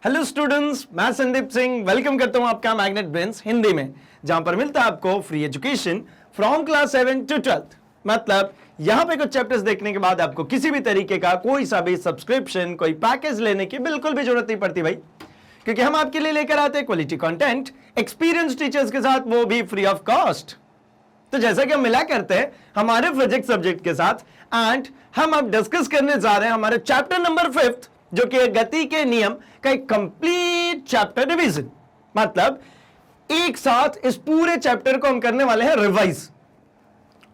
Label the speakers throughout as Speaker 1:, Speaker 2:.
Speaker 1: Hello students, मैं Sandeep Singh welcome करता हूं आपका मैग्नेट ब्रेन्स हिंदी में, जहां पर मिलता है आपको free education from class 7 to 12। मतलब यहां पे कुछ चैप्टर्स देखने के बाद आपको किसी भी तरीके का कोई सा भी सब्सक्रिप्शन, कोई पैकेज लेने की बिल्कुल भी जरूरत नहीं पड़ती भाई, क्योंकि हम आपके लिए लेकर आते हैं क्वालिटी कंटेंट एक्सपीरियंस टीचर्स के साथ, वो भी फ्री ऑफ कॉस्ट। तो जैसा कि हम मिला करते हैं हमारे फिजिक्स सब्जेक्ट के साथ, एंड हम अब डिस्कस करने जा रहे हैं हमारे चैप्टर नंबर 5, जो कि गति के नियम का एक कंप्लीट चैप्टर रिवीजन। मतलब एक साथ इस पूरे चैप्टर को हम करने वाले हैं रिवाइज।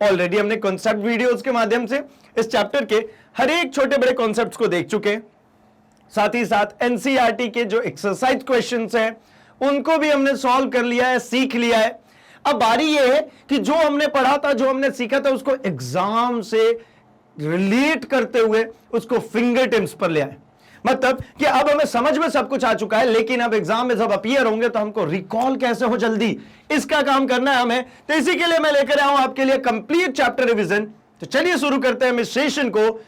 Speaker 1: ऑलरेडी हमने कॉन्सेप्ट वीडियोस के माध्यम से इस चैप्टर के हर एक छोटे बड़े कॉन्सेप्ट्स को देख चुके हैं। साथ ही साथ एनसीईआरटी के जो एक्सरसाइज क्वेश्चंस हैं उनको भी हमने सॉल्व कर लिया है, सीख लिया है। अब बारी यह है कि जो हमने पढ़ा था, जो हमने सीखा था, उसको एग्जाम से रिलेट करते हुए उसको फिंगर टिप्स पर ले आए। मतलब कि अब हमें समझ में सब कुछ आ चुका है, लेकिन अब एग्जाम में जब अपीयर होंगे तो हमको रिकॉल कैसे हो जल्दी, इसका काम करना है हमें। तो इसी के लिए मैं लेकर आया हूं आपके लिए कंप्लीट चैप्टर रिवीजन। तो चलिए शुरू करते हैं इस सेशन को,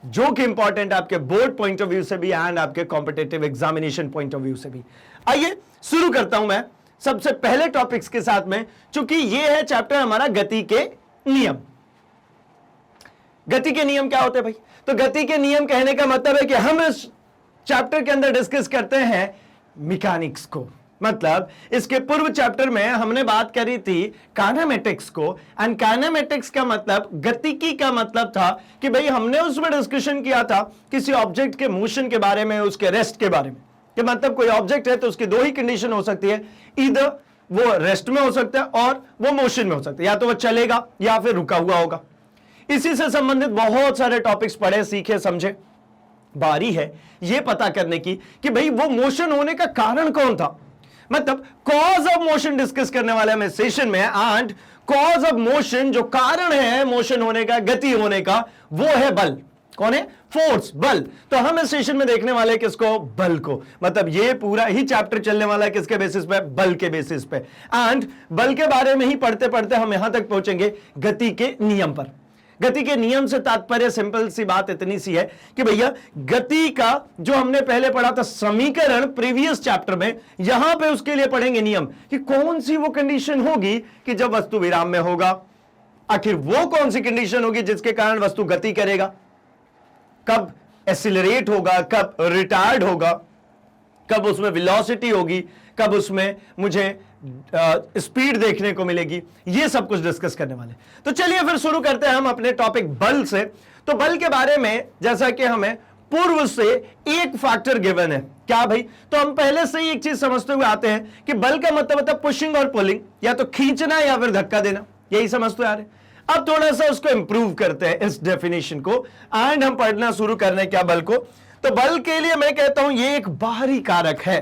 Speaker 1: जो कि इंपॉर्टेंट आपके बोर्ड पॉइंट ऑफ व्यू से भी एंड आपके competitive examination point of view से भी। आइए शुरू करता हूं मैं सबसे पहले टॉपिक्स के साथ में, चूंकि ये है चैप्टर हमारा गति के नियम। गति के नियम क्या होते हैं भाई? तो गति के नियम कहने का मतलब है कि हम इस चैप्टर के अंदर डिस्कस करते हैं मैकेनिक्स को। मतलब इसके पूर्व चैप्टर में हमने बात करी थी काइनेमेटिक्स को, एंड काइनेमेटिक्स का मतलब, गतिकी का मतलब था कि भाई हमने उसमें डिस्कशन किया था किसी ऑब्जेक्ट के मोशन के बारे में, उसके रेस्ट के बारे में। कि मतलब कोई ऑब्जेक्ट है तो उसकी दो ही कंडीशन हो सकती है, इधर वो रेस्ट में हो सकता है और वो मोशन में हो सकता है, या तो वो चलेगा या फिर रुका हुआ होगा। इसी से संबंधित बहुत सारे टॉपिक्स पढ़े, सीखे, समझे। बारी है ये पता करने की कि भाई वो मोशन होने का कारण कौन था। मतलब कॉज ऑफ मोशन डिस्कस करने वाले हम इस सेशन में, एंड कॉज ऑफ मोशन, जो कारण है मोशन होने का, गति होने का, वो है बल। कौन है? फोर्स, बल। तो हम इस सेशन में देखने वाले किसको? बल को। मतलब ये पूरा ही चैप्टर चलने वाला है किसके बेसिस पे? बल के बेसिस पे। एंड बल के बारे में ही पढ़ते पढ़ते हम यहां तक पहुंचेंगे गति के नियम पर। गति के नियम से तात्पर्य सिंपल सी बात इतनी सी है कि भैया गति का जो हमने पहले पढ़ा था समीकरण प्रीवियस चैप्टर में, यहां पे उसके लिए पढ़ेंगे नियम कि कौन सी वो कंडीशन होगी कि जब वस्तु विराम में होगा। आखिर वो कौन सी कंडीशन होगी जिसके कारण वस्तु गति करेगा, कब एक्सीलरेट होगा, कब रिटायर्ड होगा, कब उसमें वेलोसिटी होगी, कब उसमें मुझे स्पीड देखने को मिलेगी। ये सब कुछ डिस्कस करने वाले। तो चलिए फिर शुरू करते हैं हम अपने टॉपिक बल से। तो बल के बारे में जैसा कि हमें पूर्व से एक फैक्टर गिवन है, क्या भाई? तो हम पहले से ही एक चीज समझते हुए आते हैं कि बल का मतलब होता है पुशिंग और पुलिंग, या तो खींचना या फिर धक्का देना, यही समझते आ रहे हैं। अब थोड़ा सा उसको इंप्रूव करते हैं इस डेफिनेशन को, एंड हम पढ़ना शुरू करने क्या बल को। तो बल के लिए मैं कहता हूं ये एक बाहरी कारक है।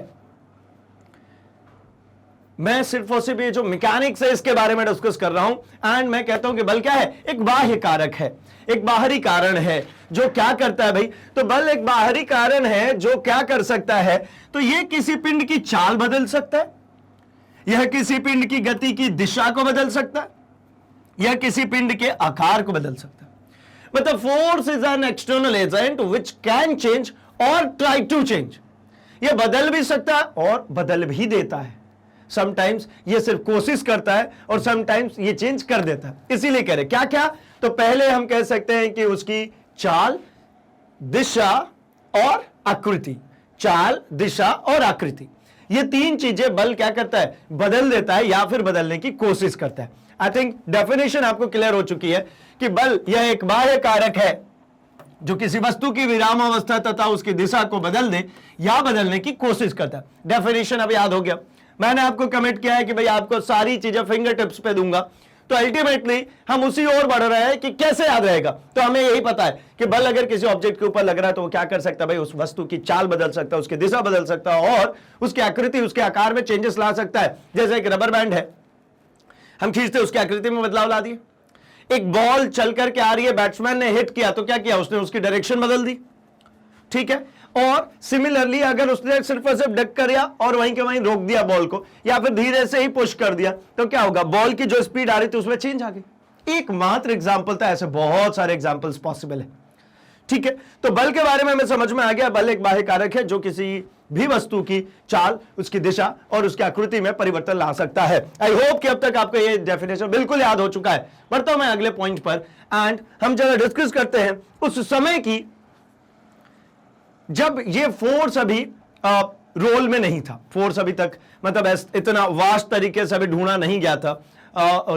Speaker 1: मैं सिर्फ और सिर्फ ये जो मैकेनिक्स है इसके बारे में डिस्कस कर रहा हूं, एंड मैं कहता हूं कि बल क्या है? एक बाह्य कारक है, एक बाहरी कारण है जो क्या करता है भाई? तो बल एक बाहरी कारण है जो क्या कर सकता है? तो ये किसी पिंड की चाल बदल सकता है, यह किसी पिंड की गति की दिशा को बदल सकता है, यह किसी पिंड के आकार को बदल सकता है। मतलब force is an external agent which can change और ट्राई टू चेंज। यह बदल भी सकता है और बदल भी देता है। समटाइम्स ये सिर्फ कोशिश करता है और समटाइम्स ये चेंज कर देता है। इसीलिए कह रहे क्या क्या? तो पहले हम कह सकते हैं कि उसकी चाल, दिशा और आकृति। चाल, दिशा और आकृति, ये तीन चीजें बल क्या करता है? बदल देता है या फिर बदलने की कोशिश करता है। आई थिंक डेफिनेशन आपको क्लियर हो चुकी है कि बल यह एक बाह्य कारक है जो किसी वस्तु की विरामावस्था तथा उसकी दिशा को बदल दे या बदलने की कोशिश करता है। डेफिनेशन अब याद हो गया। मैंने आपको कमिट किया है कि भाई आपको सारी चीजें फिंगर टिप्स पे दूंगा, तो अल्टीमेटली हम उसी ओर बढ़ रहे हैं कि कैसे याद रहेगा। तो हमें यही पता है कि बल अगर किसी ऑब्जेक्ट के ऊपर लग रहा है तो वो क्या कर सकता है भाई? उस वस्तु की चाल बदल सकता है, उसकी दिशा बदल सकता है और उसकी आकृति, उसके आकार में चेंजेस ला सकता है। जैसे एक रबर बैंड है, हम खींचते उसकी आकृति में बदलाव ला दिए। एक बॉल चल करके आ रही है, बैट्समैन ने हिट किया तो क्या किया? उसने उसकी डायरेक्शन बदल दी। ठीक है। और सिमिलरली अगर उसने सिर्फ और सिर्फ डक कर और वहीं के वहीं रोक दिया बॉल को, या फिर धीरे से ही पुश कर दिया, तो क्या होगा? बॉल की जो स्पीड आ रही थी उसमें चेंज आ गई। एक मात्र एग्जांपल था, ऐसे बहुत सारे एग्जांपल्स पॉसिबल है। ठीक है। तो बल के बारे में हमें समझ में आ गया, बल एक बाह्य कारक है जो किसी भी वस्तु की चाल, उसकी दिशा और उसकी आकृति में परिवर्तन ला सकता है। आई होप कि अब तक आपको ये डेफिनेशन बिल्कुल याद हो चुका है। बढ़ता हूं मैं अगले पॉइंट पर एंड हम जरा डिस्कस करते हैं उस समय की जब ये फोर्स अभी रोल में नहीं था। फोर्स अभी तक मतलब इतना वास्ट तरीके से अभी ढूंढा नहीं गया था।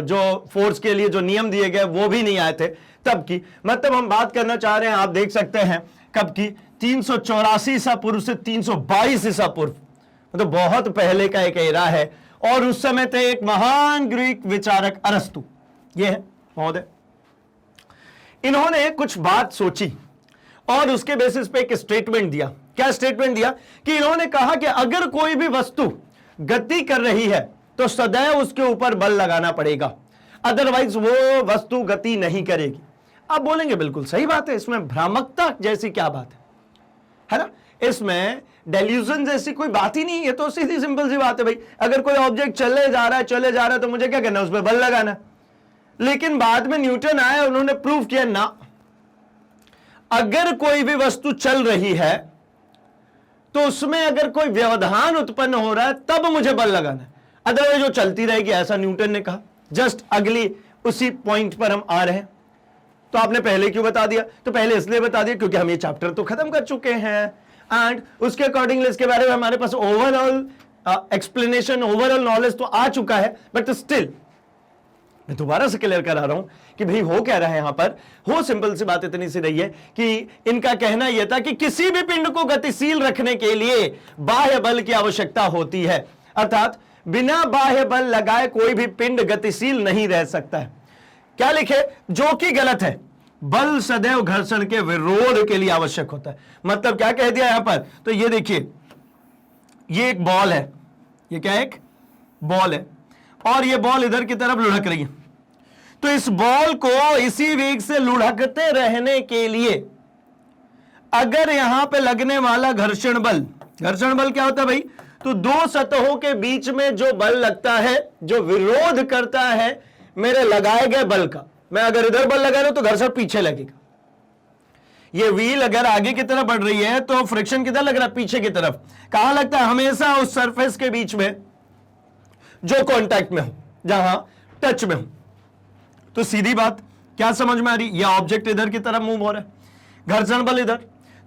Speaker 1: जो फोर्स के लिए जो नियम दिए गए वो भी नहीं आए थे तब की। मतलब हम बात करना चाह रहे हैं, आप देख सकते हैं कब की, 384 ईसा पूर्व से 322 ईसा पूर्व, मतलब बहुत पहले का एक एरा है। और उस समय थे एक महान ग्रीक विचारक अरस्तु, ये है महोदय। इन्होंने कुछ बात सोची और उसके बेसिस पे एक स्टेटमेंट दिया। क्या स्टेटमेंट दिया? कि इन्होंने कहा कि अगर कोई भी वस्तु गति कर रही है तो सदैव उसके ऊपर बल लगाना पड़ेगा, अदरवाइज वो वस्तु गति नहीं करेगी। आप बोलेंगे बिल्कुल सही बात है, इसमें भ्रामकता जैसी क्या बात है ना? इसमें डेल्यूजन जैसी कोई बात ही नहीं, ये तो सीधी सिंपल सी बात है भाई। अगर कोई ऑब्जेक्ट चले जा रहा है तो मुझे क्या करना है? उस पर बल लगाना। लेकिन बाद में न्यूटन आए, उन्होंने प्रूव किया ना, अगर कोई भी वस्तु चल रही है तो उसमें अगर कोई व्यवधान उत्पन्न हो रहा है तब मुझे बल लगाना है, अदरवाइज वो चलती रहेगी, ऐसा न्यूटन ने कहा। जस्ट अगली उसी पॉइंट पर हम आ रहे हैं। तो आपने पहले क्यों बता दिया? तो पहले इसलिए बता दिया क्योंकि हम ये चैप्टर तो खत्म कर चुके हैं एंड उसके अकॉर्डिंगली इसके बारे में हमारे पास ओवरऑल एक्सप्लेनेशन, ओवरऑल नॉलेज तो आ चुका है। बट स्टिल मैं दोबारा से क्लियर करा रहा हूं कि भाई हो क्या रहा है यहां पर। हो सिंपल सी बात इतनी सी रही है कि इनका कहना यह था कि किसी भी पिंड को गतिशील रखने के लिए बाह्य बल की आवश्यकता होती है, अर्थात बिना बाह्य बल लगाए कोई भी पिंड गतिशील नहीं रह सकता है। क्या लिखे? जो कि गलत है। बल सदैव घर्षण के विरोध के लिए आवश्यक होता है। मतलब क्या कह दिया यहां पर? तो ये देखिए, ये एक बॉल है, ये क्या है? एक बॉल है और ये बॉल इधर की तरफ लुढ़क रही है। तो इस बॉल को इसी वेग से लुढ़कते रहने के लिए अगर यहां पे लगने वाला घर्षण बल क्या होता है भाई? तो दो सतहों के बीच में जो बल लगता है, जो विरोध करता है मेरे लगाए गए बल का। मैं अगर इधर बल लगा रहा हूं तो घर्षण पीछे लगेगा। ये व्हील अगर आगे की तरफ बढ़ रही है तो फ्रिक्शन किधर लग रहा है? पीछे की तरफ। कहां लगता है? हमेशा उस सरफेस के बीच में जो कांटेक्ट में हो, जहां टच में हो। तो सीधी बात क्या समझ में आ रही? यह ऑब्जेक्ट इधर की तरफ मूव हो रहा है, घर्षण बल इधर,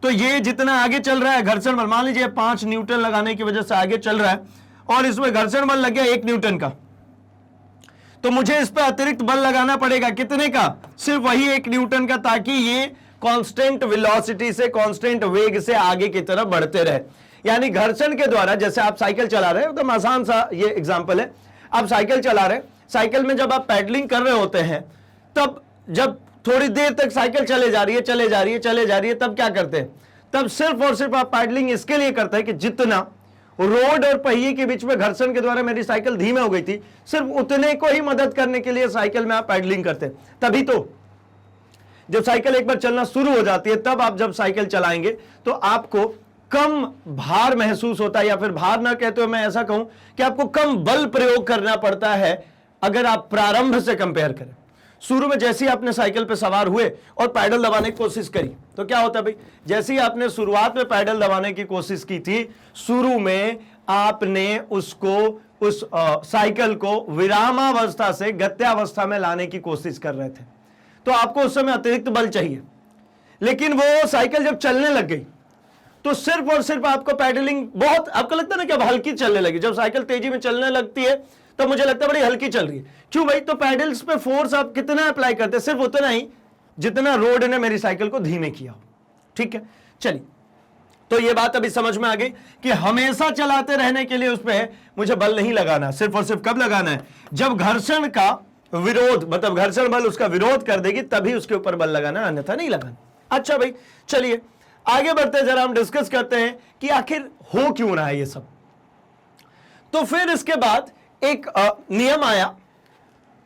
Speaker 1: तो ये जितना आगे चल रहा है घर्षण बल, मान लीजिए 5 न्यूटन लगाने की वजह से आगे चल रहा है और इसमें घर्षण बल लग गया 1 न्यूटन का, तो मुझे इस पर अतिरिक्त बल लगाना पड़ेगा। कितने का? सिर्फ वही 1 न्यूटन का, ताकि ये कांस्टेंट वेलोसिटी से, कांस्टेंट वेग से आगे की तरफ बढ़ते रहे। यानी घर्षण के द्वारा, जैसे आप साइकिल चला रहे हो, तो आसान सा ये एग्जांपल है, आप साइकिल चला रहे, साइकिल में जब आप पैडलिंग कर रहे होते हैं तब जब थोड़ी देर तक साइकिल चले जा रही है तब क्या करते हैं? तब सिर्फ और सिर्फ आप पैडलिंग इसके लिए करते हैं कि जितना रोड और पहिए के बीच में घर्षण के द्वारा मेरी साइकिल धीमे हो गई थी, सिर्फ उतने को ही मदद करने के लिए साइकिल में आप पैडलिंग करते हैं। तभी तो जब साइकिल एक बार चलना शुरू हो जाती है, तब आप जब साइकिल चलाएंगे तो आपको कम भार महसूस होता है, या फिर भार ना कहते हुए मैं ऐसा कहूं कि आपको कम बल प्रयोग करना पड़ता है अगर आप प्रारंभ से कंपेयर करें। शुरू में जैसे ही आपने साइकिल पे सवार हुए और पैडल दबाने की कोशिश करी तो क्या होता है भाई? जैसे ही आपने शुरुआत में पैडल दबाने की कोशिश की थी, शुरू में आपने उसको, उस साइकिल को विरामावस्था से गत्यावस्था में लाने की कोशिश कर रहे थे, तो आपको उस समय अतिरिक्त बल चाहिए। लेकिन वो साइकिल जब चलने लग गई तो सिर्फ और सिर्फ आपको पैडलिंग बहुत, आपको लगता है ना कि अब हल्की चलने लगी। जब साइकिल तेजी में चलने लगती है तो मुझे लगता है बड़ी हल्की चल रही है। क्यों भाई? तो पैडल्स पे फोर्स आप कितना अप्लाई करते हैं? सिर्फ उतना ही जितना रोड ने मेरी साइकिल को धीमे किया हो। ठीक है, चलिए, तो ये बात अभी समझ में आ गई कि हमेशा चलाते रहने के लिए उस पर मुझे बल नहीं लगाना, सिर्फ और सिर्फ कब लगाना है? जब घर्षण का विरोध, मतलब घर्षण बल उसका विरोध कर देगी, तभी उसके ऊपर बल लगाना, अन्यथा नहीं लगाना। अच्छा भाई, चलिए आगे बढ़ते जरा हम डिस्कस करते हैं कि आखिर हो क्यों रहा है ये सब। तो फिर इसके बाद एक नियम आया,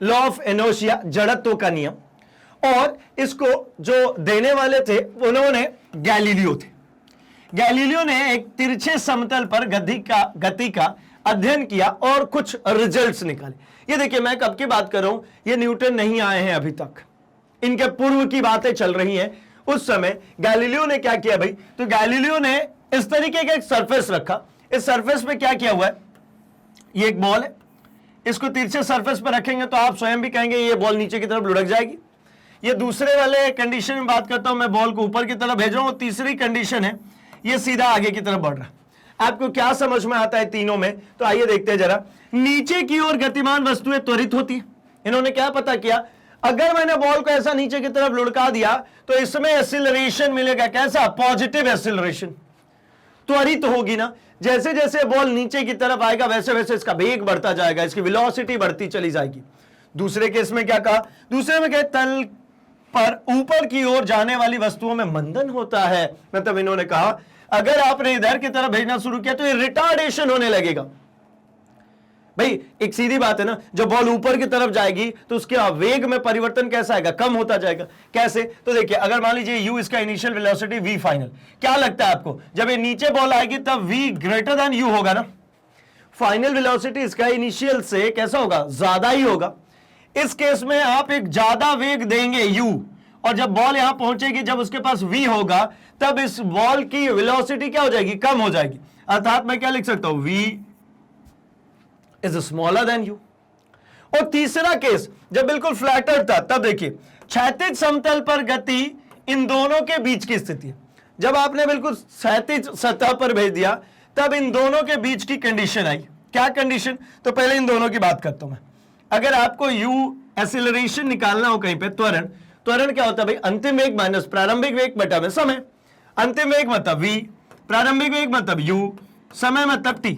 Speaker 1: लॉ ऑफ इनर्शिया, जड़त्व का नियम, और इसको जो देने वाले थे उन्होंने गैलीलियो थे। गैलीलियो ने एक तिरछे समतल पर गति का अध्ययन किया और कुछ रिजल्ट्स निकाले। ये देखिए, मैं कब की बात कर रहा हूं, ये न्यूटन नहीं आए हैं अभी तक, इनके पूर्व की बातें चल रही हैं। उस समय गैलीलियो ने क्या किया भाई? तो गैलीलियो ने इस तरीके का एक सरफेस रखा, इस सरफेस पे क्या किया हुआ है, ये एक बॉल है, इसको तिरछे सरफेस पर रखेंगे तो आप स्वयं भी कहेंगे ये बॉल नीचे की तरफ लुढ़क जाएगी। ये दूसरे वाले कंडीशन में बात करता हूं, मैं बॉल को ऊपर की तरफ भेज रहा हूं। तीसरी कंडीशन है ये सीधा आगे की तरफ बढ़ रहा है। आपको क्या समझ में आता है तीनों में? तो आइए देखते हैं जरा। नीचे की ओर गतिमान वस्तुएं त्वरित होती है। इन्होंने क्या पता किया, अगर मैंने बॉल को ऐसा नीचे की तरफ लुढ़का दिया तो इसमें एक्सीलरेशन मिलेगा। कैसा? पॉजिटिव एक्सीलरेशन, त्वरित होगी ना। जैसे जैसे बॉल नीचे की तरफ आएगा वैसे वैसे इसका वेग बढ़ता जाएगा, इसकी वेलोसिटी बढ़ती चली जाएगी। दूसरे केस में क्या कहा? दूसरे में क्या, तल पर ऊपर की ओर जाने वाली वस्तुओं में मंदन होता है। मतलब इन्होंने कहा अगर आपने इधर की तरफ भेजना शुरू किया तो ये रिटार्डेशन होने लगेगा। भाई एक सीधी बात है ना, जब बॉल ऊपर की तरफ जाएगी तो उसके वेग में परिवर्तन कैसा आएगा? कम होता जाएगा। कैसे? तो देखिए, अगर मान लीजिए u इसका इनिशियल वेलोसिटी v फाइनल, क्या लगता है आपको जब ये नीचे बॉल आएगी तब v ग्रेटर देन u होगा ना? फाइनल वेलोसिटी इसका इनिशियल से कैसा होगा? ज्यादा ही होगा। इस केस में आप एक ज्यादा वेग देंगे u, और जब बॉल यहां पहुंचेगी, जब उसके पास v होगा, तब इस बॉल की वेलोसिटी क्या हो जाएगी? कम हो जाएगी। अर्थात मैं क्या लिख सकता हूं? v is smaller than u। और तीसरा केस जब बिल्कुल फ्लैटर था, तब देखिए क्षैतिज समतल पर गति इन दोनों के बीच की स्थिति है। जब आपने बिल्कुल क्षैतिज सतह पर भेज दिया तब इन दोनों के बीच की कंडीशन आई। क्या कंडीशन? तो पहले इन दोनों की बात करता हूं मैं। अगर आपको u एक्सीलरेशन निकालना हो कहीं पे, त्वरण, त्वरण क्या होता है भाई? अंतिम वेग माइनस प्रारंभिक वेग बटा में समय। अंतिम वेग मतलब v, प्रारंभिक वेग मतलब u, समय मतलब t।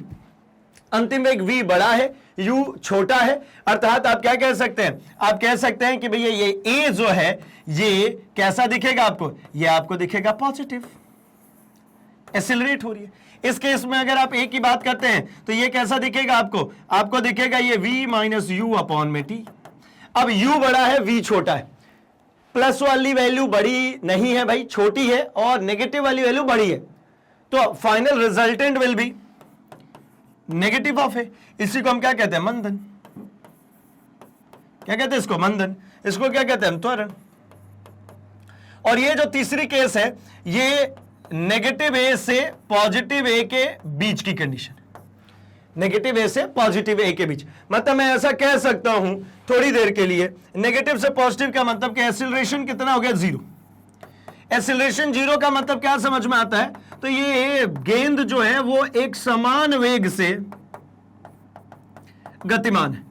Speaker 1: अंतिम वेग v बड़ा है, u छोटा है। अर्थात आप क्या कह सकते हैं? आप कह सकते हैं कि भैया ये a जो है ये कैसा दिखेगा आपको? ये आपको दिखेगा पॉजिटिव, एक्सीलरेट हो रही है। इस केस में अगर आप a की बात करते हैं तो ये कैसा दिखेगा आपको? आपको दिखेगा ये v माइनस यू अपॉन में t। अब u बड़ा है, v छोटा है। प्लस वाली वैल्यू बड़ी नहीं है भाई, छोटी है, और नेगेटिव वाली वैल्यू बड़ी है, तो final resultant will be negative of है। इसी को हम क्या कहते हैं? मंदन। क्या कहते हैं इसको? मंदन। इसको क्या कहते हैं हम? त्वरण। और ये जो तीसरी केस है, ये नेगेटिव ए से पॉजिटिव ए के बीच की कंडीशन। नेगेटिव ए से पॉजिटिव ए के बीच, मतलब मैं ऐसा कह सकता हूं थोड़ी देर के लिए, नेगेटिव से पॉजिटिव का मतलब कि एक्सीलरेशन कितना हो गया? 0। एक्सीलरेशन 0 का मतलब क्या समझ में आता है? तो ये गेंद जो है वो एक समान वेग से गतिमान है।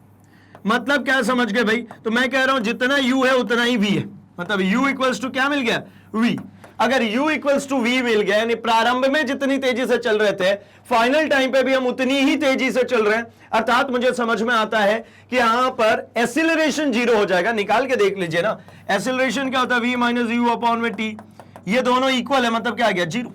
Speaker 1: मतलब क्या समझ गए भाई? तो मैं कह रहा हूं जितना u है उतना ही v है। मतलब u इक्वल्स टू क्या मिल गया? v। अगर u इक्वल्स टू v मिल गया, यानी प्रारंभ में जितनी तेजी से चल रहे थे, फाइनल टाइम पे भी हम उतनी ही तेजी से चल रहे हैं। अर्थात मुझे समझ में आता है कि यहां पर एक्सीलरेशन 0 हो जाएगा। निकाल के देख लीजिए ना, एक्सीलरेशन क्या होता है? v माइनस यू अपॉन में t। ये दोनों इक्वल है, मतलब क्या आ गया? 0।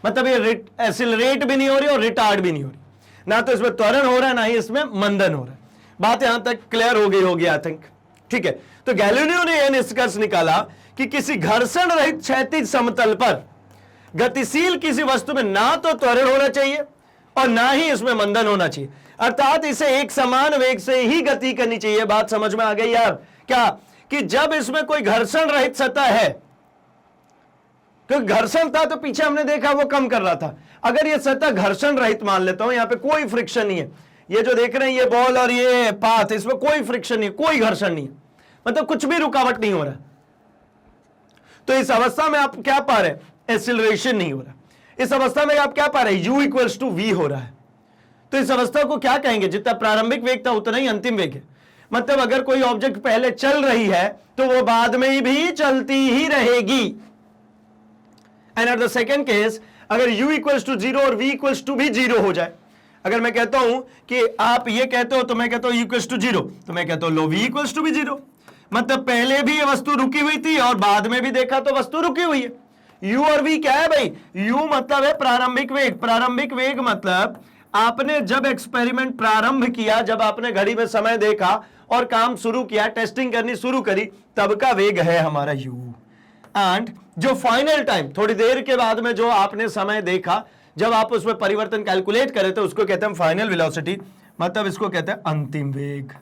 Speaker 1: मतलब ये एक्सीलरेट भी नहीं हो रही और रिटार्ड भी नहीं हो रही। ना तो इसमें त्वरण हो रहा है, ना ही इसमें मंदन हो रहा है। बात यहां तक क्लियर हो गई होगी आई थिंक। ठीक है, तो गैलीलियो ने यह निष्कर्ष निकाला कि किसी घर्षण रहित क्षैतिज समतल पर गतिशील किसी वस्तु में ना तो त्वरण होना चाहिए और ना ही इसमें मंदन होना चाहिए। अर्थात इसे एक समान वेग से ही गति करनी चाहिए। बात समझ में आ गई यार? क्या कि जब इसमें कोई घर्षण रहित सतह है, क्योंकि घर्षण था तो पीछे हमने देखा वो कम कर रहा था। अगर ये सतह घर्षण रहित मान लेता हूं, यहां पे कोई फ्रिक्शन नहीं है, ये जो देख रहे हैं ये बॉल और ये पाथ, इसमें कोई फ्रिक्शन नहीं है, कोई घर्षण नहीं है, मतलब कुछ भी रुकावट नहीं हो रहा, तो इस अवस्था में आप क्या पा रहे हैं? एक्सीलरेशन नहीं हो रहा। इस अवस्था में आप क्या पा रहे हैं? u इक्वल्स टू v हो रहा है। तो इस अवस्था को क्या कहेंगे? जितना प्रारंभिक वेग था उतना ही अंतिम वेग है। मतलब अगर कोई ऑब्जेक्ट पहले चल रही है तो वो बाद में भी चलती ही रहेगी। And at the second case, अगर u इक्वल्स टू 0 और v इक्वल्स टू भी 0 हो जाए, अगर मैं कहता हूं कि आप ये कहते हो तो मैं कहता हूं u इक्वल्स टू 0, तो मैं कहता हूं लो v इक्वल्स टू भी 0। मतलब पहले भी ये वस्तु रुकी हुई थी और बाद में भी देखा तो वस्तु रुकी हुई है। u और v क्या है भाई? u मतलब है प्रारंभिक वेग। प्रारंभिक वेग मतलब आपने जब एक्सपेरिमेंट प्रारंभ किया, जब आपने घड़ी में समय देखा और काम शुरू किया, टेस्टिंग करनी शुरू करी, तब का वेग है हमारा u। एंड जो फाइनल टाइम, थोड़ी देर के बाद में जो आपने समय देखा, जब आप उसमें परिवर्तन कैलकुलेट करे तो उसको कहते हैं फाइनल वेलोसिटी, मतलब इसको कहते हैं अंतिम वेग।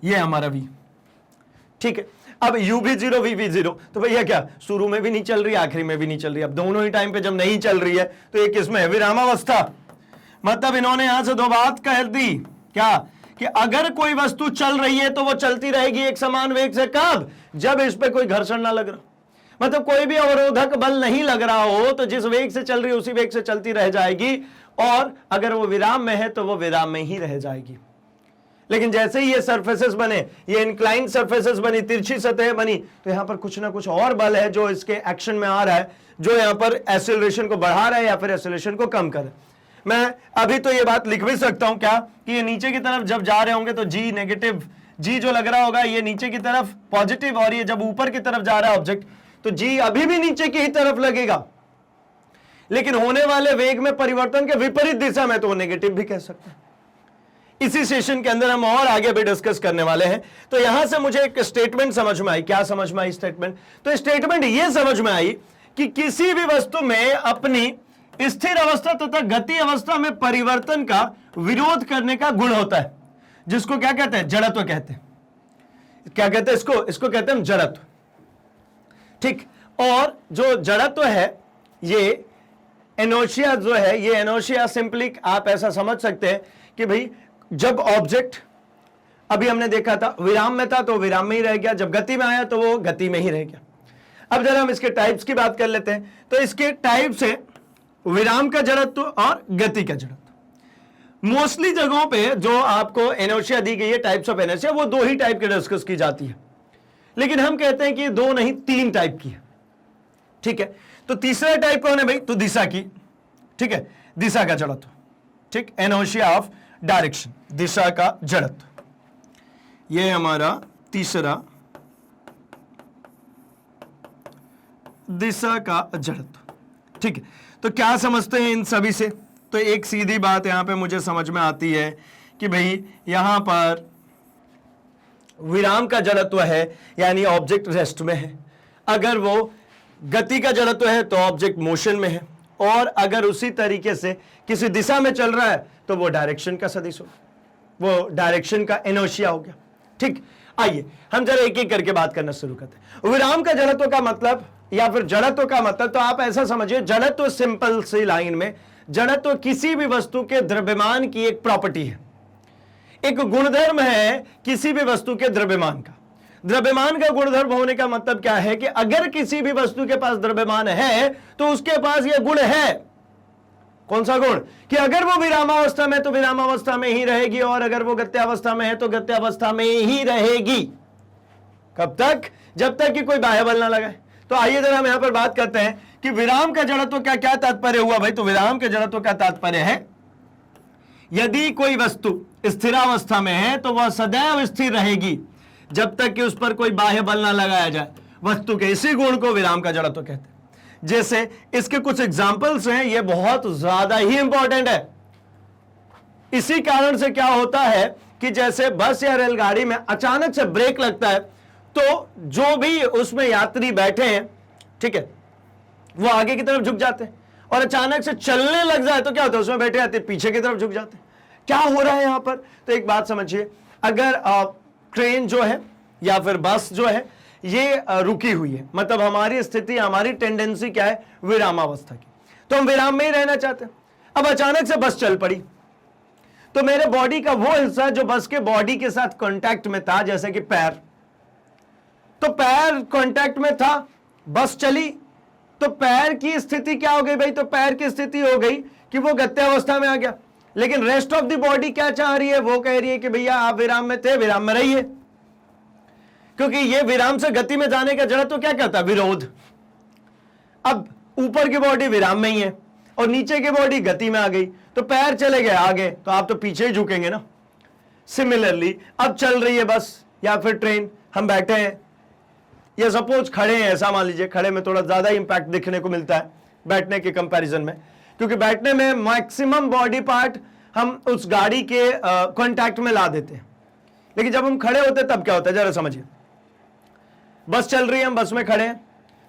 Speaker 1: ये हमारा v। ठीक है, अब u भी 0 v भी 0, तो भैया क्या शुरू में भी नहीं चल रही आखिरी में भी नहीं चल रही, अब दोनों ही टाइम पे जब नहीं चल रही है तो ये किसमें है, विरामावस्था। मतलब इन्होंने यहां से दो बात कह दी क्या, कि अगर कोई वस्तु चल रही है तो वो चलती रहेगी एक समान वेग से, कब, जब इस पे कोई घर्षण ना लग रहा, मतलब कोई भी अवरोधक बल नहीं लग रहा हो तो जिस वेग से चल रही है उसी वेग से चलती रह जाएगी, और अगर वो विराम में है तो वो विराम में ही रह जाएगी। लेकिन जैसे ही ये सरफेसेस बने, ये इंक्लाइन सरफेसेस बनी, तिरछी सतह बनी, तो यहां पर कुछ ना कुछ और बल है जो इसके एक्शन में आ रहा है, जो यहां पर एक्सेलरेशन को बढ़ा रहा है या फिर एक्सेलरेशन को कम कर रहा है। मैं अभी तो ये बात लिख भी सकता हूं क्या, कि ये नीचे की तरफ जब जा रहे होंगे तो जी नेगेटिव, जी जो लग रहा होगा ये नीचे की तरफ पॉजिटिव, और ये जब ऊपर की तरफ जा रहा है ऑब्जेक्ट तो जी अभी भी नीचे की ही तरफ लगेगा, लेकिन होने वाले वेग में परिवर्तन के विपरीत दिशा में तो वो नेगेटिव भी कह सकते हैं। इसी सेशन के अंदर हम और आगे भी डिस्कस करने वाले हैं। तो यहां से मुझे एक स्टेटमेंट समझ में आई, क्या समझ में आई स्टेटमेंट, तो स्टेटमेंट ये समझ में आई कि किसी भी वस्तु में अपनी स्थिर अवस्था तथा गति अवस्था में परिवर्तन का विरोध करने का गुण होता है, जिसको क्या कहते हैं, जड़त्व कहते हैं। क्या कहते हैं इसको कहते हैं हम जड़त्व, ठीक। और जो जड़त्व है ये इनर्शिया जो है, ये इनर्शिया सिंपली आप ऐसा समझ सकते हैं कि भाई जब ऑब्जेक्ट, अभी हमने देखा था विराम में था तो विराम में ही रह गया, जब गति में आया तो वो गति में ही रह गया। अब जरा हम इसके टाइप्स की बात कर लेते हैं। तो इसके टाइप्स है विराम का जड़त्व और गति का जड़त्व। मोस्टली जगहों पे जो आपको इनर्शिया दी गई है, टाइप्स ऑफ इनर्शिया, वो दो ही टाइप की डिस्कस की जाती है, लेकिन हम कहते हैं कि दो नहीं 3 टाइप की है, ठीक है। तो तीसरा टाइप कौन है भाई, तो दिशा की, ठीक है, दिशा का जड़त्व, ठीक, इनर्शिया ऑफ डायरेक्शन, दिशा का जड़त्व, ये हमारा तीसरा दिशा का जड़त्व, ठीक है। तो क्या समझते हैं इन सभी से, तो एक सीधी बात यहां पे मुझे समझ में आती है कि भाई यहां पर विराम का जड़त्व है यानी ऑब्जेक्ट रेस्ट में है, अगर वो गति का जड़त्व है तो ऑब्जेक्ट मोशन में है, और अगर उसी तरीके से किसी दिशा में चल रहा है तो वो डायरेक्शन का सदिश हो, वो डायरेक्शन का इनर्शिया हो गया, ठीक। आइए हम जरा एक एक करके बात करना शुरू करते हैं। विराम का जड़त्व का मतलब या फिर जड़त्व का मतलब, तो आप ऐसा समझिए, जड़त्व सिंपल सी लाइन में, जड़त्व किसी भी वस्तु के द्रव्यमान की एक प्रॉपर्टी है, एक गुणधर्म है किसी भी वस्तु के द्रव्यमान का। द्रव्यमान का गुणधर्म होने का मतलब क्या है कि अगर किसी भी वस्तु के पास द्रव्यमान है तो उसके पास यह गुण है, कौन सा गुण, कि अगर वो विरामावस्था में तो विरामावस्था में ही रहेगी, और अगर वो गत्यावस्था में है तो गत्यावस्था में ही रहेगी। कब तक, जब तक कि कोई बाह्य बल ना लगाए। तो आइए जरा हम यहां पर बात करते हैं कि विराम का जड़त्व का क्या तात्पर्य हुआ भाई। तो विराम के जड़त्व का तात्पर्य है, यदि कोई वस्तु स्थिरावस्था में है तो वह सदैव स्थिर रहेगी जब तक कि उस पर कोई बाह्य बल ना लगाया जाए। वस्तु के इसी गुण को विराम का जड़त्व कहते हैं। जैसे इसके कुछ एग्जाम्पल्स हैं, ये बहुत ज्यादा ही इंपॉर्टेंट है। इसी कारण से क्या होता है कि जैसे बस या रेलगाड़ी में अचानक से ब्रेक लगता है तो जो भी उसमें यात्री बैठे हैं, ठीक है, वो आगे की तरफ झुक जाते हैं, और अचानक से चलने लग जाए तो क्या होता है, उसमें बैठे आते पीछे की तरफ झुक जाते हैं। क्या हो रहा है यहां पर, तो एक बात समझिए, अगर ट्रेन जो है या फिर बस जो है ये रुकी हुई है, मतलब हमारी स्थिति, हमारी टेंडेंसी क्या है, विरामावस्था की, तो हम विराम में ही रहना चाहते हैं। अब अचानक से बस चल पड़ी तो मेरे बॉडी का वो हिस्सा जो बस के बॉडी के साथ कांटेक्ट में था, जैसे कि पैर, तो पैर कांटेक्ट में था, बस चली तो पैर की स्थिति क्या हो गई भाई, तो पैर की स्थिति हो गई कि वो गत्यावस्था में आ गया। लेकिन रेस्ट ऑफ द बॉडी क्या चाह रही है, वो कह रही है कि भैया आप विराम में थे, विराम में रहिए, क्योंकि ये विराम से गति में जाने का जड़त्व क्या कहता है, विरोध। अब ऊपर की बॉडी विराम में ही है और नीचे की बॉडी गति में आ गई, तो पैर चले गए आगे तो आप तो पीछे ही झुकेंगे ना। सिमिलरली अब चल रही है बस या फिर ट्रेन, हम बैठे हैं या सपोज खड़े हैं, ऐसा मान लीजिए, खड़े में थोड़ा ज्यादा इंपैक्ट दिखने को मिलता है बैठने के कंपैरिजन में, क्योंकि बैठने में मैक्सिमम बॉडी पार्ट हम उस गाड़ी के कांटेक्ट में ला देते हैं, लेकिन जब हम खड़े होते हैं तब क्या होता है, जरा समझिए। बस चल रही है, हम बस में खड़े हैं,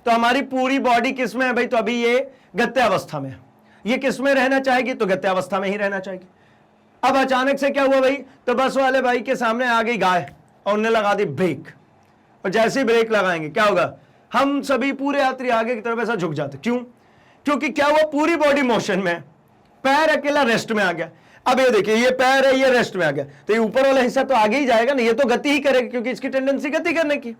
Speaker 1: तो हमारी पूरी बॉडी किस में है भाई, तो अभी ये गत्यावस्था में है, ये किस में रहना चाहेगी, तो गत्यावस्था में ही रहना चाहेगी। अब अचानक से क्या हुआ भाई, तो बस वाले भाई के सामने आ गई गाय और उन्हें लगा दी ब्रेक, और जैसे ही ब्रेक लगाएंगे क्या होगा, हम सभी पूरे यात्री आगे की तरफ ऐसा झुक जाते। क्यों? क्योंकि क्या हुआ, पूरी बॉडी मोशन में, पैर अकेला रेस्ट में आ गया। अब ये देखिए, ये पैर है, ये रेस्ट में आ गया, तो ये ऊपर वाला हिस्सा तो आगे ही जाएगा ना, ये तो गति ही करेगा क्योंकि इसकी टेंडेंसी गति करने की।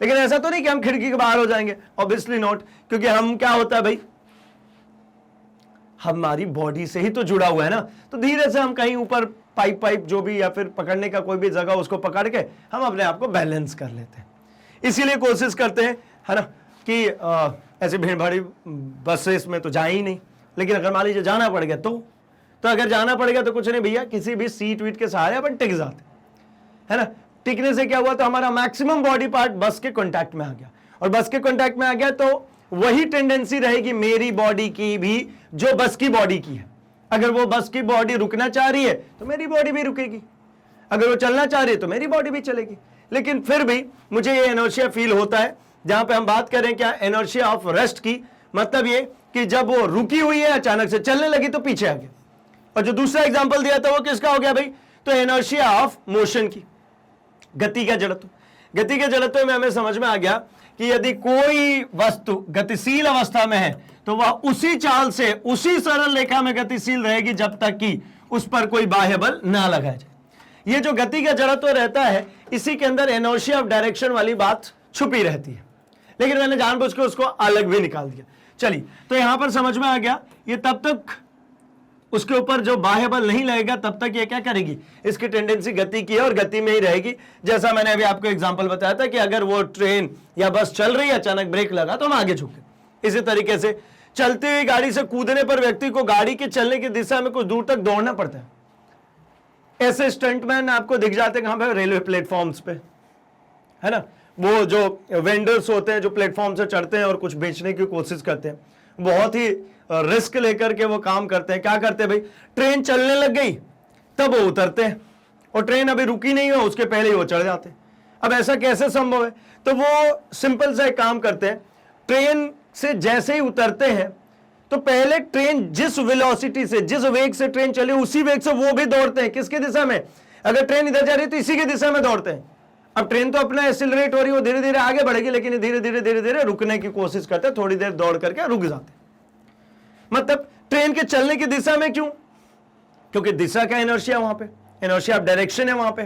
Speaker 1: लेकिन ऐसा तो नहीं कि हम खिड़की के बाहर हो जाएंगे, ऑब्वियसली नॉट, क्योंकि हम क्या होता है भाई, हमारी बॉडी से ही तो जुड़ा हुआ है ना। तो धीरे से हम कहीं ऊपर पाइप जो भी, या फिर पकड़ने का कोई भी जगह, उसको पकड़ के हम अपने आप को बैलेंस कर लेते हैं। इसीलिए कोशिश करते हैं, है ना, कि ऐसे भीड़ भाड़ी बसेस में तो जा ही नहीं, लेकिन अगर मान लीजिए जाना पड़ गया तो अगर जाना पड़ेगा तो कुछ नहीं भैया, किसी भी सीट वीट के सहारे अपन टिक जाते, है ना। टिकने से क्या हुआ, तो हमारा मैक्सिमम बॉडी पार्ट बस के कांटेक्ट में आ गया, और बस के कांटेक्ट में आ गया तो वही टेंडेंसी रहेगी मेरी बॉडी की भी जो बस की बॉडी की है। अगर वो बस की बॉडी रुकना चाह रही है तो मेरी बॉडी भी रुकेगी, अगर वो चलना चाह रही है तो मेरी बॉडी भी चलेगी। लेकिन फिर भी मुझे ये इनर्शिया फील होता है। जहां पे हम बात करें क्या, इनर्शिया ऑफ रेस्ट की, मतलब ये कि जब वो रुकी हुई है अचानक से चलने लगी तो पीछे आ गया। और जो दूसरा एग्जांपल दिया था वो किसका हो गया भाई, तो इनर्शिया ऑफ मोशन की, गति का जड़त्व। गति के जड़त्व में हमें समझ में आ गया कि यदि कोई वस्तु गतिशील अवस्था में है तो वह उसी चाल से, उसी सरल रेखा में गतिशील रहेगी जब तक कि उस पर कोई बाह्य बल ना लगाया जाए। ये जो गति का जड़त्व रहता है, इसी के अंदर इनर्शिया ऑफ डायरेक्शन वाली बात छुपी रहती है, लेकिन मैंने जानबूझ के उसको अलग भी निकाल दिया। चलिए, तो यहां पर समझ में आ गया, ये तब तक उसके ऊपर जो बाह्य बल नहीं लगेगा तब तक ये क्या करेगी, इसकी टेंडेंसी गति की है और गति में ही रहेगी। जैसा मैंने अभी आपको एग्जांपल बताया था कि अगर वो ट्रेन या बस चल रही है, अचानक ब्रेक लगा तो हम आगे झुके। इसी तरीके से चलती हुई गाड़ी से कूदने पर व्यक्ति को गाड़ी के चलने की दिशा में कुछ दूर तक दौड़ना पड़ता है। ऐसे स्टंटमैन आपको दिख जाते हैं कहां पे, रेलवे प्लेटफॉर्म्स पे, है ना। वो जो वेंडर्स होते हैं जो प्लेटफॉर्म से चढ़ते हैं और कुछ बेचने की कोशिश करते हैं, बहुत ही रिस्क लेकर के वो काम करते हैं। क्या करते हैं भाई, ट्रेन चलने लग गई तब वो उतरते हैं, और ट्रेन अभी रुकी नहीं हो उसके पहले ही वो चढ़ जाते हैं। अब ऐसा कैसे संभव है, तो वो सिंपल सा एक काम करते हैं, ट्रेन से जैसे ही उतरते हैं तो पहले ट्रेन जिस वेलोसिटी से, जिस वेग से ट्रेन चले उसी वेग से वो भी दौड़ते हैं। किसकी दिशा में, अगर ट्रेन इधर जा रही है तो इसी की दिशा में दौड़ते हैं। अब ट्रेन तो अपना एक्सीलरेट हो रही है, वो धीरे धीरे आगे बढ़ेगी, लेकिन धीरे धीरे रुकने की कोशिश करते हैं, थोड़ी देर दौड़ करके रुक जाते हैं। मतलब ट्रेन के चलने की दिशा में क्यों, क्योंकि दिशा का इनर्शिया वहां पे, इनर्शिया ऑफ डायरेक्शन है वहां पे,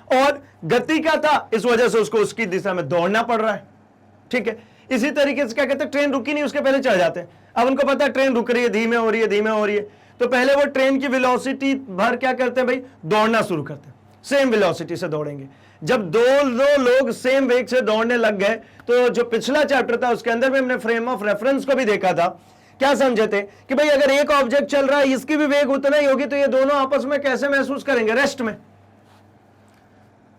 Speaker 1: और गति का था, इस वजह से उसको उसकी दिशा में दौड़ना पड़ रहा है। ठीक है, इसी तरीके से क्या कहते हैं, ट्रेन रुकी नहीं उसके पहले चढ़ जाते हैं। अब उनको पता है ट्रेन रुक रही है, धीमे हो रही है, धीमे हो रही है, तो पहले वो ट्रेन की वेलोसिटी भर क्या करते हैं भाई, दौड़ना शुरू करते हैं, सेम वेलोसिटी से दौड़ेंगे। जब दो लोग सेम वेग से दौड़ने लग गए, तो जो पिछला चैप्टर था उसके अंदर में हमने फ्रेम ऑफ रेफरेंस को भी देखा था। क्या समझे थे कि भाई अगर एक ऑब्जेक्ट चल रहा है, इसकी भी वेग उतना ही होगी, तो ये दोनों आपस में कैसे महसूस करेंगे, रेस्ट में।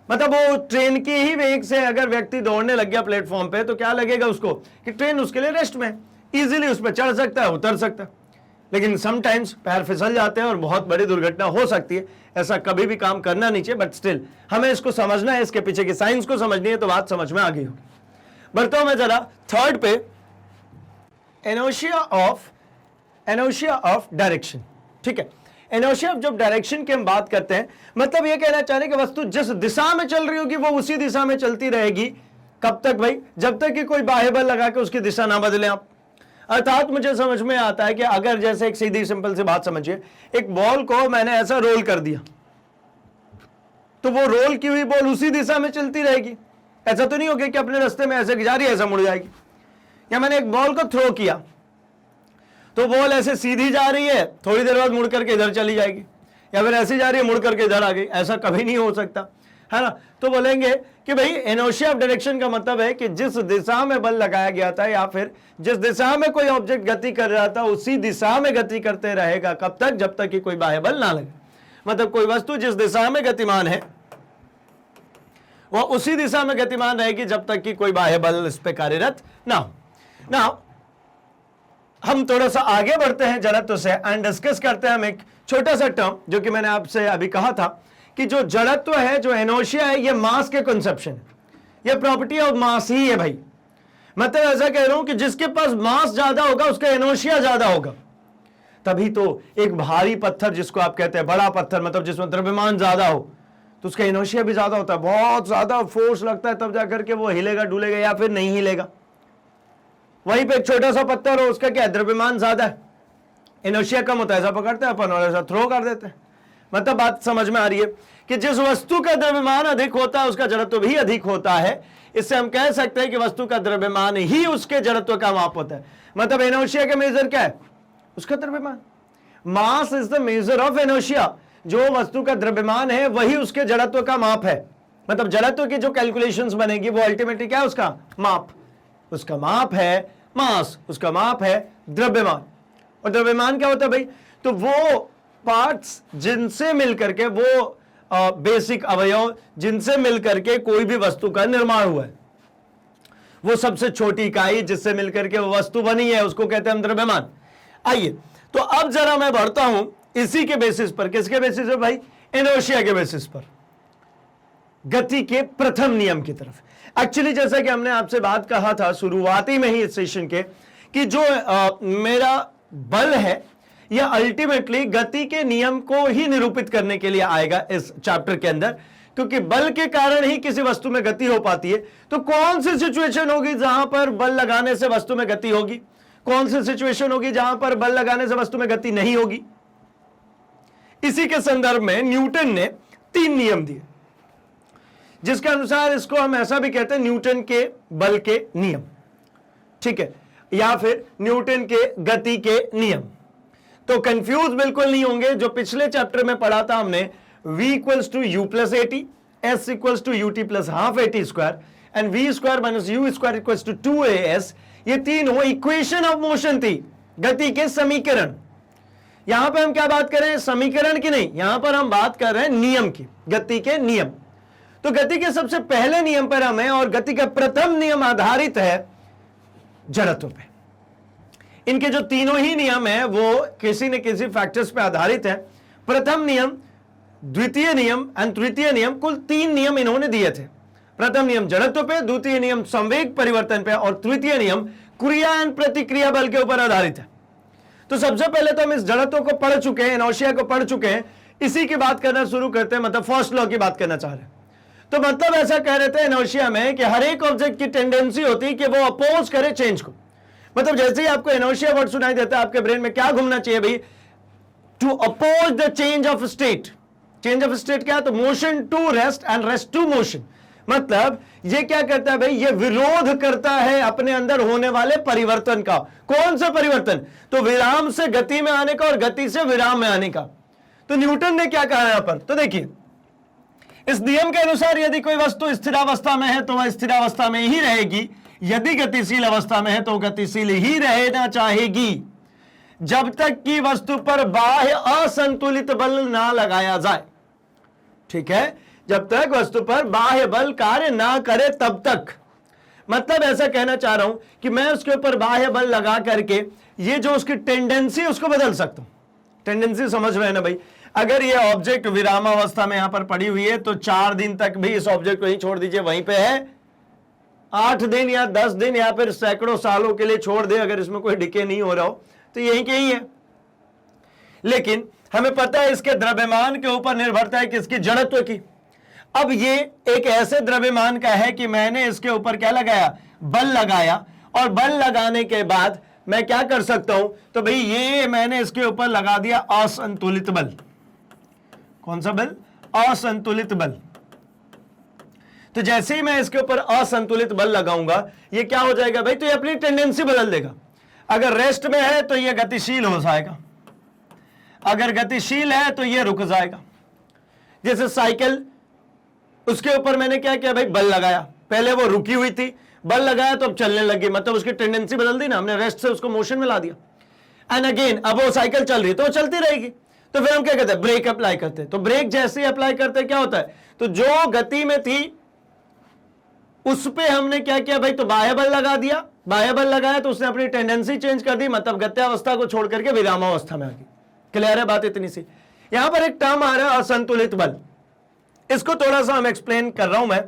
Speaker 1: मतलब वो ट्रेन की ही वेग से अगर व्यक्ति दौड़ने लग गया प्लेटफॉर्म पे, तो क्या लगेगा उसको कि ट्रेन उसके लिए रेस्ट में, इजीली उस पर चढ़ सकता है, उतर सकता है। लेकिन समटाइम्स पैर फिसल जाते हैं और बहुत बड़ी दुर्घटना हो सकती है। ऐसा कभी भी काम करना नहीं चाहिए, बट स्टिल हमें इसको समझना है, इसके पीछे की साइंस को समझनी है, तो बात समझ में आ गई होगी। बढ़ता हूं मैं जरा थर्ड पे, इनर्शिया ऑफ डायरेक्शन। ठीक है, इनर्शिया ऑफ जब डायरेक्शन की हम बात करते हैं, मतलब ये कहना चाह रहे हैं कि वस्तु जिस दिशा में चल रही होगी वो उसी दिशा में चलती रहेगी। कब तक भाई, जब तक कि कोई बाह्य बल लगा के उसकी दिशा ना बदले आप। अर्थात मुझे समझ में आता है कि अगर जैसे एक सीधी सिंपल सी बात समझिए, एक बॉल को मैंने ऐसा रोल कर दिया, तो वो रोल की हुई बॉल उसी दिशा में चलती रहेगी। ऐसा तो नहीं होगा कि अपने रास्ते में ऐसे जा रही है ऐसा मुड़ जाएगी। या मैंने एक बॉल को थ्रो किया तो बॉल ऐसे सीधी जा रही है, थोड़ी देर बाद मुड़ करके इधर चली जाएगी, या फिर ऐसी जा रही है मुड़ करके इधर आ गई। ऐसा कभी नहीं हो सकता, है ना। तो बोलेंगे कि भाई इनर्शिया ऑफ डायरेक्शन का मतलब है कि जिस दिशा में बल लगाया गया था, या फिर जिस दिशा में कोई ऑब्जेक्ट गति कर रहा था, उसी दिशा में गति करते रहेगा। कब तक, जब तक कि कोई बाह्य बल ना लगे। मतलब कोई वस्तु जिस दिशा में गतिमान है वह उसी दिशा में गतिमान रहेगी जब तक कि कोई बाह्य बल इस पे कार्यरत ना हो। ना हम थोड़ा सा आगे बढ़ते हैं जड़त्व से एंड डिस्कस करते हैं हम एक छोटा सा टर्म, जो कि मैंने आपसे अभी कहा था कि जो जड़त्व है, जो इनर्शिया है, ये मास के कंसेप्शन है, ये प्रॉपर्टी ऑफ मास ही है भाई। मतलब ऐसा कह रहा हूं कि जिसके पास मास ज्यादा होगा उसका इनर्शिया ज्यादा होगा। तभी तो एक भारी पत्थर जिसको आप कहते हैं बड़ा पत्थर, मतलब जिसमें द्रव्यमान ज्यादा हो, तो उसका इनर्शिया भी ज्यादा होता है, बहुत ज्यादा फोर्स लगता है तब जाकर के वो हिलेगा डुलेगा या फिर नहीं हिलेगा। वहीं पे एक छोटा सा पत्थर हो, उसका क्या है, द्रव्यमान ज्यादा है, इनर्शिया कम होता है, ऐसा पकड़ते हैं अपन और ऐसा थ्रो कर देते हैं। मतलब बात समझ में आ रही है कि जिस वस्तु का द्रव्यमान अधिक होता है उसका जड़त्व भी अधिक होता है। इससे हम कह सकते हैं कि वस्तु का द्रव्यमान ही उसके जड़त्व का माप होता है। मतलब इनर्शिया का मेजर क्या है, उसका द्रव्यमान। Mass is the measure of inertia. जो वस्तु का द्रव्यमान है वही उसके जड़त्व का माप है। मतलब जड़त्व की जो कैलकुलेशंस बनेगी वो अल्टीमेटली क्या है, उसका माप। उसका माप है मास, उसका माप है द्रव्यमान। और द्रव्यमान क्या होता है भाई, तो वो पार्ट्स जिनसे मिलकर के, वो बेसिक अवयव जिनसे मिलकर के कोई भी वस्तु का निर्माण हुआ है, वो सबसे छोटी इकाई जिससे मिलकर के वो वस्तु बनी है, उसको कहते हैं हम द्रव्यमान। आइए तो अब जरा मैं बढ़ता हूं इसी के बेसिस पर। किसके बेसिस पर भाई, इनर्शिया के बेसिस पर, गति के प्रथम नियम की तरफ। एक्चुअली जैसा कि हमने आपसे बात कहा था शुरुआती में ही इस सेशन के, कि जो मेरा बल है यह अल्टीमेटली गति के नियम को ही निरूपित करने के लिए आएगा इस चैप्टर के अंदर, क्योंकि बल के कारण ही किसी वस्तु में गति हो पाती है। तो कौन सी सिचुएशन होगी जहां पर बल लगाने से वस्तु में गति होगी, कौन सी सिचुएशन होगी जहां पर बल लगाने से वस्तु में गति नहीं होगी। इसी के संदर्भ में न्यूटन ने 3 नियम दिए, जिसके अनुसार इसको हम ऐसा भी कहते हैं न्यूटन के बल के नियम, ठीक है, या फिर न्यूटन के गति के नियम। तो कंफ्यूज बिल्कुल नहीं होंगे। जो पिछले चैप्टर में पढ़ा था हमने, v equals to u plus a t, s equals to u t plus half a t square and v square minus u square equals to 2as, ये तीनों इक्वेशन ऑफ मोशन थी, गति के समीकरण। यहां पर हम क्या बात कर रहे हैं, समीकरण की नहीं, यहां पर हम बात कर रहे हैं नियम की, गति के नियम। तो गति के सबसे पहले नियम पर हमें, और गति का प्रथम नियम आधारित है जड़त्व पे। इनके जो तीनों ही नियम है वो किसी न किसी फैक्टर्स पे आधारित है। प्रथम नियम, द्वितीय नियम एंड तृतीय नियम, कुल 3 नियम इन्होंने दिए थे। प्रथम नियम जड़त्व पे, द्वितीय नियम संवेग परिवर्तन पे, और तृतीय नियम क्रिया एंड प्रतिक्रिया बल के ऊपर आधारित है। तो सबसे पहले तो हम इस जड़त्व को पढ़ चुके हैं, इनर्शिया को पढ़ चुके हैं, इसी की बात करना शुरू करते हैं। मतलब फर्स्ट लॉ की बात करना चाह रहे हैं। तो मतलब ऐसा कह रहे थे इनर्शिया में कि हर एक ऑब्जेक्ट की टेंडेंसी होती है कि वो अपोज करे चेंज को। मतलब जैसे ही आपको इनर्शिया वर्ड सुनाई देता है, आपके ब्रेन में क्या घूमना चाहिए भाई, to oppose the change of state. Change of state क्या है, तो motion to rest and rest to motion. मतलब ये क्या करता है भाई, ये विरोध करता है अपने अंदर होने वाले परिवर्तन का। कौन सा परिवर्तन, तो विराम से गति में आने का और गति से विराम में आने का। तो न्यूटन ने क्या कहा यहां पर, तो देखिए इस नियम के अनुसार यदि कोई वस्तु स्थिरावस्था में है तो वह स्थिरावस्था में ही रहेगी, यदि गतिशील अवस्था में है तो गतिशील ही रहना चाहेगी, जब तक कि वस्तु पर बाह्य असंतुलित बल ना लगाया जाए। ठीक है, जब तक वस्तु पर बाह्य बल कार्य ना करे तब तक। मतलब ऐसा कहना चाह रहा हूं कि मैं उसके ऊपर बाह्य बल लगा करके ये जो उसकी टेंडेंसी उसको बदल सकता हूं। टेंडेंसी समझ रहे हैं ना भाई, अगर ये ऑब्जेक्ट विरामावस्था में यहां पर पड़ी हुई है तो 4 दिन तक भी इस ऑब्जेक्ट को ही छोड़ दीजिए, वहीं पे है। 8 दिन या 10 दिन या फिर सैकड़ों सालों के लिए छोड़ दे, अगर इसमें कोई डिके नहीं हो रहा हो तो यहीं के ही है। लेकिन हमें पता है इसके द्रव्यमान के ऊपर निर्भरता है किसकी, जड़त्व की। अब ये एक ऐसे द्रव्यमान का है कि मैंने इसके ऊपर क्या लगाया, बल लगाया, और बल लगाने के बाद मैं क्या कर सकता हूं, तो भाई ये मैंने इसके ऊपर लगा दिया असंतुलित बल। कौन सा बल, असंतुलित बल। तो जैसे ही मैं इसके ऊपर असंतुलित बल लगाऊंगा ये क्या हो जाएगा भाई, तो ये अपनी टेंडेंसी बदल देगा। अगर रेस्ट में है तो ये गतिशील हो जाएगा, अगर गतिशील है तो ये रुक जाएगा। जैसे साइकिल, उसके ऊपर मैंने क्या किया भाई, बल लगाया, पहले वो रुकी हुई थी, बल लगाया तो अब चलने लगी, मतलब उसकी टेंडेंसी बदल दी ना, हमने रेस्ट से उसको मोशन में ला दिया। एंड अगेन अब वो साइकिल चल रही है तो वो चलती रहेगी। तो फिर हम क्या कहते हैं, ब्रेक अप्लाई करते हैं। तो ब्रेक जैसे ही अप्लाई करते हैं क्या होता है, तो जो गति में थी उस पे हमने क्या किया भाई, तो बाह्य बल लगा दिया। बाह्य बल लगाया तो उसने अपनी टेंडेंसी चेंज कर दी, मतलब गत्यावस्था को छोड़ करके विरामावस्था में आ गई। क्लियर है बात इतनी सी। यहां पर एक टर्म आ रहा है असंतुलित बल, इसको थोड़ा सा हम एक्सप्लेन कर रहा हूं, मैं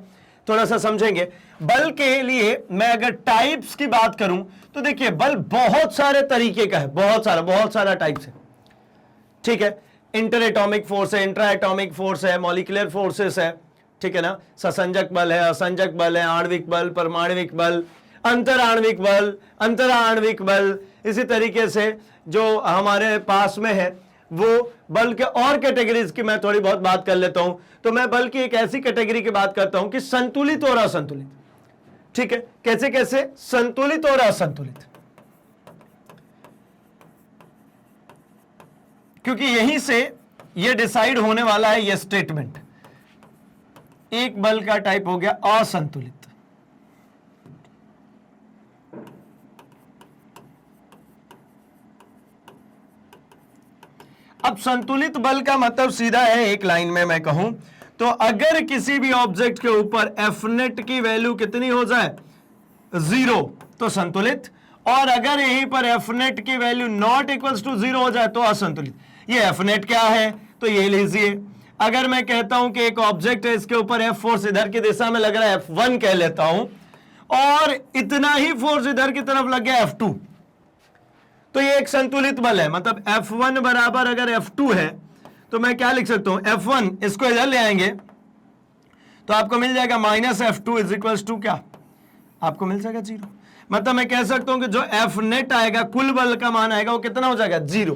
Speaker 1: थोड़ा सा समझेंगे। बल के लिए मैं अगर टाइप्स की बात करूं तो देखिए बल बहुत सारे तरीके का है, बहुत सारा टाइप्स है। ठीक है, इंटर एटॉमिक फोर्स है, इंट्रा एटॉमिक फोर्स है, मॉलिक्यूलर फोर्सेस है, ठीक है ना, ससंजक बल है, असंजक बल है, आणविक बल, परमाणविक बल, अंतराण्विक बल, अंतराण्विक बल। इसी तरीके से जो हमारे पास में है वो बल के और कैटेगरीज की मैं थोड़ी बहुत बात कर लेता हूं। तो मैं बल की एक ऐसी कैटेगरी की बात करता हूं कि संतुलित और असंतुलित, ठीक है। कैसे कैसे? संतुलित और असंतुलित, क्योंकि यहीं से यह डिसाइड होने वाला है, यह स्टेटमेंट। एक बल का टाइप हो गया असंतुलित। अब संतुलित बल का मतलब सीधा है, एक लाइन में मैं कहूं तो अगर किसी भी ऑब्जेक्ट के ऊपर एफ नेट की वैल्यू कितनी हो जाए, 0, तो संतुलित। और अगर यहीं पर एफ नेट की वैल्यू नॉट इक्वल्स टू 0 हो जाए तो असंतुलित। ये एफ नेट क्या है तो ये लीजिए, अगर मैं कहता हूं कि एक ऑब्जेक्ट है, इसके ऊपर एफ फोर्स इधर की दिशा में लग रहा है, F1 कह लेता हूं, और इतना ही फोर्स इधर की तरफ लग गया F2, तो ये एक संतुलित बल है। मतलब F1 बराबर अगर F2 है तो मैं क्या लिख सकता हूं, F1 इसको इधर ले आएंगे तो आपको मिल जाएगा -F2 इज इक्वल्स टू क्या, आपको मिल जाएगा 0। मतलब मैं कह सकता हूं कि जो F नेट आएगा, कुल बल का मान आएगा, वो कितना हो जाएगा, 0।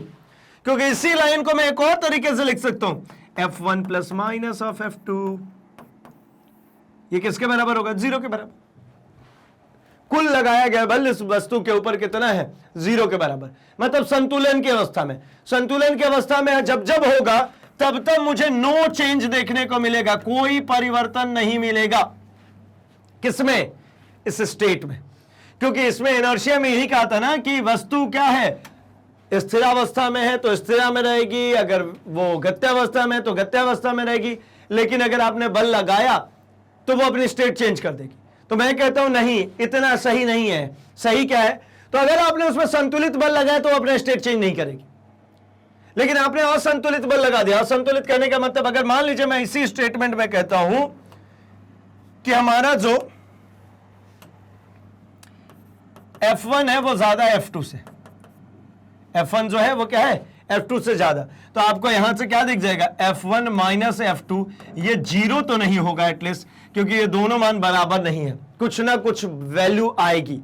Speaker 1: क्योंकि इसी लाइन को मैं एक और तरीके से लिख सकता हूं, F1 plus minus of F2, ये किसके बराबर होगा, 0 के बराबर। कुल लगाया गया बल इस वस्तु के ऊपर कितना है, 0 के बराबर। मतलब संतुलन की अवस्था में, संतुलन की अवस्था में जब जब होगा तब तब मुझे नो चेंज देखने को मिलेगा, कोई परिवर्तन नहीं मिलेगा। किसमें, इस स्टेट में। क्योंकि इसमें इनर्शिया में यही कहा था ना कि वस्तु क्या है, स्थिरावस्था में है तो स्थिरा में रहेगी, अगर वो गत्यावस्था में है तो गत्यावस्था में रहेगी, लेकिन अगर आपने बल लगाया तो वो अपनी स्टेट चेंज कर देगी। तो मैं कहता हूं नहीं, इतना सही नहीं है। सही क्या है, तो अगर आपने उसमें संतुलित बल लगाया तो अपने स्टेट चेंज नहीं करेगी, लेकिन आपने असंतुलित बल लगा दिया। असंतुलित करने का मतलब, अगर मान लीजिए मैं इसी स्टेटमेंट में कहता हूं कि हमारा जो F1 है वो ज्यादा है F2 से, F1 जो है वो क्या है, F2 से ज्यादा, तो आपको यहां से क्या दिख जाएगा, F1 माइनस F2, ये 0 तो नहीं होगा एटलीस्ट, क्योंकि ये दोनों मान बराबर नहीं है, कुछ ना कुछ वैल्यू आएगी,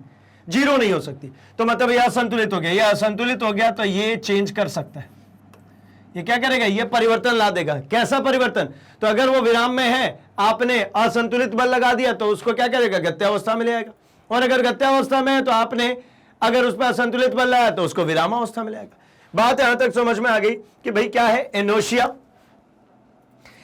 Speaker 1: 0 नहीं हो सकती। तो मतलब ये असंतुलित हो गया, ये असंतुलित हो गया तो ये चेंज कर सकता है। ये क्या करेगा, ये परिवर्तन ला देगा। कैसा परिवर्तन, तो अगर वो विराम में है, आपने असंतुलित बल लगा दिया तो उसको क्या करेगा, गत्यावस्था में ले आएगा। और अगर गत्यावस्था में है तो आपने अगर उस पर असंतुलित बल लगाया तो उसको विरामावस्था में ले आएगा। बात यहां तक समझ में आ गई कि भाई क्या है इनर्शिया।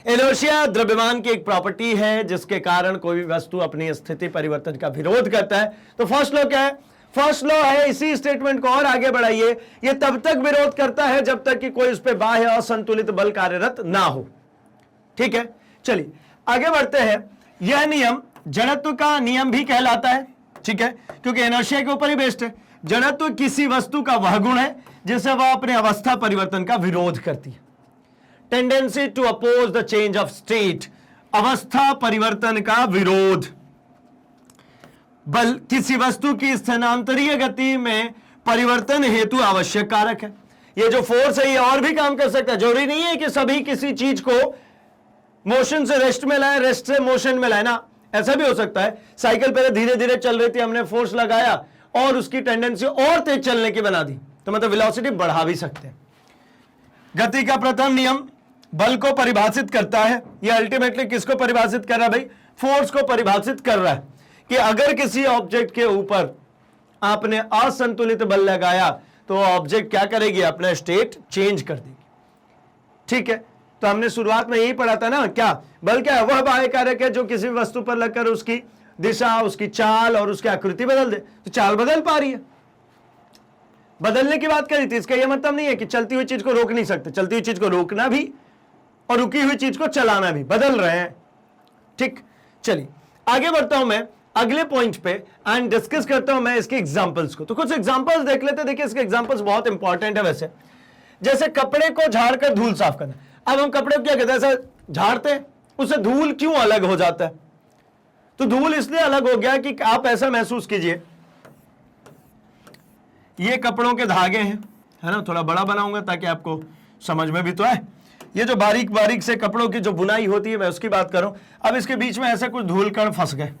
Speaker 1: इनर्शिया द्रव्यमान की एक प्रॉपर्टी है जिसके कारण कोई भी वस्तु अपनी स्थिति परिवर्तन का विरोध करता है। तो फर्स्ट लॉ क्या है, फर्स्ट लॉ है, इसी स्टेटमेंट को और आगे बढ़ाइए, ये तब तक विरोध करता है जब तक कि कोई उस पर बाह्य असंतुलित बल कार्यरत ना हो। ठीक है, चलिए आगे बढ़ते हैं। यह नियम जड़त्व का नियम भी कहलाता है, ठीक है, क्योंकि इनर्शिया के ऊपर ही बेस्ड है। जड़त्व किसी वस्तु का वह गुण है जिसे वह अपने अवस्था परिवर्तन का विरोध करती है। Tendency to oppose the change of state, अवस्था परिवर्तन का विरोध। बल किसी वस्तु की स्थानांतरीय गति में परिवर्तन हेतु आवश्यक कारक है। ये जो फोर्स है ये और भी काम कर सकता है, जरूरी नहीं है कि सभी किसी चीज को मोशन से रेस्ट में लाए, रेस्ट से मोशन में लाए ना, ऐसा भी हो सकता है। साइकिल पहले धीरे धीरे चल रही थी, हमने फोर्स लगाया और उसकी टेंडेंसी और तेज चलने की बना दी, तो मतलब वेलोसिटी बढ़ा भी सकते हैं। गति का प्रथम नियम बल को परिभाषित करता है। ये अल्टीमेटली किसको परिभाषित कर रहा है भाई, फोर्स को परिभाषित कर रहा है कि अगर किसी ऑब्जेक्ट के ऊपर आपने असंतुलित बल लगाया तो ऑब्जेक्ट क्या करेगी, अपना स्टेट चेंज कर देगी। ठीक है, तो हमने शुरुआत में यही पढ़ा था ना, क्या बल क्या है, वह बाह्य कारक है जो किसी वस्तु पर लगकर उसकी दिशा, उसकी चाल और उसकी आकृति बदल दे। तो चाल बदल पा रही है, बदलने की बात करी थी। इसका यह मतलब नहीं है कि चलती हुई चीज को रोक नहीं सकते, चलती हुई चीज को रोकना भी और रुकी हुई चीज को चलाना भी, बदल रहे हैं। ठीक, चलिए आगे बढ़ता हूं मैं अगले पॉइंट पे एंड डिस्कस करता हूं मैं इसके एग्जांपल्स को। तो कुछ एग्जांपल्स देख लेते हैं। देखिए इसके एग्जांपल्स बहुत इंपॉर्टेंट है वैसे। जैसे कपड़े को झाड़कर धूल साफ करना। अब हम कपड़े को क्या कहते हैं, ऐसा झाड़ते हैं, उससे धूल क्यों अलग हो जाता है, तो धूल इसलिए अलग हो गया कि आप ऐसा महसूस कीजिए, ये कपड़ों के धागे हैं, है ना, थोड़ा बड़ा बनाऊंगा ताकि आपको समझ में भी तो है। ये जो बारीक बारीक से कपड़ों की जो बुनाई होती है मैं उसकी बात कर रहा हूं। अब इसके बीच में ऐसे कुछ धूल कण फंस गए,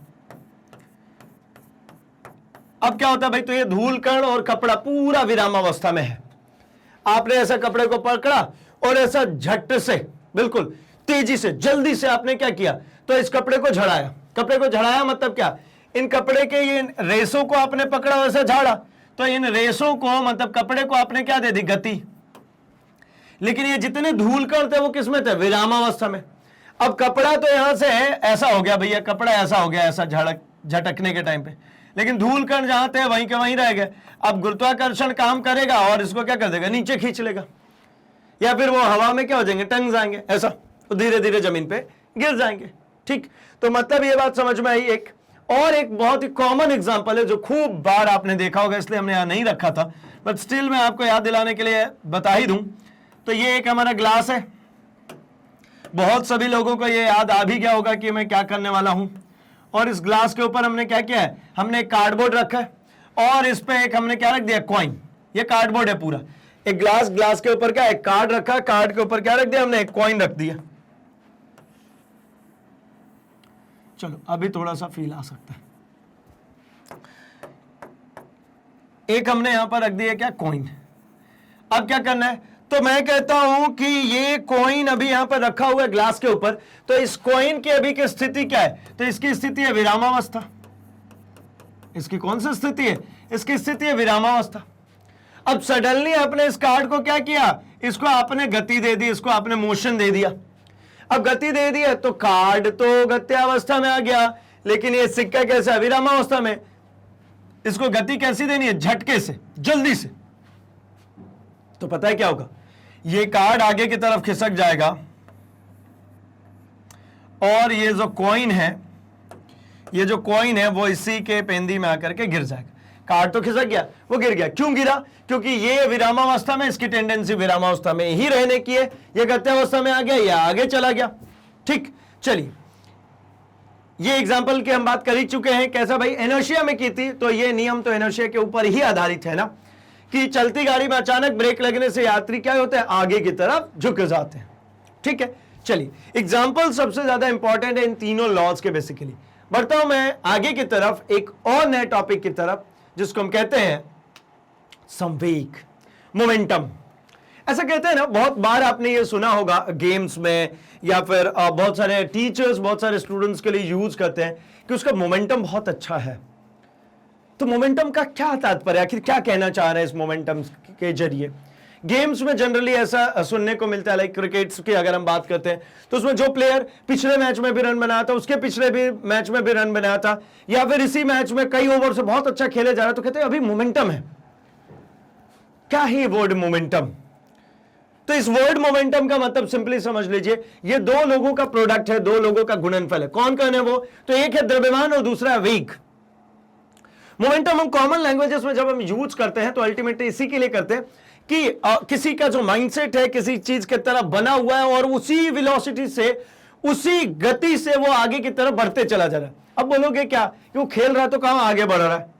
Speaker 1: अब क्या होता है भाई, तो ये धूल कण और कपड़ा पूरा विरामावस्था में है। आपने ऐसा कपड़े को पकड़ा और ऐसा झट से, बिल्कुल तेजी से, जल्दी से आपने क्या किया, तो इस कपड़े को झड़ाया। कपड़े को झड़ाया मतलब क्या, इन कपड़े के ये रेसों को आपने पकड़ा, वैसे झाड़ा, तो इन रेसों को मतलब कपड़े को आपने क्या दे दी, गति। लेकिन ये जितने धूल कण थे वो किसमें थे, विरामावस्था में। अब कपड़ा तो यहां से ऐसा हो गया भैया, कपड़ा ऐसा हो गया, ऐसा झटकने के टाइम पे, लेकिन धूल कण जहां थे वहीं के वहीं रह गए। अब गुरुत्वाकर्षण काम करेगा और इसको क्या कर देगा, नीचे खींच लेगा, या फिर वो हवा में क्या हो जाएंगे, टंग जाएंगे, ऐसा धीरे धीरे जमीन पे गिर जाएंगे। ठीक, तो मतलब ये बात समझ में आई। एक और एक बहुत ही कॉमन एग्जांपल है जो खूब बार आपने देखा होगा, इसलिए हमने यहां नहीं रखा था, बट स्टिल मैं आपको याद दिलाने के लिए बता ही दूं। तो ये एक हमारा ग्लास है, बहुत सभी लोगों को ये याद आ भी गया होगा कि मैं क्या करने वाला हूं। और इस ग्लास के ऊपर हमने क्या किया है, हमने एक कार्डबोर्ड रखा है और इस पे एक हमने क्या रख दिया, कॉइन। ये कार्डबोर्ड है पूरा, एक ग्लास, ग्लास के ऊपर क्या है, कार्ड रखा, कार्ड के ऊपर क्या रख दिया हमने, एक कॉइन रख दिया। चलो अभी थोड़ा सा फील आ सकता है। एक हमने यहां पर रख दिया क्या, कॉइन। अब क्या करना है, तो मैं कहता हूं कि ये कॉइन अभी यहां पर रखा हुआ है ग्लास के ऊपर, तो इस कॉइन की अभी की स्थिति क्या है, तो इसकी स्थिति है विरामावस्था। इसकी कौन सी स्थिति है, इसकी स्थिति है विरामावस्था। अब सडनली आपने इस कार्ड को क्या किया, इसको आपने गति दे दी, इसको आपने मोशन दे दिया। अब गति दे दी है तो कार्ड तो गत्यावस्था में आ गया, लेकिन ये सिक्का कैसा है, विरामावस्था में। इसको गति कैसी देनी है, झटके से, जल्दी से। तो पता है क्या होगा, ये कार्ड आगे की तरफ खिसक जाएगा और ये जो कॉइन है, ये जो कॉइन है वो इसी के पेंदी में आकर के गिर जाएगा। कार्ड तो खिसक गया, वो गिर गया। क्यों गिरा, क्योंकि ये विरामावस्था में, इसकी टेंडेंसी विरामावस्था में ही रहने की है, ये गत्यावस्था में आ गया, ये आगे चला गया। ठीक, चलिए ये एग्जांपल की हम बात कर ही चुके हैं। कैसा भाई, इनर्शिया में की थी, तो ये नियम तो इनर्शिया के ऊपर ही आधारित है ना, कि चलती गाड़ी में अचानक ब्रेक लगने से यात्री क्या होते हैं, आगे की तरफ झुक जाते हैं। ठीक है, चलिए एग्जांपल सबसे ज्यादा इंपॉर्टेंट है इन तीनों लॉज के। बेसिकली बढ़ता हूं मैं आगे की तरफ एक और नए टॉपिक की तरफ, जिसको हम कहते हैं संवेग, मोमेंटम। ऐसा कहते हैं ना, बहुत बार आपने ये सुना होगा गेम्स में, या फिर बहुत सारे टीचर्स बहुत सारे स्टूडेंट्स के लिए यूज करते हैं कि उसका मोमेंटम बहुत अच्छा है। तो मोमेंटम का क्या तात्पर्य, आखिर क्या कहना चाह रहे हैं इस मोमेंटम के जरिए। गेम्स में जनरली ऐसा सुनने को मिलता है, लाइक क्रिकेट्स की अगर हम बात करते हैं, तो उसमें जो प्लेयर पिछले मैच में भी रन बनाया था, उसके पिछले भी मैच में भी रन बनाया था, या फिर इसी मैच में कई ओवर से बहुत अच्छा खेले जा रहा है, तो कहते हैं अभी मोमेंटम है। क्या है वर्ड मोमेंटम, तो इस वर्ड मोमेंटम का मतलब सिंपली समझ लीजिए, ये दो लोगों का प्रोडक्ट है, दो लोगों का गुणनफल है। कौन कौन है वो, तो एक है द्रव्यमान और दूसरा है वेग। मोमेंटम हम कॉमन लैंग्वेजेस में जब हम यूज करते हैं तो अल्टीमेटली इसी के लिए करते हैं कि किसी का जो माइंडसेट है किसी चीज की तरफ बना हुआ है और उसी वेलोसिटी से, उसी गति से वो आगे की तरफ बढ़ते चला जा रहा है। अब बोलोगे क्या कि वो खेल रहा है तो कहां आगे बढ़ रहा है,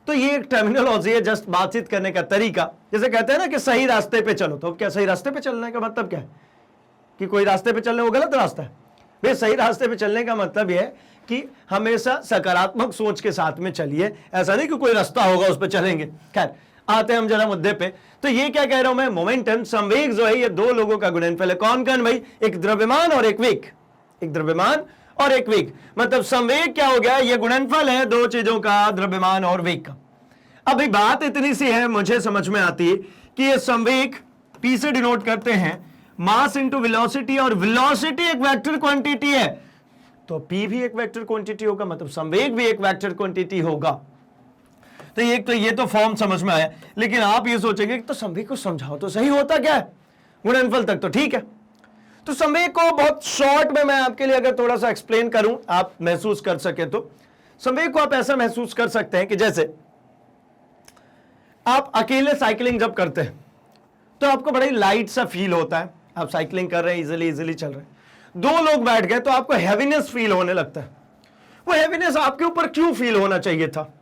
Speaker 1: तो ये एक टर्मिनोलॉजी है, जस्ट बातचीत करने का तरीका। जैसे कहते हैं ना कि सही रास्ते पे चलो, तो क्या सही रास्ते पे चलने का मतलब क्या है, कि कोई रास्ते पे चलने वो गलत रास्ता है। भाई सही रास्ते पे चलने का मतलब यह है कि हमेशा सकारात्मक सोच के साथ में चलिए, ऐसा नहीं कि कोई रास्ता होगा उस पर चलेंगे। खैर आते हैं हम जरा मुद्दे पे। तो ये क्या कह रहा हूं मैं, मोमेंटम, संवेग जो है ये दो लोगों का गुणनफल है। कौन कौन भाई, एक द्रव्यमान और एक वेग। एक द्रव्यमान और एक वेग, मतलब संवेग क्या हो गया, ये गुणनफल है दो चीजों का, द्रव्यमान और वेग का। अभी बात इतनी सी है, मुझे समझ में आती है कि ये संवेग P से डिनोट करते हैं मास इनटू वेलोसिटी, और वेलोसिटी एक वेक्टर क्वांटिटी है, तो P भी एक वेक्टर क्वांटिटी होगा, मतलब संवेग भी एक वेक्टर क्वांटिटी होगा। तो ये तो फॉर्म समझ में आया, लेकिन आप ये सोचेंगे कि तो संवेग को समझाओ तो सही, होता क्या है, गुणनफल तक तो ठीक है। तो संवेग को बहुत शॉर्ट में मैं आपके लिए अगर थोड़ा सा एक्सप्लेन करूं, आप महसूस कर सके, तो संवेग को आप ऐसा महसूस कर सकते हैं कि जैसे आप अकेले साइकिलिंग जब करते हैं तो आपको बड़ा ही लाइट सा फील होता है, आप साइकिलिंग कर रहे हैं, इजीली चल रहे हैं। दो लोग बैठ गए तो आपको हैवीनेस फील होने लगता है। वो हैवीनेस आपके ऊपर क्यों फील होना चाहिए था,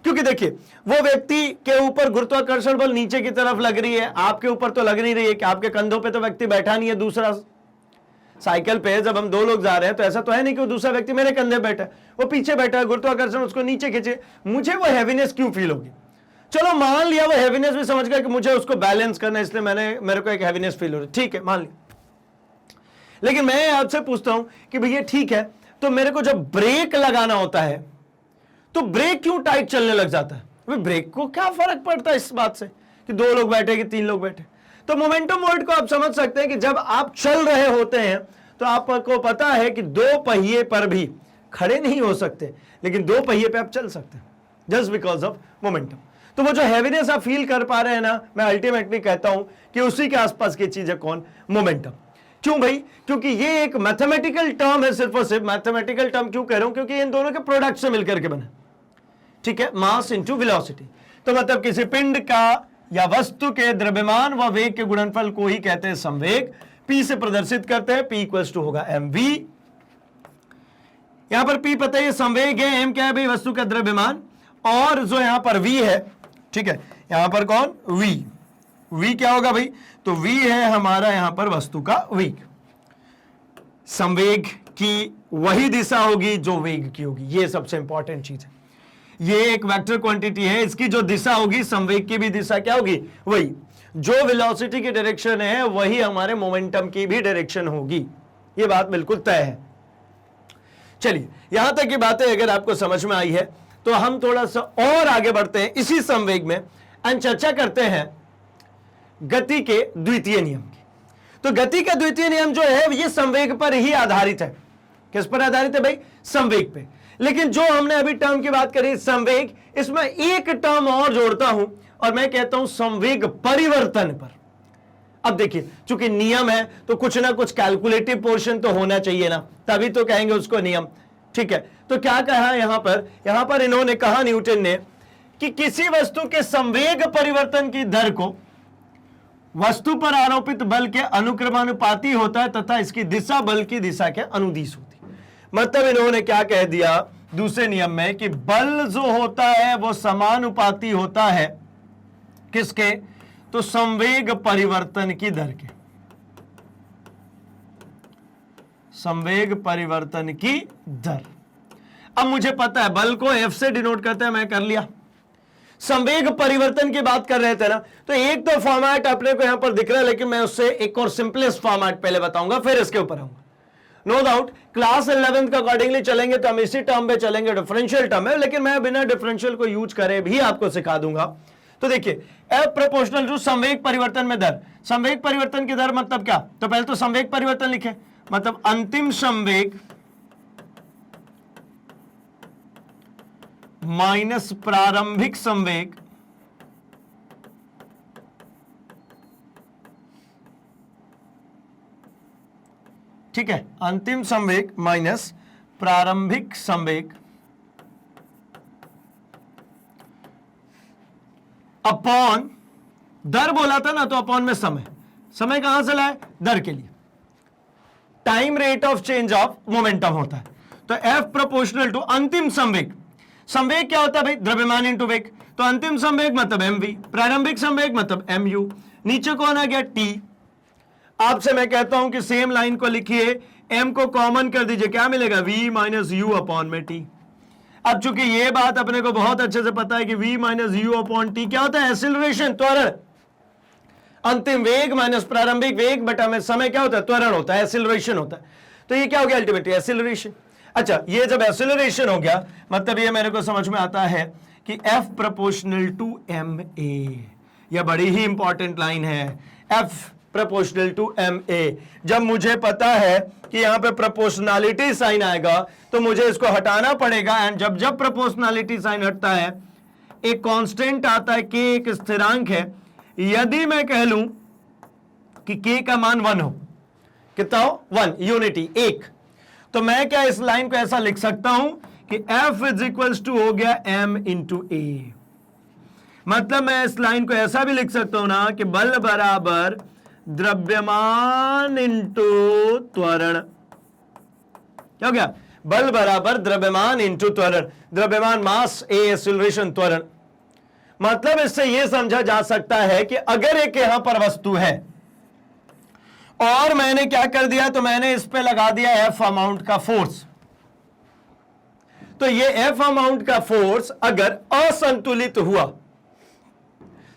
Speaker 1: क्योंकि देखिए वो व्यक्ति के ऊपर गुरुत्वाकर्षण बल नीचे की तरफ लग रही है, आपके ऊपर तो लग नहीं रही है कि आपके कंधों पे तो व्यक्ति बैठा नहीं है। दूसरा साइकिल पे जब हम दो लोग जा रहे हैं तो ऐसा तो है नहीं कि वो दूसरा व्यक्ति मेरे कंधे बैठा है, वो पीछे बैठा है, गुरुत्वाकर्षण उसको नीचे खींचे, मुझे वो हैवीनेस क्यों फील होगी? चलो मान लिया वो हैवीनेस भी समझ गया कि मुझे उसको बैलेंस करना है, इसलिए मेरे को एक हैवीनेस फील हो रही है, ठीक है मान लिया। लेकिन मैं आपसे पूछता हूं कि भैया ठीक है, तो मेरे को जब ब्रेक लगाना होता है तो ब्रेक क्यों टाइट चलने लग जाता है? भाई ब्रेक को क्या फर्क पड़ता है इस बात से कि दो लोग बैठे कि तीन लोग बैठे? तो मोमेंटम वर्ड को आप समझ सकते हैं कि जब आप चल रहे होते हैं तो आपको पता है कि दो पहिए पर भी खड़े नहीं हो सकते, लेकिन दो पहिए पे आप चल सकते हैं जस्ट बिकॉज ऑफ मोमेंटम। तो वो जो हैवीनेस आप फील कर पा रहे हैं ना, मैं अल्टीमेटली कहता हूं कि उसी के आसपास की चीज है कौन? मोमेंटम। क्यों भाई? क्योंकि ये एक मैथमेटिकल टर्म है, सिर्फ और सिर्फ मैथमेटिकल टर्म। क्यों कह रहा हूं? क्योंकि इन दोनों के प्रोडक्ट से मिलकर के बना, ठीक है, मास इंटू वेलोसिटी। तो मतलब किसी पिंड का या वस्तु के द्रव्यमान व वेग के गुणनफल को ही कहते हैं संवेग। P से प्रदर्शित करते हैं, P इक्वल्स टू होगा mv। यहां पर P पता है संवेग है, m क्या है भाई? वस्तु का द्रव्यमान, और जो यहां पर v है, ठीक है, यहां पर कौन? v क्या होगा भाई? तो v है हमारा यहां पर वस्तु का वेग। संवेग की वही दिशा होगी जो वेग की होगी, ये सबसे इंपॉर्टेंट चीज है। ये एक वेक्टर क्वांटिटी है, इसकी जो दिशा होगी संवेग की भी दिशा क्या होगी? वही। जो वेलोसिटी की डायरेक्शन है वही हमारे मोमेंटम की भी डायरेक्शन होगी, ये बात बिल्कुल तय है। चलिए यहां तक की बातें अगर आपको समझ में आई है तो हम थोड़ा सा और आगे बढ़ते हैं इसी संवेग में और चर्चा करते हैं गति के द्वितीय नियम की। तो गति का द्वितीय नियम जो है ये संवेग पर ही आधारित है। किस पर आधारित है भाई? संवेग पे। लेकिन जो हमने अभी टर्म की बात करी संवेग, इसमें एक टर्म और जोड़ता हूं और मैं कहता हूं संवेग परिवर्तन पर। अब देखिए चूंकि नियम है तो कुछ ना कुछ कैलकुलेटिव पोर्शन तो होना चाहिए ना, तभी तो कहेंगे उसको नियम, ठीक है। तो क्या कहा यहां पर इन्होंने कहा न्यूटन ने कि किसी वस्तु के संवेग परिवर्तन की दर को वस्तु पर आरोपित बल के अनुक्रमानुपाती होता है तथा इसकी दिशा बल की दिशा के अनुदिश होती है। मतलब इन्होंने क्या कह दिया दूसरे नियम में कि बल जो होता है वो समानुपाती होता है किसके? तो संवेग परिवर्तन की दर के। संवेग परिवर्तन की दर। अब मुझे पता है बल को F से डिनोट करते हैं, मैं कर लिया। संवेग परिवर्तन की बात कर रहे थे ना, तो एक तो फॉर्मेट अपने को यहां पर दिख रहा है, लेकिन मैं उससे एक और सिंपलेस्ट फॉर्मेट पहले बताऊंगा, फिर इसके ऊपर आऊंगा। नो डाउट क्लास 11th का अकॉर्डिंगली चलेंगे तो हम इसी टर्म पे चलेंगे, डिफरेंशियल टर्म है, लेकिन मैं बिना डिफरेंशियल को यूज करे भी आपको सिखा दूंगा। तो देखिए F प्रोपोर्शनल टू संवेग परिवर्तन में दर। संवेग परिवर्तन की दर मतलब क्या? तो पहले तो संवेग परिवर्तन लिखे, मतलब अंतिम संवेग माइनस प्रारंभिक संवेग ठीक है, अंतिम संवेग माइनस प्रारंभिक संवेग अपॉन दर बोला था ना, तो अपॉन में समय। समय कहां से लाए? दर के लिए। Time rate of change of momentum होता है। तो F प्रोपोर्शनल टू अंतिम संवेग। संवेग क्या होता है भाई? द्रव्यमान इंटू वेग। तो अंतिम संवेग मतलब mv, प्रारंभिक संवेग मतलब mu। नीचे कौन आ गया? t। आपसे मैं कहता हूं कि सेम लाइन को लिखिए, m को कॉमन कर दीजिए, क्या मिलेगा? v माइनस यू अपॉन में t। अब चूंकि ये बात अपने को बहुत अच्छे से पता है कि v minus you upon T क्या होता है? एक्सीलरेशन, त्वरण। अंतिम वेग माइनस प्रारंभिक वेग बटा में समय क्या होता है? त्वरण होता है, एक्सीलरेशन होता है। तो ये क्या हो गया? Ultimately acceleration. अच्छा, ये जब एक्सीलरेशन हो गया मतलब ये मेरे को समझ में आता है कि F प्रोपोर्शनल टू ma। यह बड़ी ही इंपॉर्टेंट लाइन है, F प्रोपोर्शनल टू ma। जब मुझे पता है कि यहां पे प्रोपोर्शनैलिटी साइन आएगा तो मुझे इसको हटाना पड़ेगा, एंड जब जब प्रोपोर्शनैलिटी साइन हटता है एक कांस्टेंट आता है, k एक स्थिरांक है। यदि मैं कह लूं कि k का मान 1 हो, कितना हो? 1, यूनिटी, 1, तो मैं क्या इस लाइन को ऐसा लिख सकता हूं कि F इज इक्वल्स टू हो गया m इंटू a। मतलब मैं इस लाइन को ऐसा भी लिख सकता हूं ना कि बल बराबर द्रव्यमान इंटू त्वरण। क्या हो गया? बल बराबर द्रव्यमान इंटू त्वरण, द्रव्यमान मास ए एक्सीलरेशन त्वरण। मतलब इससे यह समझा जा सकता है कि अगर एक यहां पर वस्तु है और मैंने क्या कर दिया, तो मैंने इस पे लगा दिया एफ अमाउंट का फोर्स, तो ये एफ अमाउंट का फोर्स अगर असंतुलित हुआ,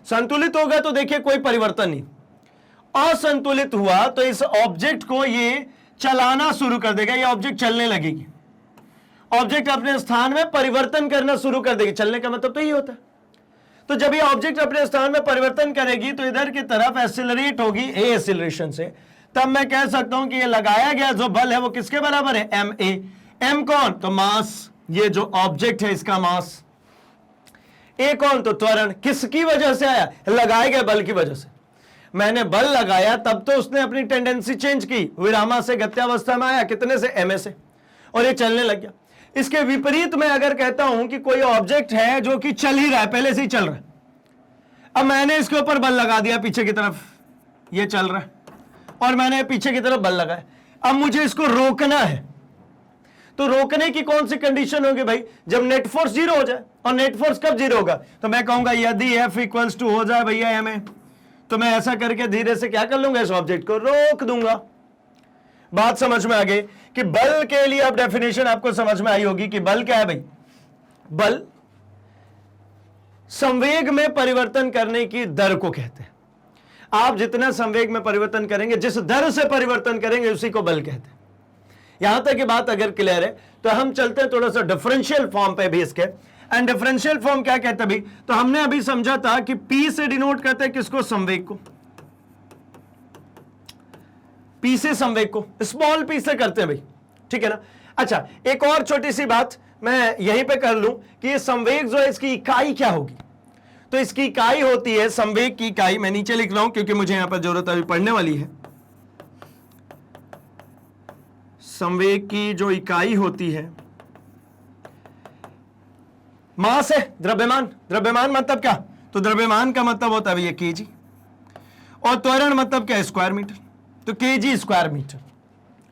Speaker 1: संतुलित होगा तो देखिए कोई परिवर्तन नहीं, असंतुलित हुआ तो इस ऑब्जेक्ट को ये चलाना शुरू कर देगा, ये ऑब्जेक्ट चलने लगेगी, ऑब्जेक्ट अपने स्थान में परिवर्तन करना शुरू कर देगी। चलने का मतलब तो ये होता है। तो जब ये ऑब्जेक्ट अपने स्थान में परिवर्तन करेगी तो इधर की तरफ एक्सीलरेट होगी ए एक्सीलरेशन से, तब मैं कह सकता हूं कि ये लगाया गया जो बल है वो किसके बराबर है, एम ए। एम कौन, तो मास, ये जो ऑब्जेक्ट है इसका मास। ए कौन, तो त्वरण। किसकी वजह से आया, लगाए गए बल की वजह से। मैंने बल लगाया तब तो उसने अपनी टेंडेंसी चेंज की, विरामा से गत्यावस्था में आया, कितने से, एम ए से, और ये चलने लग गया। इसके विपरीत में अगर कहता हूं कि कोई ऑब्जेक्ट है जो कि चल ही रहा है, पहले से ही चल रहा है, अब मैंने इसके ऊपर बल लगा दिया पीछे की तरफ, ये चल रहा है, और मैंने पीछे की तरफ बल लगाया, अब मुझे इसको रोकना है, तो रोकने की कौन सी कंडीशन होगी भाई, जब नेट फोर्स जीरो हो जाए। और नेट फोर्स कब जीरो होगा, तो मैं कहूंगा यदि एफ इक्वल्स टू हो जाए भैया एम ए, तो मैं ऐसा करके धीरे से क्या कर लूंगा, इस ऑब्जेक्ट को रोक दूंगा। बात समझ में आ गई कि बल के लिए अब डेफिनेशन आपको समझ में आई होगी कि बल क्या है भाई, बल संवेग में परिवर्तन करने की दर को कहते हैं। आप जितना संवेग में परिवर्तन करेंगे, जिस दर से परिवर्तन करेंगे, उसी को बल कहते हैं। यहां तक की बात अगर क्लियर है तो हम चलते हैं थोड़ा सा डिफरेंशियल फॉर्म पे भी इसके। एंड डिफरेंशियल फॉर्म क्या कहते हैं भाई, तो हमने अभी समझा था कि P से डिनोट करते हैं किसको, संवेग को, P से संवेग को, स्मॉल p से करते हैं भाई, ठीक है ना। अच्छा, एक और छोटी सी बात मैं यहीं पे कर लूं कि ये संवेग जो है इसकी इकाई क्या होगी, तो इसकी इकाई होती है, संवेग की इकाई मैं नीचे लिख रहा हूं क्योंकि मुझे यहां पर जरूरत अभी पढ़ने वाली है। संवेग की जो इकाई होती है, मास है, द्रव्यमान। द्रव्यमान मतलब क्या, तो द्रव्यमान का मतलब होता है भैया केजी, और त्वरण मतलब क्या, स्क्वायर मीटर, तो केजी स्क्वायर मीटर।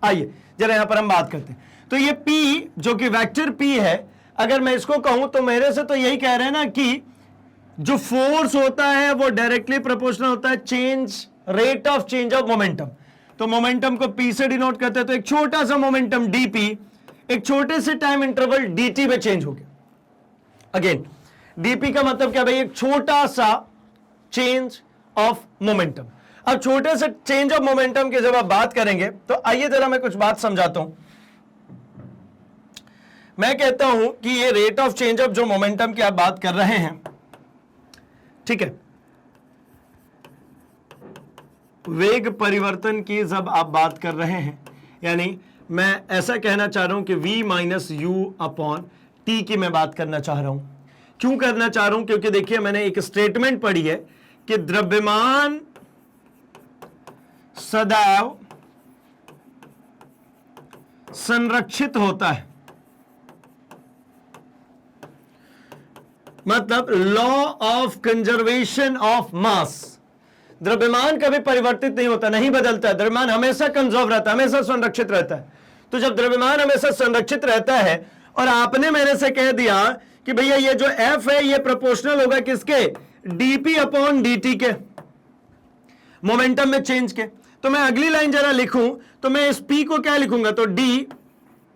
Speaker 1: आइए जरा यहां पर हम बात करते हैं। तो ये P जो कि वेक्टर P है, अगर मैं इसको कहूं तो मेरे से तो यही कह रहे हैं ना कि जो फोर्स होता है वो डायरेक्टली प्रोपोर्शनल होता है change, rate of change of momentum. तो मोमेंटम को P से डिनोट करते हैं, तो एक छोटा सा मोमेंटम dP एक छोटे से टाइम इंटरवल dt में चेंज हो गया। अगेन dP का मतलब क्या भाई, एक छोटा सा चेंज ऑफ मोमेंटम। अब छोटे से चेंज ऑफ मोमेंटम की जब आप बात करेंगे तो आइए जरा मैं कुछ बात समझाता हूं। मैं कहता हूं कि ये रेट ऑफ चेंज ऑफ जो मोमेंटम की आप बात कर रहे हैं, ठीक है, वेग परिवर्तन की जब आप बात कर रहे हैं, यानी मैं ऐसा कहना चाह रहा हूं कि v minus you upon T की मैं बात करना चाह रहा हूं। क्यों करना चाह रहा हूं, क्योंकि देखिए मैंने एक स्टेटमेंट पढ़ी है कि द्रव्यमान सदैव संरक्षित होता है, मतलब law of conservation of mass. द्रव्यमान कभी परिवर्तित नहीं होता, नहीं बदलता है, द्रव्यमान हमेशा कंजर्व रहता है, हमेशा संरक्षित रहता है। तो जब द्रव्यमान हमेशा संरक्षित रहता है और आपने मेरे से कह दिया कि भैया ये जो F है ये प्रोपोर्शनल होगा किसके, dP अपॉन dt के, मोमेंटम में चेंज के, तो मैं अगली लाइन जरा लिखूं तो मैं इस P को क्या लिखूंगा, तो d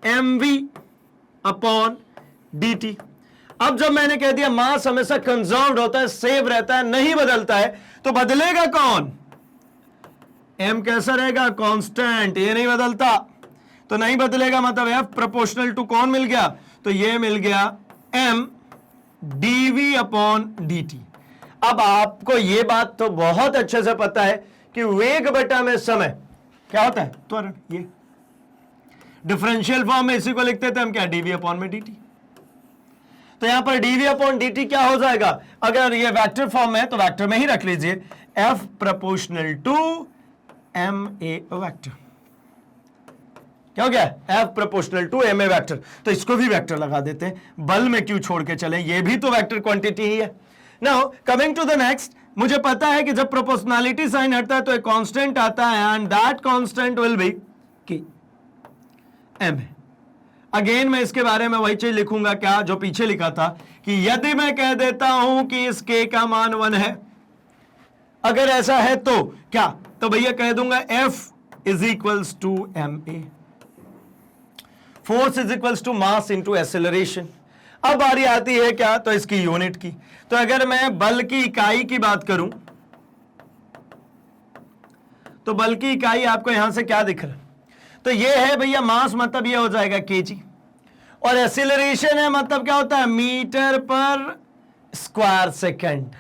Speaker 1: mv अपॉन dt। अब जब मैंने कह दिया मास हमेशा कंजर्व्ड होता है, सेव रहता है, नहीं बदलता है, तो बदलेगा कौन, m कैसा रहेगा, कांस्टेंट, ये नहीं बदलता, तो नहीं बदलेगा मतलब F प्रोपोर्शनल टू कौन मिल गया, तो ये मिल गया m dv अपॉन dt। अब आपको ये बात तो बहुत अच्छे से पता है कि वेग बटा में समय क्या होता है, त्वरण। ये डिफरेंशियल फॉर्म में इसी को लिखते थे हम क्या, dv अपॉन में dt। तो यहां पर dv अपॉन dt क्या हो जाएगा, अगर ये वेक्टर फॉर्म में है तो वेक्टर में ही रख लीजिए, f proportional to ma vector. क्या हो गया, F proportional to ma vector. तो इसको भी वेक्टर लगा देते हैं, बल में क्यों छोड़ के चले, ये भी तो वेक्टर क्वांटिटी ही है। Now coming to the next, मुझे पता है कि जब प्रोपोर्शनलिटी साइन हटता है तो एक कांस्टेंट आता है, and that constant will be k m। Again मैं इसके बारे में वही चीज लिखूंगा क्या जो पीछे लिखा था कि यदि मैं कह देता हूं कि इस k का मान 1 है, अगर ऐसा है तो क्या, तो भैया कह दूंगा F is equals to ma, force is equals to mass into acceleration. अब बारी आती है क्या, तो इसकी यूनिट की। तो अगर मैं बल की इकाई की बात करूं तो बल की इकाई आपको यहां से क्या दिख रहा है, तो ये है भैया मास, मतलब ये हो जाएगा केजी, और एक्सीलरेशन है मतलब क्या होता है, मीटर पर स्क्वायर सेकंड।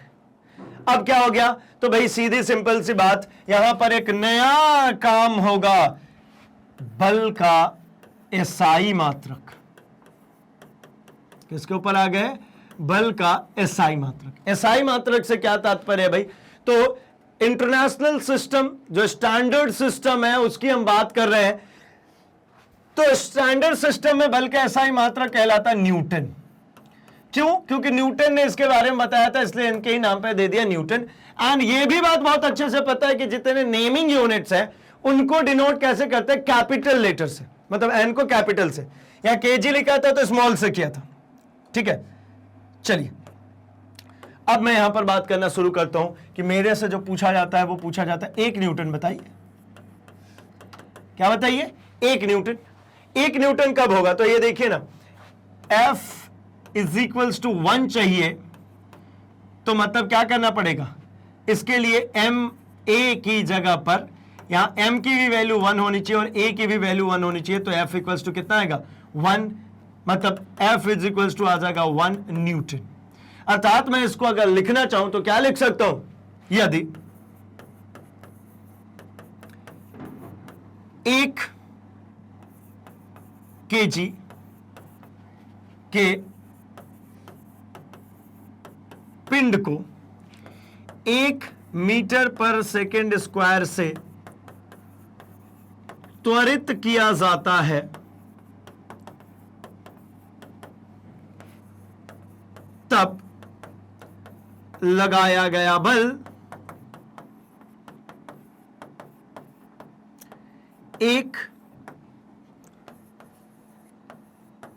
Speaker 1: अब क्या हो गया, तो भाई सीधी सिंपल सी बात, यहां पर एक नया काम होगा, बल का एसआई मात्रक। किसके ऊपर आ गए, बल का एसआई मात्रक। एसआई मात्रक से क्या तात्पर्य है भाई, तो इंटरनेशनल सिस्टम जो स्टैंडर्ड सिस्टम है उसकी हम बात कर रहे हैं, तो स्टैंडर्ड सिस्टम में बल का एसआई मात्रक कहलाता है न्यूटन। क्यों, क्योंकि न्यूटन ने इसके बारे में बताया था, इसलिए इनके ही नाम पे दे दिया न्यूटन। एंड ये भी बात बहुत अच्छे से पता है कि जितने नेमिंग यूनिट्स हैं उनको डिनोट कैसे करते हैं, कैपिटल लेटर से, मतलब एन को कैपिटल से। यहां केजी लिखा था तो स्मॉल से किया था, ठीक है। चलिए अब मैं यहां पर बात करना शुरू करता हूं कि मेरे से जो पूछा जाता है वो पूछा जाता है 1 न्यूटन बताइए, क्या बताइए, 1 न्यूटन। 1 न्यूटन कब होगा, तो ये देखिए ना, F इज इक्वल्स टू 1 चाहिए, तो मतलब क्या करना पड़ेगा, इसके लिए एम ए की जगह पर यहां एम की भी वैल्यू 1 होनी चाहिए और ए की भी वैल्यू 1 होनी चाहिए, तो F इक्वल्स टू कितना आएगा, 1, मतलब F इज इक्वल्स टू आ जाएगा 1 न्यूटन। अर्थात मैं इसको अगर लिखना चाहूं तो क्या लिख सकता हूं, यदि 1 kg के पिंड को 1 मीटर पर सेकेंड स्क्वायर से त्वरित किया जाता है, तब लगाया गया बल 1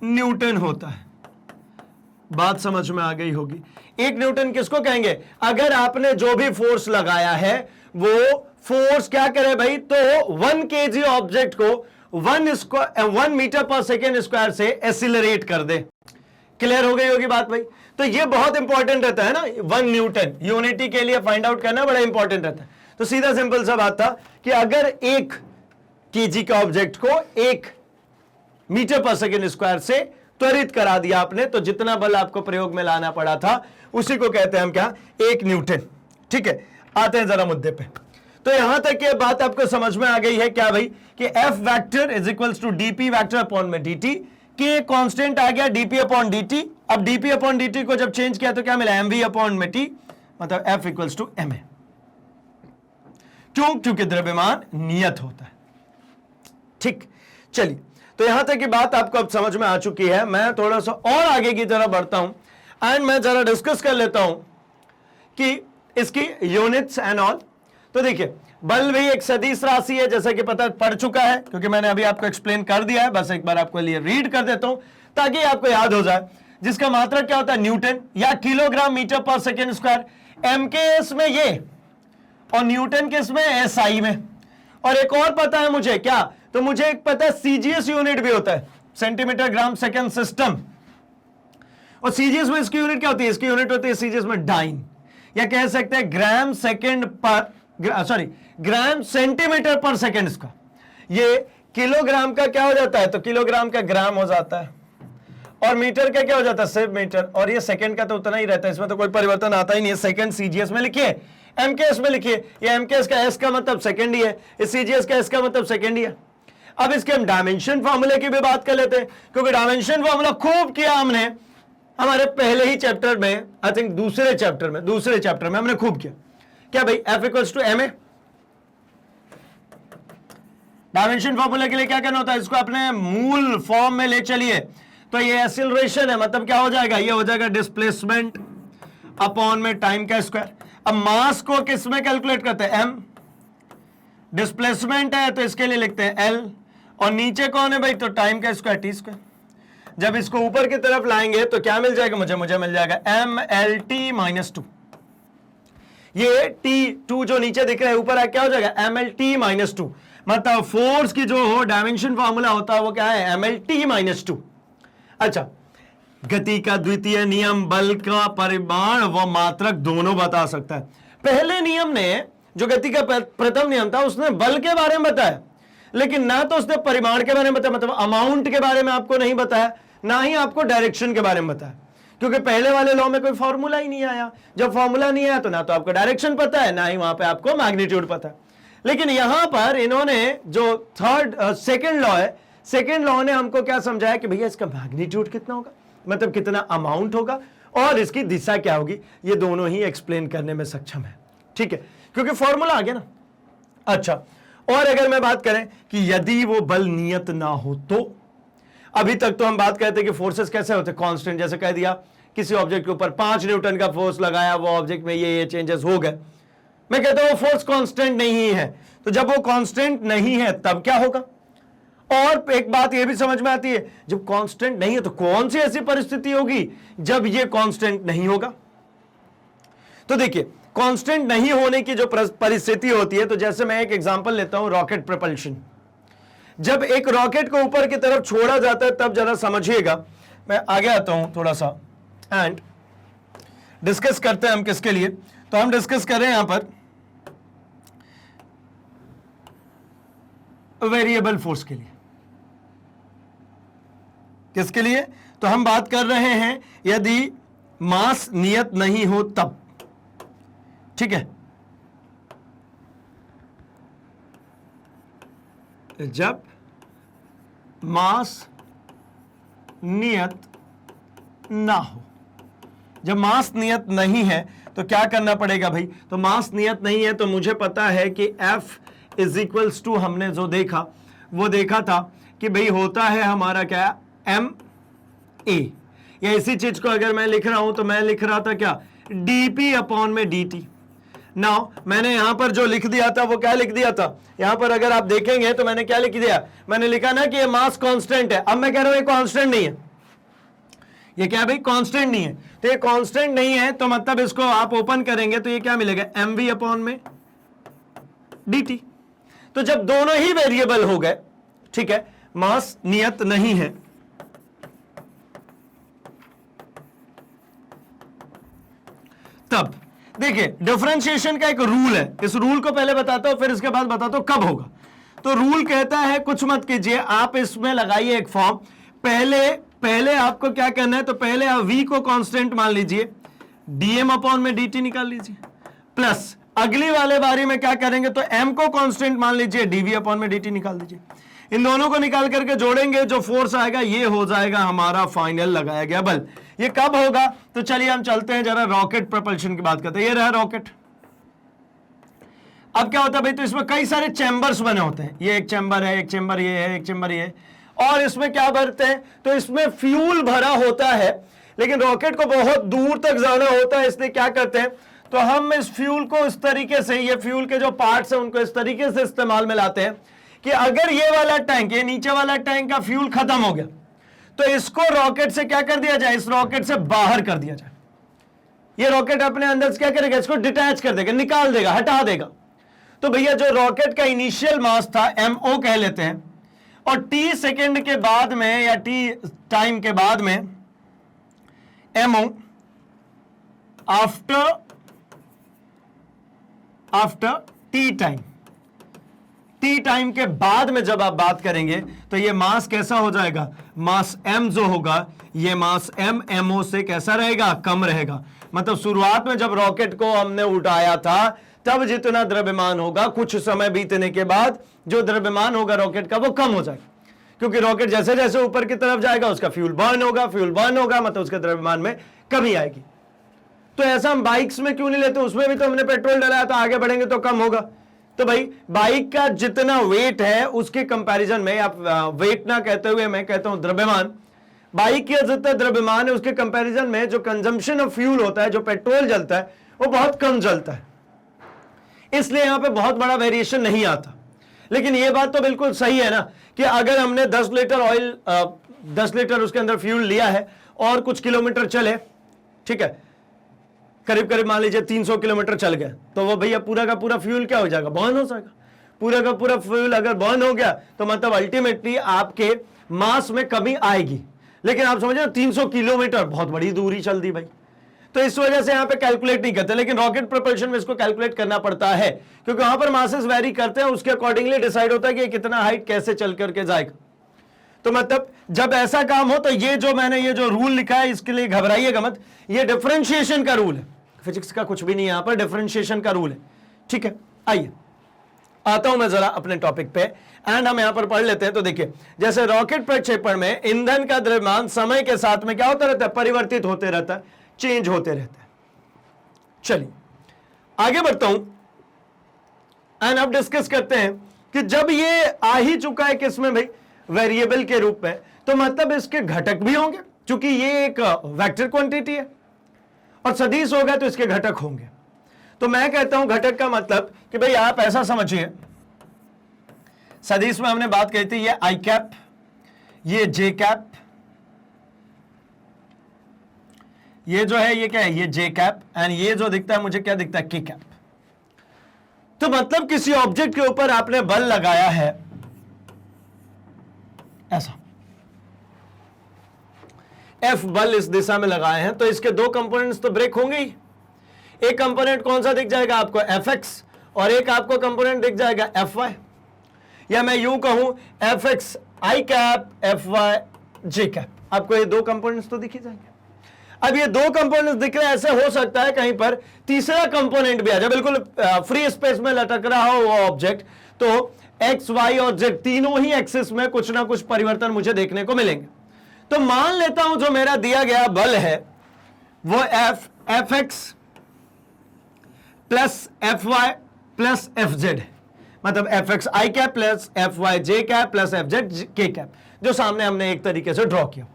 Speaker 1: न्यूटन होता है। बात समझ में आ गई होगी। 1 न्यूटन किसको कहेंगे, अगर आपने जो भी फोर्स लगाया है वो फोर्स क्या करे भाई, तो 1 kg ऑब्जेक्ट को 1 मीटर पर सेकेंड स्क्वायर से एक्सीलरेट कर दे। क्लियर हो गई होगी बात भाई। तो ये बहुत इंपॉर्टेंट रहता है ना, 1 न्यूटन यूनिटी के लिए फाइंड आउट करना बड़ा इंपॉर्टेंट रहता है। तो सीधा सिंपल सा बात था कि अगर 1 kg का ऑब्जेक्ट को 1 मीटर पर सेकेंड स्क्वायर से त्वरित करा दिया आपने, तो जितना बल आपको प्रयोग में लाना पड़ा था उसी को कहते हैं हम क्या, 1 न्यूटन। ठीक है, आते हैं जरा मुद्दे पे। तो यहां तक ये बात आपको समझ में आ गई है क्या भाई, कि F vector is equals to dp vector upon में dt, के कांस्टेंट आ गया dp अपॉन dt। अब dp अपॉन dt को जब चेंज किया तो क्या मिला, mv अपॉन में t, मतलब F इक्वल्स टू ma। क्यों, क्योंकि द्रव्यमान नियत होता है। ठीक, चलिए तो यहां तक की बात आपको अब समझ में आ चुकी है। मैं थोड़ा सा और आगे की तरफ बढ़ता हूं एंड मैं जरा डिस्कस कर लेता हूं कि इसकी यूनिट्स एंड ऑल। तो देखिए बल भी एक सदिश राशि है, जैसा कि पता पड़ चुका है क्योंकि मैंने अभी आपको एक्सप्लेन कर दिया है। बस एक बार आपको लिए रीड कर देता हूं ताकि आपको याद हो जाए, जिसका मात्रक क्या होता है, न्यूटन या किलोग्राम मीटर पर सेकेंड स्क्वायर, MKS में ये और न्यूटन किस में, SI में। और एक और पता है मुझे क्या, तो मुझे एक पता है CGS यूनिट भी होता है, सेंटीमीटर ग्राम सेकेंड सिस्टम। और CGS में इसकी यूनिट क्या होती है, इसकी यूनिट होती है CGS में डाइन, या कह सकते हैं ग्राम सेकेंड पर, सॉरी ग्राम सेंटीमीटर पर सेकेंड इसका। ये किलोग्राम का क्या हो जाता है, तो किलोग्राम का ग्राम हो जाता है, और मीटर का क्या हो जाता है, सिर्फ मीटर, और ये सेकंड का तो उतना ही रहता है, इसमें तो कोई परिवर्तन आता ही नहीं है। सेकंड CGS में लिखिए, MKS में लिखिए, ये MKS का S का मतलब सेकंड ही है, इस CGS का S का मतलब सेकंड ही है। अब इसके हम डायमेंशन फॉर्मूले की भी बात कर लेते हैं, क्योंकि डायमेंशन फॉर्मूला खूब किया हमने हमारे पहले ही चैप्टर में, आई थिंक दूसरे चैप्टर में हमने खूब किया। क्या भाई, F equals to ma। Dimension formula के लिए क्या करना होता है, इसको अपने मूल फॉर्म में ले चलिए। तो ये एक्सीलरेशन है, मतलब क्या हो जाएगा, ये हो जाएगा डिस्प्लेसमेंट अपॉन में टाइम का स्क्वायर। अब मास को किस में कैलकुलेट करते हैं, m, डिस्प्लेसमेंट है तो इसके लिए लिखते हैं l, और नीचे कौन है भाई, तो टाइम का स्क्वायर t स्क्वायर। जब इसको ऊपर की तरफ लाएंगे तो क्या मिल जाएगा मुझे मिल जाएगा MLT-2। ये T2 जो नीचे दिख रहा है ऊपर क्या हो जाएगा MLT-2। मतलब फोर्स की जो हो डायमेंशन फॉर्मूला होता है वो क्या है MLT-2। अच्छा, गति का द्वितीय नियम बल का परिमाण व मात्रक दोनों बता सकता है। पहले नियम ने जो गति का प्रथम नियम था उसने बल के बारे में बताया, लेकिन ना तो उसने परिमाण के बारे में बताया, मतलब अमाउंट के बारे में आपको नहीं बताया, ना ही आपको डायरेक्शन के बारे में बताया, क्योंकि पहले वाले लॉ में कोई फॉर्मूला ही नहीं आया। जब फॉर्मूला नहीं आया तो ना तो आपको डायरेक्शन पता है, ना ही वहां पे आपको मैग्नीट्यूड पता है। लेकिन यहां पर इन्होंने जो सेकंड लॉ है, सेकंड लॉ ने हमको क्या समझाया कि भैया इसका मैग्नीट्यूड कितना होगा, मतलब कितना अमाउंट होगा और इसकी दिशा क्या होगी, ये दोनों ही एक्सप्लेन करने में सक्षम है। ठीक है, क्योंकि फॉर्मूला आ गया ना। अच्छा, और अगर मैं बात करें कि यदि वो बल नियत ना हो तो, अभी तक तो हम बात करते कि फोर्सेस कैसे होते कांस्टेंट, जैसे कह दिया किसी ऑब्जेक्ट के ऊपर 5 न्यूटन का फोर्स लगाया, वो ऑब्जेक्ट में ये चेंजेस हो गए, मैं कहता हूं वो फोर्स कांस्टेंट नहीं है। तो जब वो कांस्टेंट नहीं है तब क्या होगा। और एक बात ये भी समझ में आती है, जब कांस्टेंट नहीं है तो कौन सी ऐसी परिस्थिति होगी जब ये कांस्टेंट नहीं होगा। तो देखिए, कांस्टेंट नहीं होने की जो परिस्थिति होती है, तो जैसे मैं एक एग्जांपल लेता हूं रॉकेट प्रपल्शन। जब एक रॉकेट को ऊपर की तरफ छोड़ा जाता है तब जरा समझिएगा, मैं आगे आता हूं थोड़ा सा एंड डिस्कस करते हैं हम किसके लिए। तो हम डिस्कस कर रहे हैं यहां पर वेरिएबल फोर्स के लिए। किसके लिए? तो हम बात कर रहे हैं यदि मास नियत नहीं हो तब। ठीक है, जब मास नियत ना हो, जब मास नियत नहीं है तो क्या करना पड़ेगा भाई। तो मास नियत नहीं है तो मुझे पता है कि F इज टू, हमने जो देखा वो देखा था कि भाई होता है हमारा क्या MA, या इसी चीज को अगर मैं लिख रहा हूं तो मैं लिख रहा था क्या dP/dt। नाउ मैंने यहां पर जो लिख दिया था वो क्या लिख दिया था, यहां पर अगर आप देखेंगे तो मैंने क्या लिख दिया, मैंने लिखा ना कि ये मास कांस्टेंट है। अब मैं कह रहा हूं ये कांस्टेंट नहीं है, ये क्या भाई कांस्टेंट नहीं है। तो ये कांस्टेंट नहीं है तो मतलब इसको आप ओपन करेंगे तो ये क्या मिलेगा mv/dt। तो जब दोनों ही वेरिएबल हो गए, ठीक है, मास नियत नहीं है, तब देखिए डिफरेंशिएशन का एक रूल है। इस रूल को पहले बताता हूं फिर इसके बाद बताता हूं कब होगा। तो रूल कहता है, कुछ मत कीजिए, आप इसमें लगाइए एक फॉर्म। पहले आपको क्या करना है, तो पहले आप v को कांस्टेंट मान लीजिए, dm/dt निकाल लीजिए, प्लस अगली वाले बारी में क्या करेंगे तो m को कांस्टेंट मान लीजिए, dv/dt निकाल दीजिए। इन दोनों को निकाल करके जोड़ेंगे, जो फोर्स आएगा ये हो जाएगा हमारा फाइनल लगाया गया बल। ये कब होगा, तो चलिए हम चलते हैं जरा रॉकेट प्रपल्शन की बात करते हैं। ये रहा रॉकेट। अब क्या होता है भाई, तो इसमें कई सारे चैम्बर्स बने होते हैं, ये एक चैम्बर है, एक चैम्बर ये है, एक चैम्बर ये है, और इसमें क्या भरते हैं, तो इसमें फ्यूल भरा होता है। लेकिन रॉकेट को बहुत दूर तक जाना होता है, इसलिए क्या करते हैं, तो हम इस फ्यूल को इस तरीके से, ये फ्यूल के जो पार्ट्स हैं उनको इस तरीके से इस्तेमाल में लाते हैं कि अगर ये वाला टैंक, ये नीचे वाला टैंक का फ्यूल खत्म हो गया तो इसको रॉकेट से क्या कर दिया जाए, इस रॉकेट से बाहर कर दिया जाए। ये रॉकेट अपने अंदर से क्या करेगा, इसको डिटैच कर देगा, निकाल देगा, हटा देगा। तो भैया जो रॉकेट का इनिशियल मास था MO कह लेते हैं, और t सेकेंड के बाद में या t टाइम के बाद में MO आफ्टर t टाइम के बाद में जब आप बात करेंगे तो ये मास कैसा हो जाएगा, मास m जो होगा ये मास MO से कैसा रहेगा, कम रहेगा। मतलब शुरुआत में जब रॉकेट को हमने उठाया था तब जितना द्रव्यमान होगा, कुछ समय बीतने के बाद जो द्रव्यमान होगा रॉकेट का वो कम हो जाएगा, क्योंकि रॉकेट जैसे जैसे ऊपर की तरफ जाएगा उसका फ्यूल बर्न होगा, मतलब उसके द्रव्यमान में कमी आएगी। तो ऐसा हम बाइक्स में क्यों नहीं लेते, उसमें भी तो हमने पेट्रोल डलाया था, आगे बढ़ेंगे तो कम होगा। तो भाई बाइक का जितना वेट है उसके कंपैरिजन में, आप वेट ना कहते हुए मैं कहता हूं द्रव्यमान, बाइक का जितना द्रव्यमान है उसके कंपैरिजन में जो कंजम्पशन ऑफ फ्यूल होता है, जो पेट्रोल जलता है वो बहुत कम जलता है, इसलिए यहां पे बहुत बड़ा वेरिएशन नहीं आता। लेकिन यह बात तो बिल्कुल सही है ना कि अगर हमने 10 लीटर ऑयल 10 लीटर उसके अंदर फ्यूल लिया है और कुछ किलोमीटर चले, ठीक है, करीब करीब मान लीजिए 300 किलोमीटर चल गए, तो वो भैया पूरा का पूरा फ्यूल क्या हो जाएगा, बर्न हो जाएगा। पूरा का पूरा फ्यूल अगर बर्न हो गया तो मतलब अल्टीमेटली आपके मास में कमी आएगी। लेकिन आप समझे 300 किलोमीटर बहुत बड़ी दूरी चल दी भाई, तो इस वजह से यहां पे कैलकुलेट नहीं करते। लेकिन रॉकेट प्रोपल्शन में इसको कैलकुलेट करना पड़ता है, क्योंकि वहां पर मासेस वेरी करते हैं, उसके अकॉर्डिंगली डिसाइड होता है कि कितना हाइट कैसे चल करके जाएगा। तो मतलब जब ऐसा काम हो तो ये जो मैंने ये जो रूल लिखा है इसके लिए घबराइएगा मत, ये डिफरेंशिएशन का रूल है, फिजिक्स का कुछ भी नहीं है यहां पर, डिफरेंशिएशन का रूल है, ठीक है। आइए आता हूं मैं जरा अपने टॉपिक पे एंड हम यहां पर पढ़ लेते हैं। तो देखिए, जैसे रॉकेट प्रक्षेपण में ईंधन का द्रव्यमान समय के साथ में क्या होता रहता है, परिवर्तित होते रहता है, चेंज होते रहता है। चलिए आगे बढ़ता हूं एंड अब डिस्कस करते हैं कि जब ये आ ही चुका है किसमें भाई, वेरिएबल के रूप में, तो मतलब इसके घटक भी होंगे, क्योंकि ये एक वेक्टर क्वांटिटी है, और सदिश होगा तो इसके घटक होंगे। तो मैं कहता हूं घटक का मतलब कि भाई आप ऐसा समझिए, सदिश में हमने बात कही थी ये आई कैप, ये जे कैप, ये जो है ये क्या है, ये जे कैप, एंड ये जो दिखता है मुझे क्या दिखता है, के कैप। तो मतलब किसी ऑब्जेक्ट के ऊपर आपने बल लगाया है ऐसा, एफ बल इस दिशा में लगाए हैं, तो इसके दो कंपोनेंट्स तो ब्रेक होंगे ही। एक कंपोनेंट कौन सा दिख जाएगा आपको, एफ एक्स, और एक आपको कंपोनेंट दिख जाएगा एफ वाई, या मैं यूं कहूं F x i cap, F y j cap, आपको ये दो कंपोनेंट्स तो दिख ही जाएंगे। अब ये दो कंपोनेंट्स दिख रहे हैं, ऐसे हो सकता है कहीं पर तीसरा कंपोनेंट भी आ जाए, बिल्कुल फ्री स्पेस में लटक रहा हो वो ऑब्जेक्ट, तो एक्स वाई और जेड तीनों ही एक्सिस में कुछ ना कुछ परिवर्तन मुझे देखने को मिलेंगे। तो मान लेता हूं जो मेरा दिया गया बल है वो F x plus F y plus F z है, मतलब F x i cap plus F y j cap plus F z k cap, जो सामने हमने एक तरीके से ड्रॉ किया।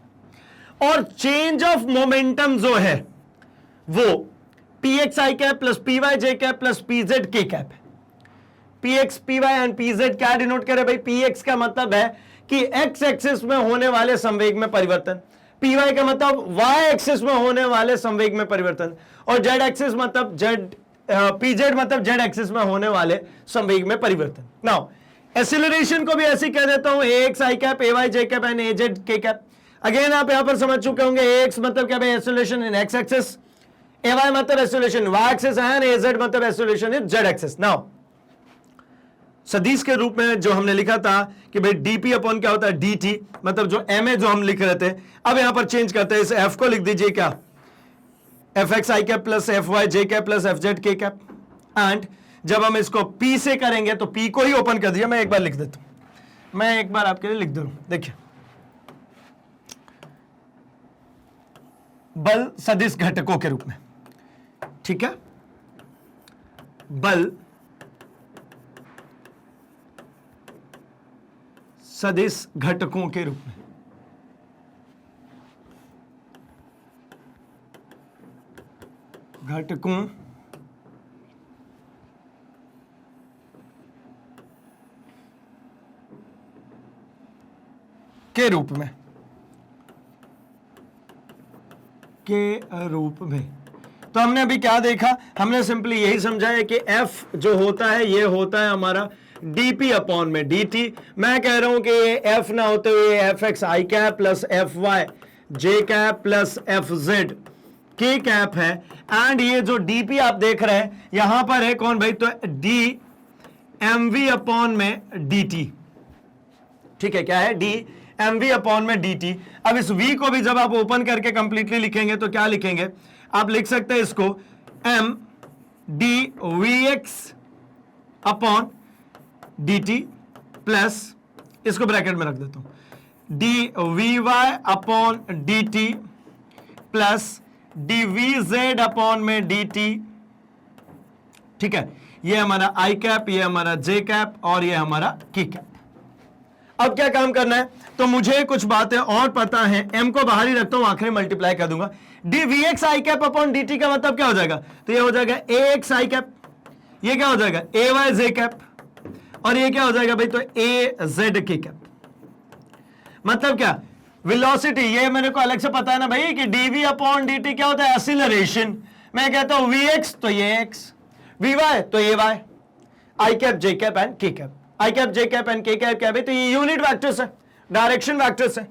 Speaker 1: और चेंज ऑफ मोमेंटम जो है वो p x i cap plus p y j cap plus p z k cap है। P x p y and p z क्या डिनोट करे भाई, पी एक्स का मतलब है कि एक्स एक्सिस में होने वाले संवेग में परिवर्तन, पी वाई का मतलब वाई एक्सिस में होने वाले संवेग में परिवर्तन, और जेड एक्सिस मतलब जेड, पी जेड मतलब जेड एक्सिस में होने वाले संवेग में परिवर्तन। नाउ एक्सीलरेशन को भी ऐसे कह देता हूं, a x i cap, a y j cap and a z k cap. Again आप यहां पर समझ चुके होंगे, ए एक्स मतलब क्या भाई, acceleration in x axis, a y मतलब acceleration y axis and a z मतलब acceleration in z axis. Now सदिश के रूप में जो हमने लिखा था कि भाई डीपी अपॉन क्या होता है, dt, मतलब जो m है जो हम लिख रहे थे, अब यहां पर चेंज करते हैं, इस f को लिख दीजिए क्या, F x i cap plus F y j cap plus F z k cap, and जब हम इसको p से करेंगे तो p को ही ओपन कर दिया, मैं एक बार लिख देता हूं, मैं एक बार आपके लिए लिख दे रहा हूं। देखिए, बल सदिश घटकों के रूप में, ठीक है, बल सदिश घटकों के रूप में, घटकों के रूप में, तो हमने अभी क्या देखा, हमने सिंपली यही समझा है कि F जो होता है ये होता है हमारा dp अपॉन में dt। मैं कह रहा हूं कि ये F ना होते हुए F x i cap plus F y j cap plus F z k cap है, एंड ये जो dp आप देख रहे हैं यहां पर है कौन भाई, तो d mv अपॉन में dt, ठीक है, क्या है, d mv अपॉन में dt। अब इस v को भी जब आप ओपन करके कंप्लीटली लिखेंगे तो क्या लिखेंगे, आप लिख सकते हैं इसको m d vx upon dt plus, इसको ब्रैकेट में रख देता हूं, d vy upon dt plus d vz upon में dt, ठीक है, ये हमारा i कैप, ये हमारा j कैप और ये हमारा k कैप। अब क्या काम करना है, तो मुझे कुछ बातें और पता है, m को बाहर ही रखता हूं, आखिरी मल्टीप्लाई कर दूंगा, d v x i cap upon d t का मतलब क्या हो जाएगा, तो ये हो जाएगा ए एक्स आई कैप, ये क्या हो जाएगा ए वाई जे कैप, और ये क्या हो जाएगा भाई, तो ए जेड के कैप। मतलब क्या, वेलोसिटी, ये मेरे को अलग से पता है ना भाई कि dv अपॉन dt क्या होता है, एक्सीलरेशन। मैं कहता हूं vx तो ये x, vy तो ये y, i cap j cap and k cap, i cap j cap and k cap क्या है, तो ये यूनिट वेक्टर्स है, डायरेक्शन वेक्टर्स है।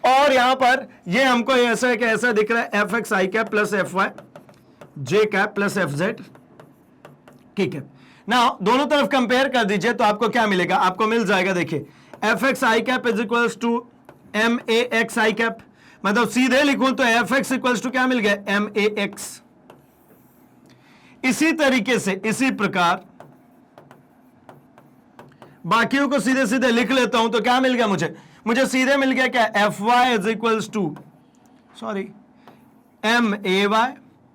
Speaker 1: और यहां पर ये हमको ऐसा है कि ऐसा दिख रहा है fx i cap plus fy j cap plus fz k cap. ना दोनों तरफ कंपेयर कर दीजिए तो आपको क्या मिलेगा, आपको मिल जाएगा, देखिए fx i cap is equals to m a x i cap, मतलब सीधे लिखूं तो एफ एक्स इक्वल्स टू क्या मिल गया, एम ए एक्स। इसी तरीके से इसी प्रकार बाकियों को सीधे सीधे लिख लेता हूं तो क्या मिल गया मुझे सीधे मिल गया क्या, F y is equals to sorry m a y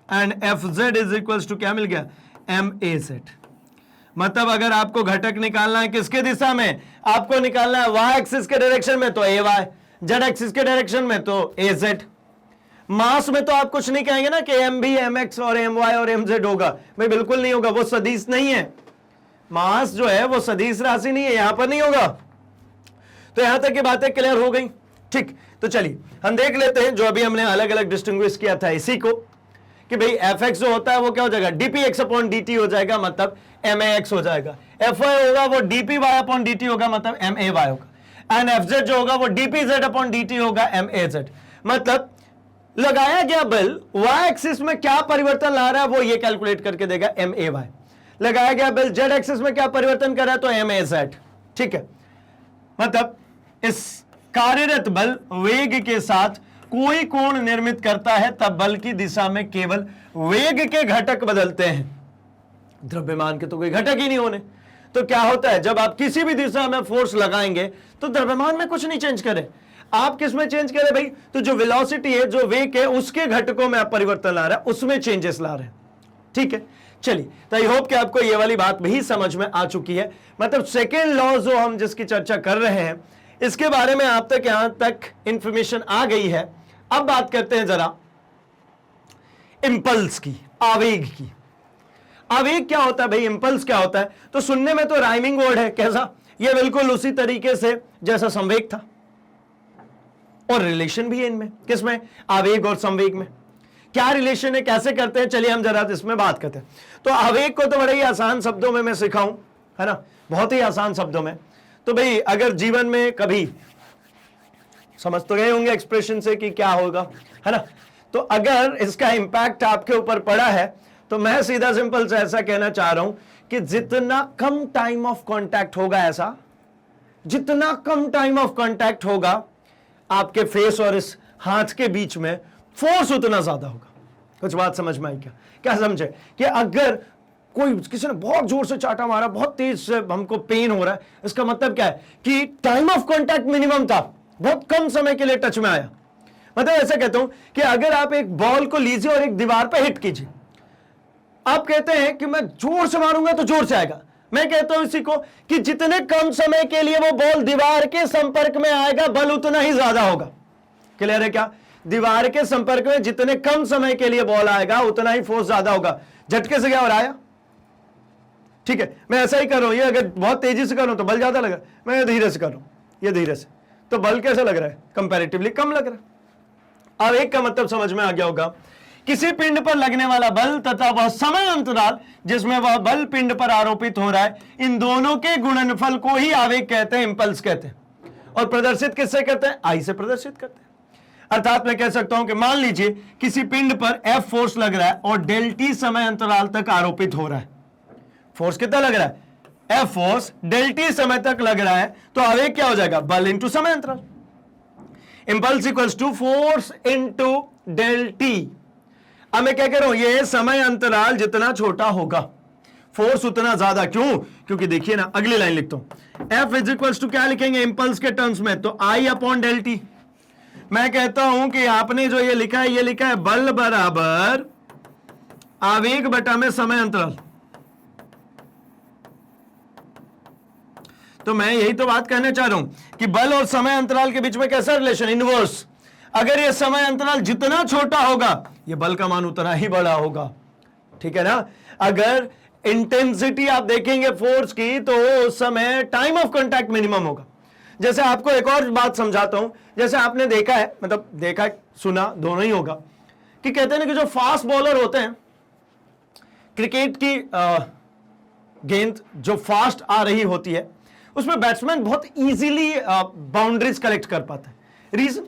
Speaker 1: and F z is equals to क्या मिल गया, एम ए जेड। मतलब अगर आपको घटक निकालना है किसके दिशा में, आपको निकालना है वाई एक्सिस के डायरेक्शन में तो ए वाई, जेड एक्सिस के डायरेक्शन में तो ए जेड। मास में तो आप कुछ नहीं कहेंगे ना कि एम भी एम एक्स और एम वाई और एम जेड होगा, भाई बिल्कुल नहीं होगा, वो सदिश नहीं है। मास जो है वो सदिश राशि नहीं है, यहां पर नहीं होगा। तो यहां तक की बातें क्लियर हो गई, ठीक। तो चलिए हम देख लेते हैं जो अभी हमने अलग अलग डिस्टिंग्विश किया था इसी को, कि भाई एफ एक्स जो होता है वो क्या हो जाएगा, DP x upon d T हो जाएगा, मतलब एम ए एक्स हो जाएगा। एफ वाई होगा वो d p y upon d t होगा, मतलब एम ए वाई होगा। एंड एफ जेड जो होगा वो d p z upon d t होगा, एम ए जेड। मतलब लगाया गया बल वाई एक्सिस में क्या परिवर्तन ला रहा है वो ये कैलकुलेट करके देगा, एम ए वाई। लगाया गया बल जेड एक्सिस में क्या परिवर्तन कर रहा है तो एम ए जेड, ठीक है। मतलब इस कार्यरत बल वेग के साथ कोई कोण निर्मित करता है तब बल की दिशा में केवल वेग के घटक बदलते हैं, द्रव्यमान के तो कोई घटक ही नहीं होने। तो क्या होता है जब आप किसी भी दिशा में फोर्स लगाएंगे तो द्रव्यमान में कुछ नहीं चेंज करे, आप किस में चेंज करें भाई, तो जो वेलोसिटी है जो वेग है उसके घटकों में आप परिवर्तन ला रहे हैं, उसमें चेंजेस ला रहे हैं, ठीक है। चलिए तो आई होप कि आपको ये वाली बात भी समझ में आ चुकी है। मतलब सेकेंड लॉ जो हम जिसकी चर्चा कर रहे हैं इसके बारे में आप तक यहां तक इंफॉर्मेशन आ गई है। अब बात करते हैं जरा इंपल्स की, आवेग की। आवेग क्या होता है भाई, इंपल्स क्या होता है, तो सुनने में तो राइमिंग वर्ड है, कैसा, ये बिल्कुल उसी तरीके से जैसा संवेग था, और रिलेशन भी है इनमें, किसमें, आवेग और संवेग में। क्या रिलेशन है, कैसे करते हैं, चलिए हम जरा इसमें बात करते हैं। तो आवेग को तो बड़े ही आसान शब्दों में मैं सिखाऊं, है ना, बहुत ही आसान शब्दों में। तो भाई अगर जीवन में कभी समझ तो गए होंगे एक्सप्रेशन से कि क्या होगा, है ना, तो अगर इसका इंपैक्ट आपके ऊपर पड़ा है तो मैं सीधा सिंपल से ऐसा कहना चाह रहा हूं कि जितना कम टाइम ऑफ कांटेक्ट होगा, ऐसा जितना कम टाइम ऑफ कांटेक्ट होगा आपके फेस और इस हाथ के बीच में, फोर्स उतना ज्यादा होगा। कुछ बात समझ में आई क्या, क्या समझे, कि अगर कोई किसी ने बहुत जोर से चाटा मारा, बहुत तेज से हमको पेन हो रहा है, इसका मतलब क्या है कि टाइम ऑफ कांटेक्ट मिनिमम था, बहुत कम समय के लिए टच में आया। मतलब ऐसा कहता हूं कि अगर आप एक बॉल को लीजिए और एक दीवार पर हिट कीजिए, आप कहते हैं कि मैं जोर से मारूंगा तो जोर से आएगा, मैं कहता हूं इसी को कि जितने कम समय के लिए वो बॉल दीवार के संपर्क में आएगा बल उतना ही ज्यादा होगा। क्लियर है क्या, दीवार के संपर्क में जितने कम समय के लिए बॉल आएगा उतना ही फोर्स ज्यादा होगा। झटके से क्या हो रहा है, ठीक है, मैं ऐसा ही कर रहा हूं, ये अगर बहुत तेजी से कर रहा हूं तो बल ज्यादा लग रहा है, मैं धीरे से कर रहा हूं, ये धीरे से, तो बल कैसा लग रहा है, कंपैरेटिवली कम लग रहा है। अब एक का मतलब समझ में आ गया होगा, किसी पिंड पर लगने वाला बल तथा वह समय अंतराल जिसमें वह बल पिंड पर आरोपित हो रहा है, इन दोनों के गुणनफल को ही आवेग कहते हैं, इंपल्स कहते हैं। और प्रदर्शित किससे करते हैं, आई से प्रदर्शित करते हैं। अर्थात मैं कह सकता हूं कि मान लीजिए किसी पिंड पर एफ फोर्स लग रहा है और डेल टी समय अंतराल तक आरोपित हो रहा है। फोर्स कितना लग रहा है, एफ फोर्स डेल टी समय तक लग रहा है, तो आवेग क्या हो जाएगा, बल इंटू समय अंतराल। Impulse equals to force into del T. अब मैं क्या कह रहा हूं, ये समय अंतराल जितना छोटा होगा फोर्स उतना ज्यादा, क्यों, क्योंकि देखिए ना अगली लाइन लिखता हूं, एफ इज इक्वल्स टू क्या लिखेंगे इंपल्स के टर्म्स में, तो आई अपॉन डेल टी। मैं कहता हूं कि आपने जो ये लिखा है, ये लिखा है बल बराबर आवेग बटा में समय अंतराल। तो मैं यही तो बात कहना चाह रहा हूं कि बल और समय अंतराल के बीच में कैसा रिलेशन, इनवर्स। अगर ये समय अंतराल जितना छोटा होगा ये बल का मान उतना ही बड़ा होगा, ठीक है ना। अगर इंटेंसिटी आप देखेंगे फोर्स की तो उस समय टाइम ऑफ कांटेक्ट मिनिमम होगा, जैसे आपको एक और बात समझाता हूं, जैसे आपने देखा है, मतलब देखा सुना दोनों ही होगा, कि कहते हैं ना कि जो फास्ट बॉलर होते हैं, क्रिकेट की गेंद जो फास्ट आ रही होती है उसमें बैट्समैन बहुत इजीली बाउंड्रीज कलेक्ट कर पाता है। रीजन,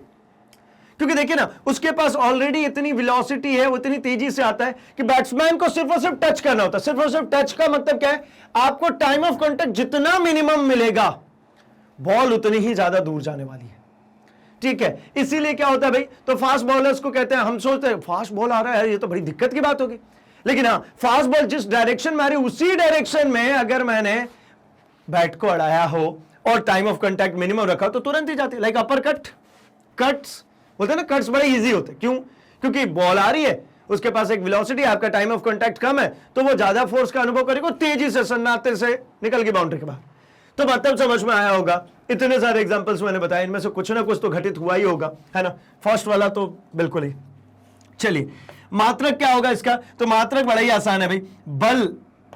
Speaker 1: क्योंकि देखिए ना, उसके पास ऑलरेडी इतनी वेलोसिटी है, वो इतनी तेजी से आता है कि बैट्समैन को सिर्फ और सिर्फ टच करना होता है। सिर्फ और सिर्फ टच का मतलब क्या है, आपको टाइम ऑफ कांटेक्ट जितना मिनिमम मिलेगा, बॉल उतनी ही ज्यादा दूर जाने वाली है। ठीक है, इसीलिए क्या होता है भाई, तो फास्ट बॉलर्स को कहते हैं, हम सोचते हैं फास्ट बॉल आ रहा है, ये तो बड़ी दिक्कत की बात होगी, लेकिन हाँ, फास्ट बॉल जिस डायरेक्शन में आ रही है उसी डायरेक्शन में अगर मैंने बैट को अड़ाया हो और टाइम ऑफ कांटेक्ट मिनिमम रखा तो तुरंत ही जाती है। लाइक अपर कट्स बोलते हैं ना, कट्स बड़े इजी होते हैं। क्यों? क्योंकि बॉल आ रही है, उसके पास एक वेलोसिटी, आपका टाइम ऑफ कांटेक्ट कम है, तो वो ज्यादा फोर्स का अनुभव करेगा, तेजी से सन्नाटे से निकल के बाउंड्री के बाहर। तो मतलब समझ में आया होगा, इतने सारे एग्जांपल्स मैंने बताए, इनमें से कुछ ना कुछ तो घटित हुआ ही होगा, है ना। फर्स्ट वाला तो बिल्कुल ही। चलिए, मात्रक क्या होगा इसका? तो मात्रक बड़ा ही आसान है भाई, बल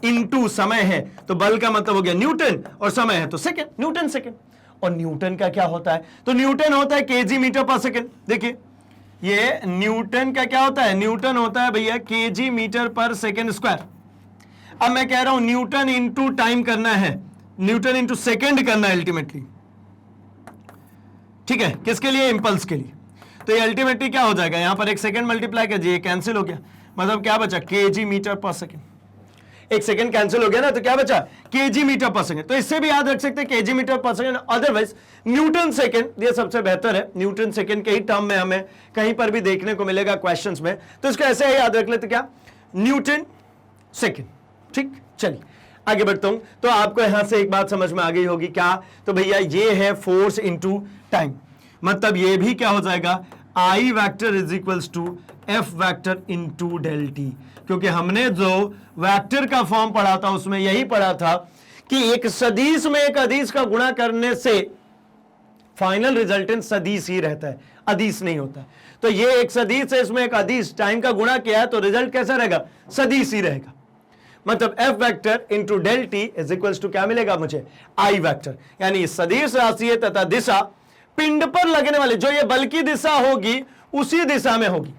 Speaker 1: इनटू समय है, तो बल का मतलब हो गया न्यूटन, और समय है तो सेकंड, न्यूटन सेकंड। और न्यूटन का क्या होता है? तो न्यूटन होता है केजी मीटर पर सेकंड। देखिए, ये न्यूटन का क्या होता है? न्यूटन होता है भैया केजी मीटर पर सेकंड स्क्वायर। अब मैं कह रहा हूं न्यूटन इंटू टाइम करना है, न्यूटन इंटू सेकंड करना है अल्टीमेटली। ठीक है, किसके लिए? इंपल्स के लिए। तो ये अल्टीमेटली क्या हो जाएगा, यहां पर एक सेकंड मल्टीप्लाई कीजिए, कैंसिल हो गया, मतलब क्या बचा? केजी मीटर पर सेकंड। एक सेकंड कैंसिल हो गया ना, तो क्या बचा? केजी मीटर पर सेकंड। तो इससे भी याद रख सकते हैं केजी मीटर पर सेकंड, अदरवाइज न्यूटन सेकंड, ये सबसे बेहतर है। न्यूटन सेकंड के ही टर्म में हमें कहीं पर भी देखने को मिलेगा क्वेश्चंस में, तो इसको ऐसे ही याद रख लेते, क्या? Newton second. ठीक, चलिए आगे बढ़ता हूं। तो आपको यहां से एक बात समझ में आ गई होगी, क्या? तो भैया ये है फोर्स इंटू टाइम, मतलब ये भी क्या हो जाएगा? I vector is equals to f vector into del t. क्योंकि हमने जो वेक्टर का फॉर्म पढ़ा था उसमें यही पढ़ा था कि एक सदिश में एक अदिश का गुणा करने से फाइनल रिजल्टेंट सदिश ही रहता है, अदिश नहीं होता। तो ये एक सदिश है, इसमें एक अदिश टाइम का गुणा किया है, तो रिजल्ट कैसा रहेगा? सदिश ही रहेगा। मतलब F vector into del T is equals to क्या मिलेगा मुझे? I vector. यानी सदिश राशि है तथा दिशा पिंड पर लगने वाले, जो ये बल की दिशा होगी उसी दिशा में होगी।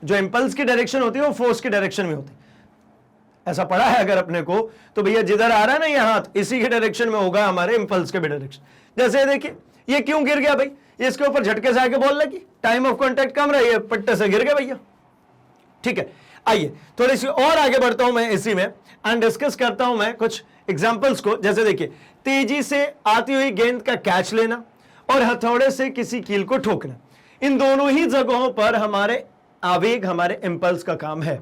Speaker 1: जो इंपल्स की डायरेक्शन होती है वो फोर्स की डायरेक्शन में होती है। ऐसा पढ़ा है अगर अपने को, तो भैया जिधर आ रहा है ना ये हाथ, इसी के डायरेक्शन में होगा हमारे इंपल्स के भी डायरेक्शन। जैसे देखिए, ये क्यों गिर गया भाई? ये इसके ऊपर झटके से आके बॉल लगी, टाइम ऑफ कांटेक्ट कम रही है, पट्टे से गिर गया भैया। ठीक है, आइए थोड़ी सी और आगे बढ़ता हूं मैं इसी में, एंड डिस्कस करता हूं मैं कुछ एग्जांपल्स को। जैसे देखिए, तेजी से आती हुई गेंद का कैच लेना और हथौड़े से किसी कील को ठोकना, इन दोनों ही जगहों पर हमारे आवेग, हमारे इंपल्स का काम है।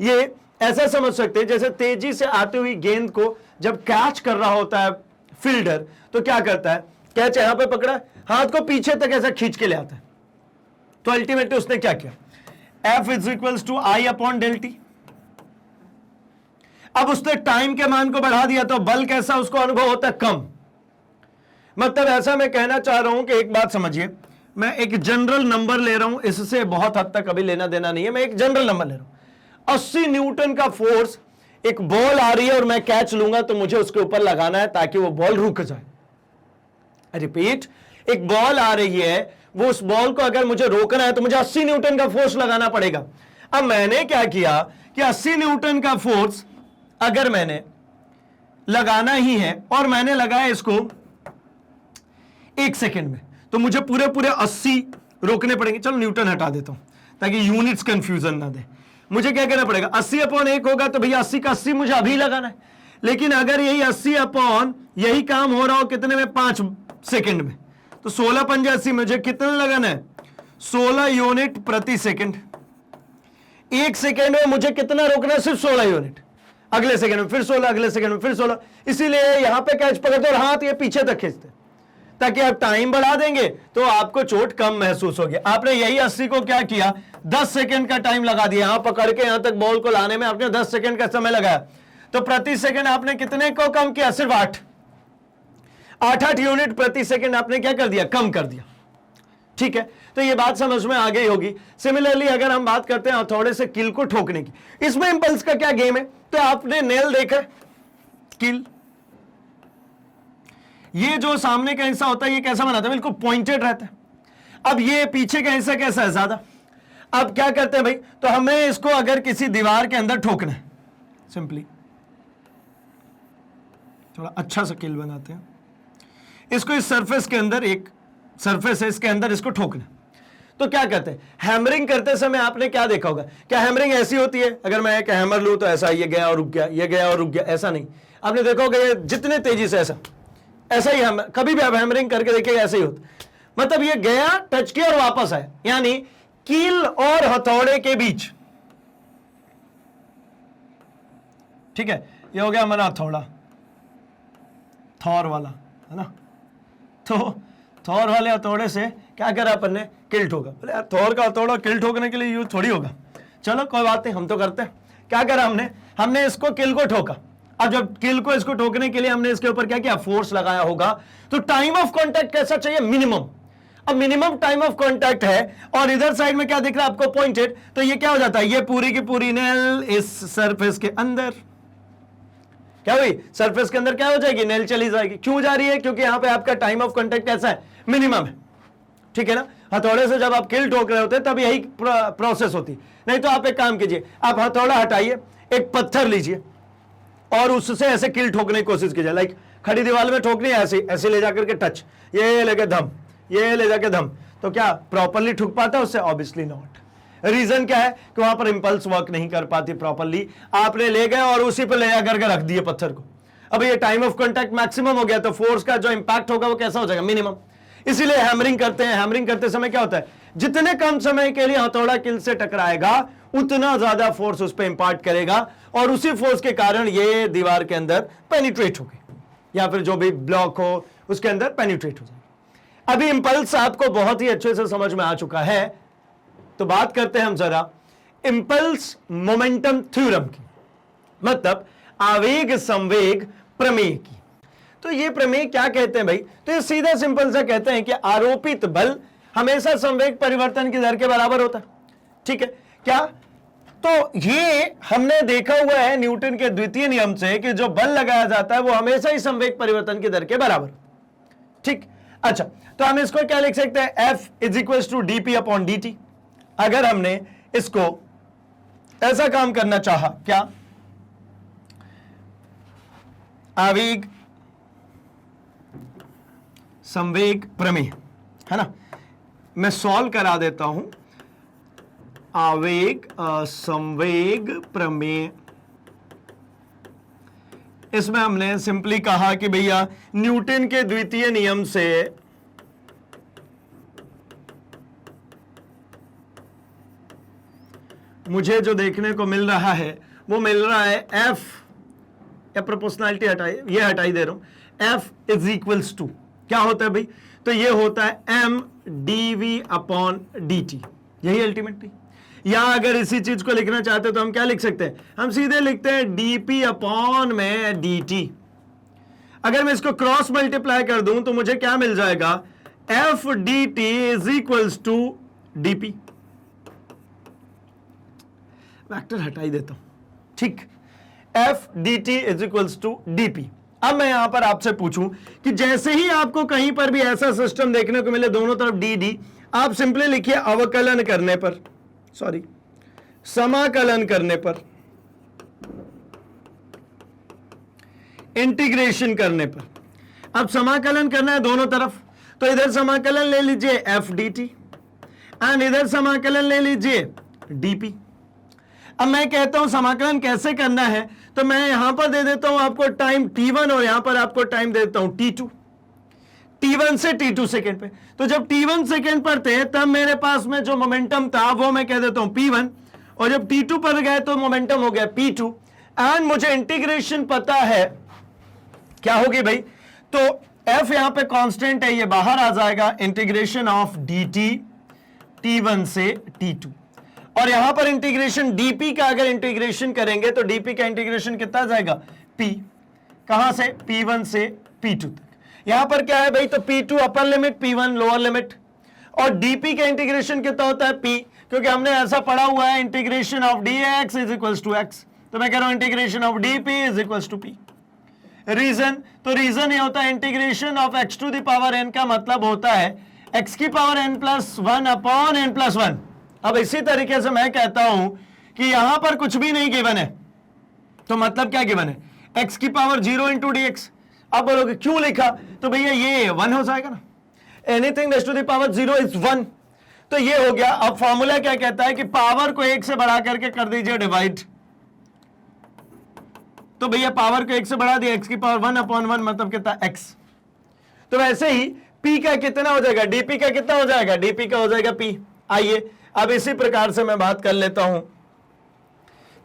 Speaker 1: ये ऐसा समझ सकते हैं जैसे तेजी से आती हुई गेंद को जब कैच कर रहा होता है फील्डर, तो क्या करता है? कैच यहां पे पकड़ा, हाथ को पीछे तक ऐसा खींच के ले आता है। तो अल्टीमेटली उसने क्या किया? F is equals to I upon del T. अब उसने टाइम के मान को बढ़ा दिया, तो बल कैसा उसको अनुभव होता है? कम। मतलब ऐसा मैं कहना चाह रहा हूं कि एक बात समझिए, मैं एक जनरल नंबर ले रहा हूं, इससे बहुत हद तक अभी लेना देना नहीं है, मैं एक जनरल नंबर ले रहा हूं। 80 न्यूटन का फोर्स, एक बॉल आ रही है और मैं कैच लूंगा, तो मुझे उसके ऊपर लगाना है ताकि वो बॉल रुक जाए। रिपीट, एक बॉल आ रही है, वो उस बॉल को अगर मुझे रोकना है तो मुझे 80 न्यूटन का फोर्स लगाना पड़ेगा। अब मैंने क्या किया कि 80 न्यूटन का फोर्स अगर मैंने लगाना ही है और मैंने लगाया इसको 1 सेकेंड में, तो मुझे पूरे 80 रोकने पड़ेंगे। चलो न्यूटन हटा देता हूं ताकि यूनिट्स कंफ्यूजन ना दे। मुझे क्या करना पड़ेगा? 80 अपॉन 1 होगा, तो भैया 80 का 80 मुझे अभी लगाना है। लेकिन अगर यही 80 अपॉन यही काम हो रहा हो कितने में? 5 सेकेंड में, तो 16 पंजे 80, मुझे कितना लगाना है? 16 यूनिट प्रति सेकंड। 1 सेकेंड में मुझे कितना रोकना है? सिर्फ 16 यूनिट। अगले सेकंड में फिर 16, अगले सेकंड में फिर 16। इसीलिए यहां पे कैच पकड़ते और हाथ ये पीछे तक खींचते, ताकि आप टाइम बढ़ा देंगे तो आपको चोट कम महसूस होगी। आपने यही 80 को क्या किया? 10 सेकंड का टाइम लगा दिया। यहां पकड़ के यहां तक बॉल को लाने में आपने 10 सेकंड का समय लगाया, तो प्रति सेकंड आपने कितने को कम किया? सिर्फ 8 यूनिट प्रति सेकंड आपने क्या कर दिया? कम कर दिया। ठीक है, तो ये बात समझ में आ गई होगी। सिमिलरली अगर हम बात करते हैं हथौड़े से कील को ठोकने की, इसमें इंपल्स का क्या गेम है? तो आपने नेल देखा, कील, ये जो सामने का हिस्सा होता है ये कैसा बनाता है, बिल्कुल पॉइंटेड रहता है। अब ये पीछे का हिस्सा कैसा है, ज्यादा। अब क्या करते हैं भाई, तो हमें इसको अगर किसी दीवार के अंदर ठोकना है, सिंपली थोड़ा अच्छा सा किल बनाते हैं, इसको इस सरफेस के अंदर, एक सरफेस है इसके अंदर, इसको ठोकना। तो क्या करते हैं, हैमरिंग करते समय आपने क्या देखा होगा, क्या हैमरिंग ऐसी होती है, अगर मैं एक हैमर लूं तो ऐसा, ये गया और रुक गया, ये गया और रुक गया, ऐसा नहीं। आपने देखा होगा ये जितने तेजी से ऐसा ही हैमर, कभी भी आप हैमरिंग करके देखिएगा ऐसे ही होता, मतलब ये गया, टच किया और वापस आया, यानी कील और हथौड़े के बीच। ठीक है, ये हो गया हमारा हथौड़ा, थॉर वाला, है ना। तो थॉर वाले हथौड़े से क्या करा अपन ने, किल ठोका। बोले यार थॉर का हथौड़ा किल ठोकने के लिए यूज थोड़ी होगा, चलो कोई बात नहीं, हम तो करते हैं। क्या करा हमने इसको किल को ठोका। अब जब किल को इसको ठोकने के लिए हमने इसके ऊपर क्या किया, फोर्स लगाया होगा, तो टाइम ऑफ कांटेक्ट कैसा चाहिए, मिनिमम। अब मिनिमम टाइम ऑफ कांटेक्ट है, और इधर साइड में क्या दिख रहा है आपको, पॉइंटेड, तो ये क्या हो जाता है, ये पूरी की पूरी नेल इस सरफेस के अंदर, क्या हुई, सरफेस के अंदर क्या हो जाएगी, नेल चली जाएगी। क्यों जा रही है, क्योंकि यहां पे आपका टाइम ऑफ कांटेक्ट कैसा है, मिनिमम है। ठीक है ना, हथौड़े से जब आप किल ठोक रहे होते तब यही प्रोसेस होती। नहीं तो आप एक काम कीजिए, आप हथौड़ा हटाइए, एक पत्थर लीजिए और उससे ऐसे किल ठोकने की कोशिश कीजिए, लाइक खड़ी दीवार में ठोकनी है, ऐसे ऐसे ले जाकर के टच, ये लेके धम, ये ले जाके धम, तो क्या प्रॉपरली ठुक पाता है उससे, ऑब्वियसली नॉट। रीजन क्या है कि वहां पर इंपल्स वर्क नहीं कर पाती प्रॉपरली, आपने ले गए और उसी पर ले जाकर के रख दिए पत्थर को। अब ये टाइम ऑफ कांटेक्ट मैक्सिमम हो गया, तो फोर्स का जो इंपैक्ट होगा वो कैसा हो जाएगा, मिनिमम। इसीलिए हैमरिंग करते हैं, हैमरिंग करते समय क्या होता है, जितने कम समय के लिए हथौड़ा किल से टकराएगा उतना ज्यादा फोर्स उस पर इंपार्ट करेगा, और उसी फोर्स के कारण ये दीवार के अंदर पेनिट्रेट होगी, या फिर जो भी ब्लॉक हो उसके अंदर पेनिट्रेट हो जाएगी। अभी इंपल्स आपको बहुत ही अच्छे से समझ में आ चुका है, तो बात करते हैं हम जरा इंपल्स मोमेंटम थ्योरम की, मतलब आवेग संवेग प्रमेय की। तो ये प्रमेय क्या कहते हैं भाई, तो ये सीधा सिंपल सा कहते हैं कि आरोपित बल हमेशा संवेग परिवर्तन की दर के बराबर होता है। ठीक है, क्या, तो ये हमने देखा हुआ है न्यूटन के द्वितीय नियम से कि जो बल लगाया जाता है वो हमेशा ही संवेग परिवर्तन की दर के बराबर। ठीक, अच्छा, तो हम इसको क्या लिख सकते हैं, F is equal to dp upon dt। अगर हमने इसको ऐसा काम करना चाहा, क्या, आवेग संवेग प्रमेय, है ना, मैं सॉल्व करा देता हूं, आवेग संवेग प्रमेय। इसमें हमने सिंपली कहा कि भैया न्यूटन के द्वितीय नियम से मुझे जो देखने को मिल रहा है वो मिल रहा है F, या प्रोपोर्शनैलिटी हटाई, ये हटाई दे रहा हूं, F इज इक्वल्स टू क्या होता है भाई, तो ये होता है m dv अपॉन dt, यही अल्टीमेटली। या अगर इसी चीज को लिखना चाहते हो तो हम क्या लिख सकते हैं, हम सीधे लिखते हैं dp अपॉन में dt। अगर मैं इसको क्रॉस मल्टीप्लाई कर दूं तो मुझे क्या मिल जाएगा, f dt is equals to dp। Vector हटाई देता हूं, ठीक, f dt is equals to dp। अब मैं यहां पर आपसे पूछूं कि जैसे ही आपको कहीं पर भी ऐसा सिस्टम देखने को मिले दोनों तरफ dd, आप सिंपली लिखिए अवकलन करने पर, सॉरी समाकलन करने पर, इंटीग्रेशन करने पर। अब समाकलन करना है दोनों तरफ, तो इधर समाकलन ले लीजिए f dt एंड इधर समाकलन ले लीजिए dp। अब मैं कहता हूं समाकलन कैसे करना है, तो मैं यहां पर दे देता हूं आपको टाइम t1 और यहां पर आपको टाइम दे देता हूं t2, t1 से t2 सेकेंड पे। तो जब t1 सेकेंड पर थे तब मेरे पास में जो मोमेंटम था वो मैं कह देता हूं p1, और जब t2 पर गए तो मोमेंटम हो गया p2। एंड मुझे इंटीग्रेशन पता है क्या होगी भाई, तो f यहां पे कांस्टेंट है, ये बाहर आ जाएगा, इंटीग्रेशन ऑफ dt t1 से t2, और यहां पर इंटीग्रेशन dp का अगर इंटीग्रेशन करेंगे तो dp का इंटीग्रेशन कितना जाएगा, p, कहां से, p1 से p2 तक। यहां पर क्या है भाई, तो p2 upper limit, p1 lower limit, और dp का इंटीग्रेशन कितना होता है, p, क्योंकि हमने ऐसा पढ़ा हुआ है integration of dx is equals to x, तो मैं कह रहा हूं integration of dp is equals to p। Reason, तो रीजन ये होता है integration of x to the power n का मतलब होता है x की power n plus 1 upon n plus 1। अब इसी तरीके से मैं कहता हूं कि यहां पर कुछ भी नहीं गिवन है, तो मतलब क्या गिवन है, x की पावर 0 इंटू डी एक्स। अब बोलोगे क्यों लिखा, तो भैया ये 1 हो जाएगा ना, anything raise to the power 0 is 1, तो ये हो गया। अब फॉर्मूला क्या कहता है कि पावर को 1 से बढ़ा करके कर दीजिए डिवाइड, तो भैया पावर को 1 से बढ़ा दिया, x की पावर 1 अपॉन 1 मतलब कितना x। तो वैसे ही p का कितना हो जाएगा, dp का कितना हो जाएगा, dp का हो जाएगा p। आइए अब इसी प्रकार से मैं बात कर लेता हूं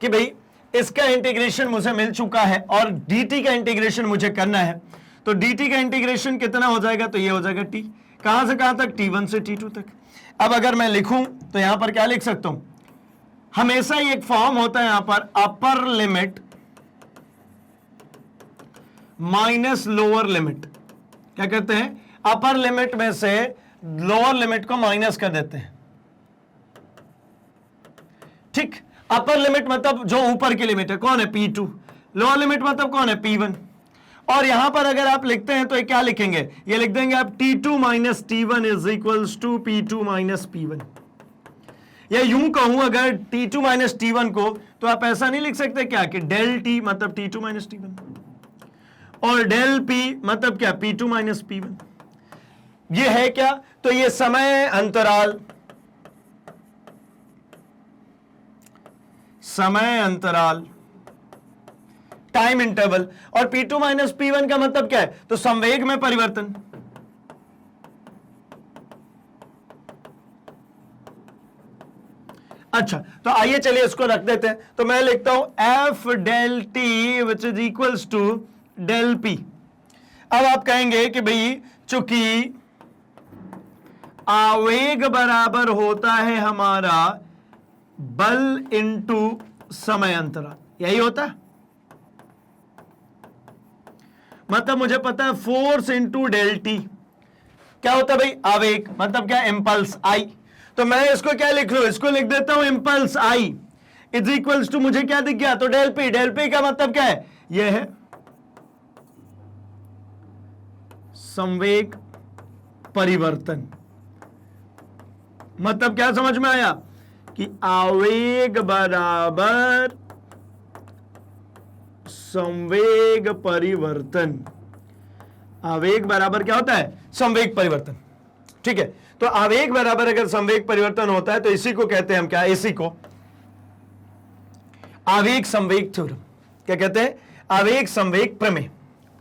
Speaker 1: कि भाई इसका इंटीग्रेशन मुझे मिल चुका है और dt का इंटीग्रेशन मुझे करना है, तो dt का इंटीग्रेशन कितना हो जाएगा, तो ये हो जाएगा t, कहां से कहां तक, t1 से t2 तक। अब अगर मैं लिखूं तो यहां पर क्या लिख सकता हूं, हमेशा ही एक फॉर्म होता है यहां पर upper limit minus lower limit. क्या कहते हैं, अपर लिमिट में से लोअर लिमिट को माइनस कर देते हैं, ठीक। अपर लिमिट मतलब जो ऊपर की लिमिट है कौन है, P2, लोअर लिमिट मतलब कौन है, P1। और यहां पर अगर आप लिखते हैं तो ये क्या लिखेंगे, ये लिख देंगे आप T2 minus T1 is equals to P2 minus P1। या यूं कहूं अगर T2 माइनस T1 को, तो आप ऐसा नहीं लिख सकते क्या कि डेल T मतलब T2 माइनस T1 और डेल P मतलब क्या, P2 माइनस P1। ये है क्या, तो ये समय अंतराल, समय अंतराल टाइम इंटरवल, और P2 माइनस P1 का मतलब क्या है, तो संवेग में परिवर्तन। अच्छा, तो आइए चलिए इसको रख देते हैं, तो मैं लिखता हूं F del T which is equals to del P। अब आप कहेंगे कि भाई चूंकि आवेग बराबर होता है हमारा बल इंटू समय अंतराल, यही होता है, मतलब मुझे पता है फोर्स इंटू डेल टी क्या होता है भाई, आवेग मतलब क्या, इंपल्स आई। तो मैं इसको क्या लिख लूं, इसको लिख देता हूं impulse I is equals to, मुझे क्या दिख गया, तो डेल पी। डेल पी का मतलब क्या है, यह है संवेग परिवर्तन। मतलब क्या समझ में आया कि आवेग बराबर संवेग परिवर्तन। आवेग बराबर क्या होता है, संवेग परिवर्तन, ठीक है। तो आवेग बराबर अगर संवेग परिवर्तन होता है तो इसी को कहते हैं हम क्या, इसी को आवेग संवेग थ्योरम। क्या कहते हैं, आवेग संवेग प्रमेय।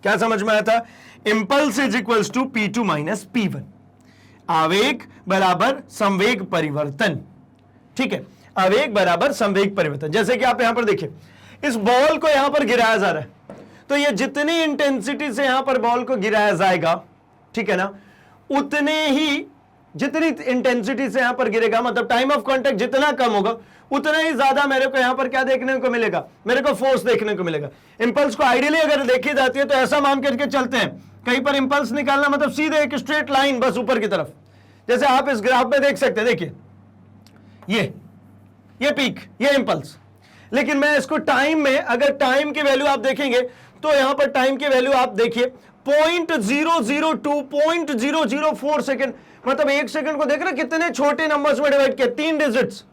Speaker 1: क्या समझ में आया था, impulse is equals to P2 minus P1, आवेग बराबर संवेग परिवर्तन, ठीक है। आवेग बराबर संवेग परिवर्तन। जैसे कि आप यहां पर देखिए, इस बॉल को यहां पर गिराया जा रहा है, तो ये जितनी इंटेंसिटी से यहां पर बॉल को गिराया जाएगा, ठीक है ना, उतने ही जितनी इंटेंसिटी से यहां पर गिरेगा, मतलब टाइम ऑफ कांटेक्ट जितना कम होगा उतना ही ज्यादा मेरे को यहां पर क्या देखने को मिलेगा, मेरे को फोर्स देखने को मिलेगा। इंपल्स को आइडियली अगर देखी जाती है तो ऐसा मान करके चलते हैं, कहीं पर इंपल्स निकालना मतलब सीधे एक स्ट्रेट लाइन बस ऊपर की तरफ, जैसे आप इस ग्राफ में देख सकते हैं। देखिए ये पीक, ये इंपल्स। लेकिन मैं इसको टाइम में, अगर टाइम की वैल्यू आप देखेंगे तो यहां पर टाइम की वैल्यू आप देखिए 0.002 0.004 सेकेंड, मतलब एक सेकंड को देख रहे कितने छोटे नंबर्स में डिवाइड किया, 3 डिजिट्स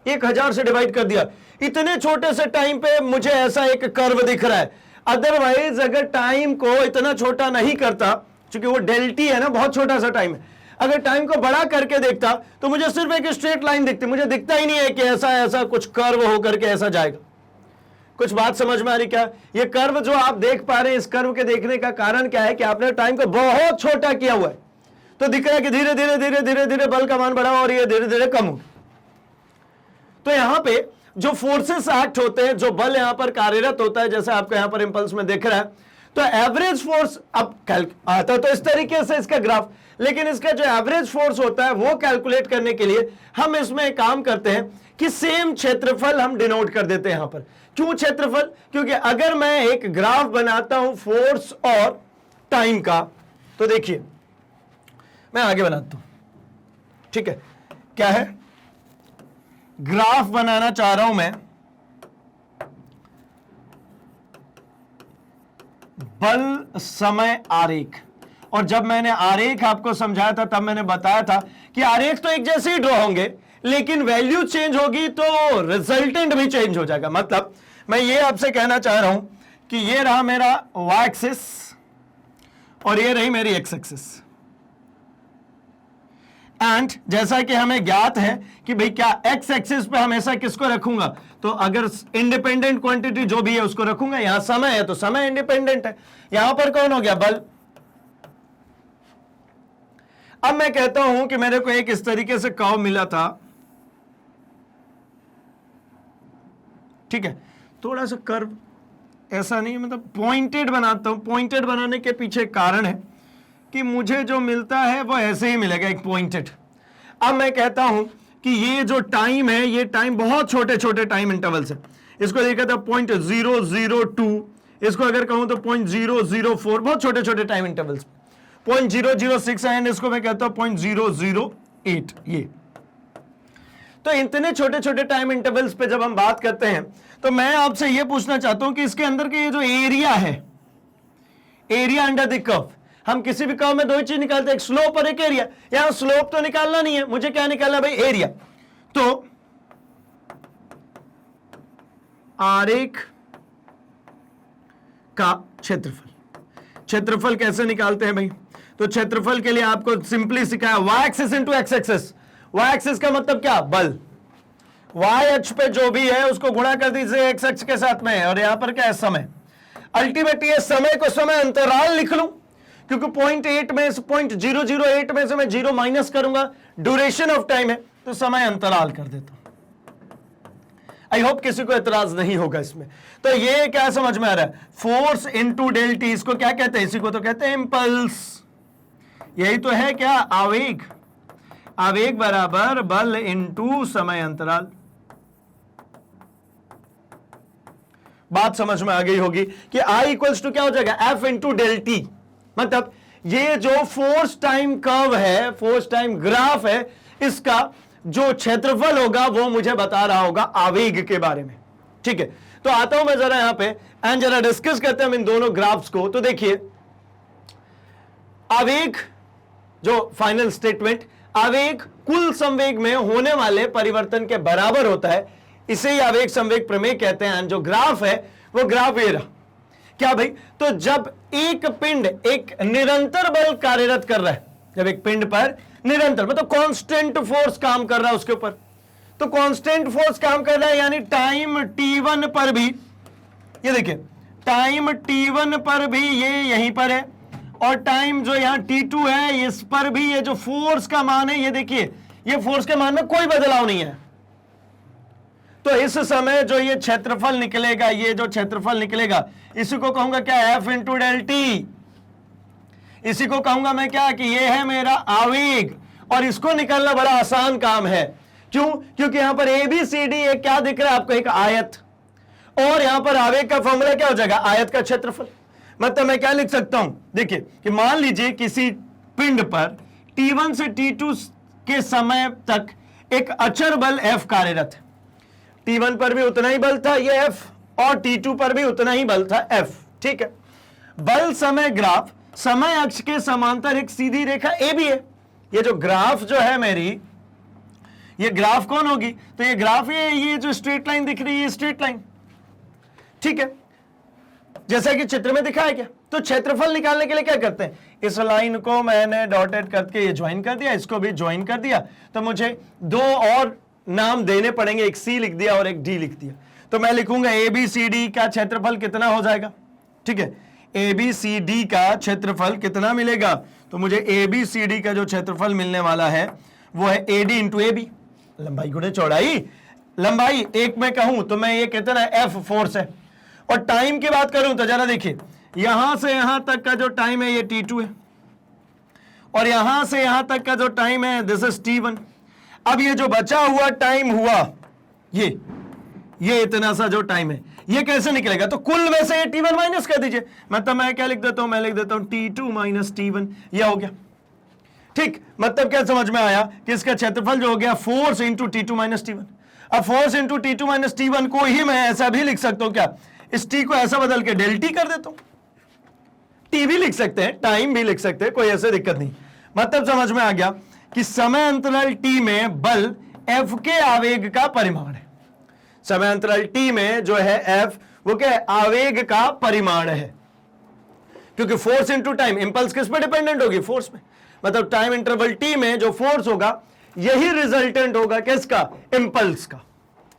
Speaker 1: 1000 से डिवाइड कर दिया। इतने छोटे से टाइम पे मुझे ऐसा एक कर्व दिख रहा है। अदरवाइज अगर टाइम को इतना छोटा नहीं करता, क्योंकि वो डेल टी है ना, बहुत छोटा सा टाइम है, अगर टाइम को बड़ा करके देखता तो मुझे सिर्फ एक स्ट्रेट लाइन दिखती, मुझे दिखता ही नहीं है कि ऐसा ऐसा कुछ कर्व होकर के ऐसा जाएगा। कुछ बात समझ में आ रही क्या? ये कर्व जो आप देख पा रहे हैं, इस कर्व के देखने का कारण क्या है कि आपने टाइम को बहुत छोटा किया हुआ है, तो दिख रहा है कि धीरे धीरे धीरे धीरे धीरे बल का मान बढ़ा और ये धीरे धीरे कम हो। तो यहां पे जो फोर्सेस एक्ट होते हैं, जो बल यहां पर कार्यरत होता है, जैसे आपको यहां पर इंपल्स में दिख रहा है, तो एवरेज फोर्स अब आता तो इस तरीके से इसका ग्राफ, लेकिन इसका जो एवरेज फोर्स होता है वो कैलकुलेट करने के लिए हम इसमें एक काम करते हैं कि सेम क्षेत्रफल हम डिनोट कर देते हैं यहां पर। क्यों क्षेत्रफल? क्योंकि अगर मैं एक ग्राफ बनाता हूं फोर्स और टाइम का, तो देखिए मैं आगे बनाता हूं, ठीक है, क्या है, ग्राफ बनाना चाह रहा हूं मैं बल समय आरेख। और जब मैंने आरेख आपको समझाया था तब मैंने बताया था कि आरेख तो एक जैसे ही ड्रॉ होंगे, लेकिन वैल्यू चेंज होगी तो रिजल्टेंट भी चेंज हो जाएगा। मतलब मैं ये आपसे कहना चाह रहा हूं कि ये रहा मेरा y एक्सिस और ये रही मेरी x एक्सिस। एंड जैसा कि हमें ज्ञात है कि भाई क्या x एक्सिस पे हमेशा किसको रखूंगा, तो अगर इंडिपेंडेंट क्वांटिटी जो भी है उसको रखूंगा। यहां समय है तो समय इंडिपेंडेंट है, यहां पर कौन हो गया, बल। अब मैं कहता हूं कि मेरे को एक इस तरीके से कर्व मिला था, ठीक है, थोड़ा सा कर्व ऐसा नहीं, मतलब पॉइंटेड बनाता हूं। पॉइंटेड बनाने के पीछे कारण है कि मुझे जो मिलता है वो ऐसे ही मिलेगा, एक पॉइंटेड। अब मैं कहता हूं कि ये जो टाइम है, ये टाइम बहुत छोटे छोटे टाइम इंटरवल्स है। इसको देखा था 0.002, इसको अगर कहूं तो 0.004, बहुत छोटे छोटे टाइम इंटरवल्स। 0.006 एंड इसको मैं कहता हूं 0.008। ये तो इतने छोटे छोटे टाइम इंटरवल्स पे जब हम बात करते हैं तो मैं आपसे ये पूछना चाहता हूं कि इसके अंदर के ये जो एरिया है, एरिया अंडर द कर्व, हम किसी भी कर्व में दो ही चीज निकालते हैं, एक स्लोप और एक एरिया। यहां स्लोप तो निकालना नहीं है, मुझे क्या निकालना भाई, एरिया। तो आरेख का क्षेत्रफल, क्षेत्रफल कैसे निकालते हैं भाई, तो क्षेत्रफल के लिए आपको सिंपली सिखाया y axis into x axis. y axis का मतलब क्या, बल। y अक्ष पे जो भी है उसको गुणा कर दीजिए x अक्ष के साथ में, और यहां पर क्या है, समय। अल्टीमेटली ये समय को समय अंतराल लिख लूं, क्योंकि 0.8 में 0.008 में से मैं 0 माइनस करूंगा, ड्यूरेशन ऑफ टाइम है, तो समय अंतराल कर देता हूं। आई होप किसी को एतराज नहीं होगा इसमें। तो ये क्या समझ में आ रहा है, फोर्स इनटू डेल टी, इसको क्या कहते हैं, इसी को तो कहते हैं इंपल्स। यही तो है क्या, आवेग। आवेग बराबर बल इनटू समय अंतराल। बात समझ में आ गई होगी कि I इक्वल्स टू क्या हो जाएगा, F इंटू डेल टी। मतलब ये जो फोर्स टाइम कर्व है, फोर्स टाइम ग्राफ है, इसका जो क्षेत्रफल होगा वो मुझे बता रहा होगा आवेग के बारे में। ठीक है, तो आता हूं मैं जरा यहां पे एंड जरा डिस्कस करते हैं हम इन दोनों ग्राफ्स को। तो देखिए, आवेग जो फाइनल स्टेटमेंट, आवेग कुल संवेग में होने वाले परिवर्तन के बराबर होता है, इसे ही आवेग संवेग प्रमेय कहते हैं। जो ग्राफ है वो ग्राफ ये रहा। क्या भाई, तो जब एक पिंड एक निरंतर बल कार्यरत कर रहा है, जब एक पिंड पर निरंतर मतलब कांस्टेंट फोर्स काम कर रहा है उसके ऊपर, तो कांस्टेंट फोर्स काम कर रहा है यानी टाइम t1 पर भी, ये देखिए टाइम t1 पर भी ये यहीं पर है, और टाइम जो यहां t2 है इस पर भी ये जो फोर्स का मान है, ये देखिए ये फोर्स के मान में कोई बदलाव नहीं है। तो इस समय जो ये क्षेत्रफल निकलेगा, ये जो क्षेत्रफल निकलेगा, इसी को कहूंगा क्या, F इंटू डेल टी। इसी को कहूंगा मैं क्या, कि ये है मेरा आवेग, और इसको निकालना बड़ा आसान काम है। क्यों, क्योंकि यहां पर ABCD एक क्या दिख रहा है आपको, एक आयत, और यहां पर आवेग का फॉर्मूला क्या हो जाएगा, आयत का क्षेत्रफल। मतलब मैं क्या लिख सकता हूं, देखिए कि मान लीजिए किसी पिंड पर T1 से T2 के समय तक एक अचर बल F कार्यरत है। T1 पर भी उतना ही बल था ये F, और T2 पर भी उतना ही बल था F। ठीक है, बल समय ग्राफ समय अक्ष के समांतर एक सीधी रेखा AB है। ये जो ग्राफ जो है मेरी, ये ग्राफ कौन होगी, तो ये ग्राफ ये जो स्ट्रेट लाइन दिख रही है, स्ट्रेट लाइन। ठीक है, जैसा कि चित्र में दिखाया गया। तो क्षेत्रफल निकालने के लिए क्या करते हैं, इस लाइन को मैंने डॉटेड करके ये ज्वाइन कर दिया, इसको भी ज्वाइन कर दिया, तो मुझे दो और नाम देने पड़ेंगे, एक C लिख दिया और एक D लिख दिया। तो मैं लिखूंगा ABCD का क्षेत्रफल कितना हो जाएगा। ठीक है, ABCD का क्षेत्रफल कितना मिलेगा, तो मुझे ABCD का जो क्षेत्रफल मिलने वाला है वो है AD इंटू AB, लंबाई गुणे चौड़ाई। लंबाई एक में कहूं तो मैं ये कहता ना F फोर्स है, और टाइम की बात करूं तो जरा देखिए, यहां से यहां तक का जो टाइम है ये T2 है, और यहां से यहां तक का जो टाइम है दिस इज T1। अब ये जो बचा हुआ टाइम हुआ, ये इतना सा जो टाइम है, ये कैसे निकलेगा, तो कुल में से ये T1 माइनस कर दीजिए। मतलब मैं क्या लिख देता हूं, मैं लिख देता हूं T2 माइनस T1, यह हो गया। ठीक, मतलब क्या समझ में आया कि इसका क्षेत्रफल जो हो गया force into T2 minus T1। अब force into T2 minus T1 को ही मैं ऐसा भी लिख सकता हूं क्या, इस T को ऐसा बदल के डेल T कर देता हूं। टी भी लिख सकते हैं, टाइम भी लिख सकते हैं, कोई ऐसे दिक्कत नहीं। मतलब समझ में आ गया कि समय अंतराल टी में बल F के आवेग का परिमाण है। समय अंतराल टी में जो है F वो क्या है, आवेग का परिमाण है, क्योंकि फोर्स इंटू टाइम, इंपल्स किस पे डिपेंडेंट होगी, फोर्स में। मतलब टाइम इंटरवल टी में जो फोर्स होगा यही रिजल्टेंट होगा किसका, इंपल्स का।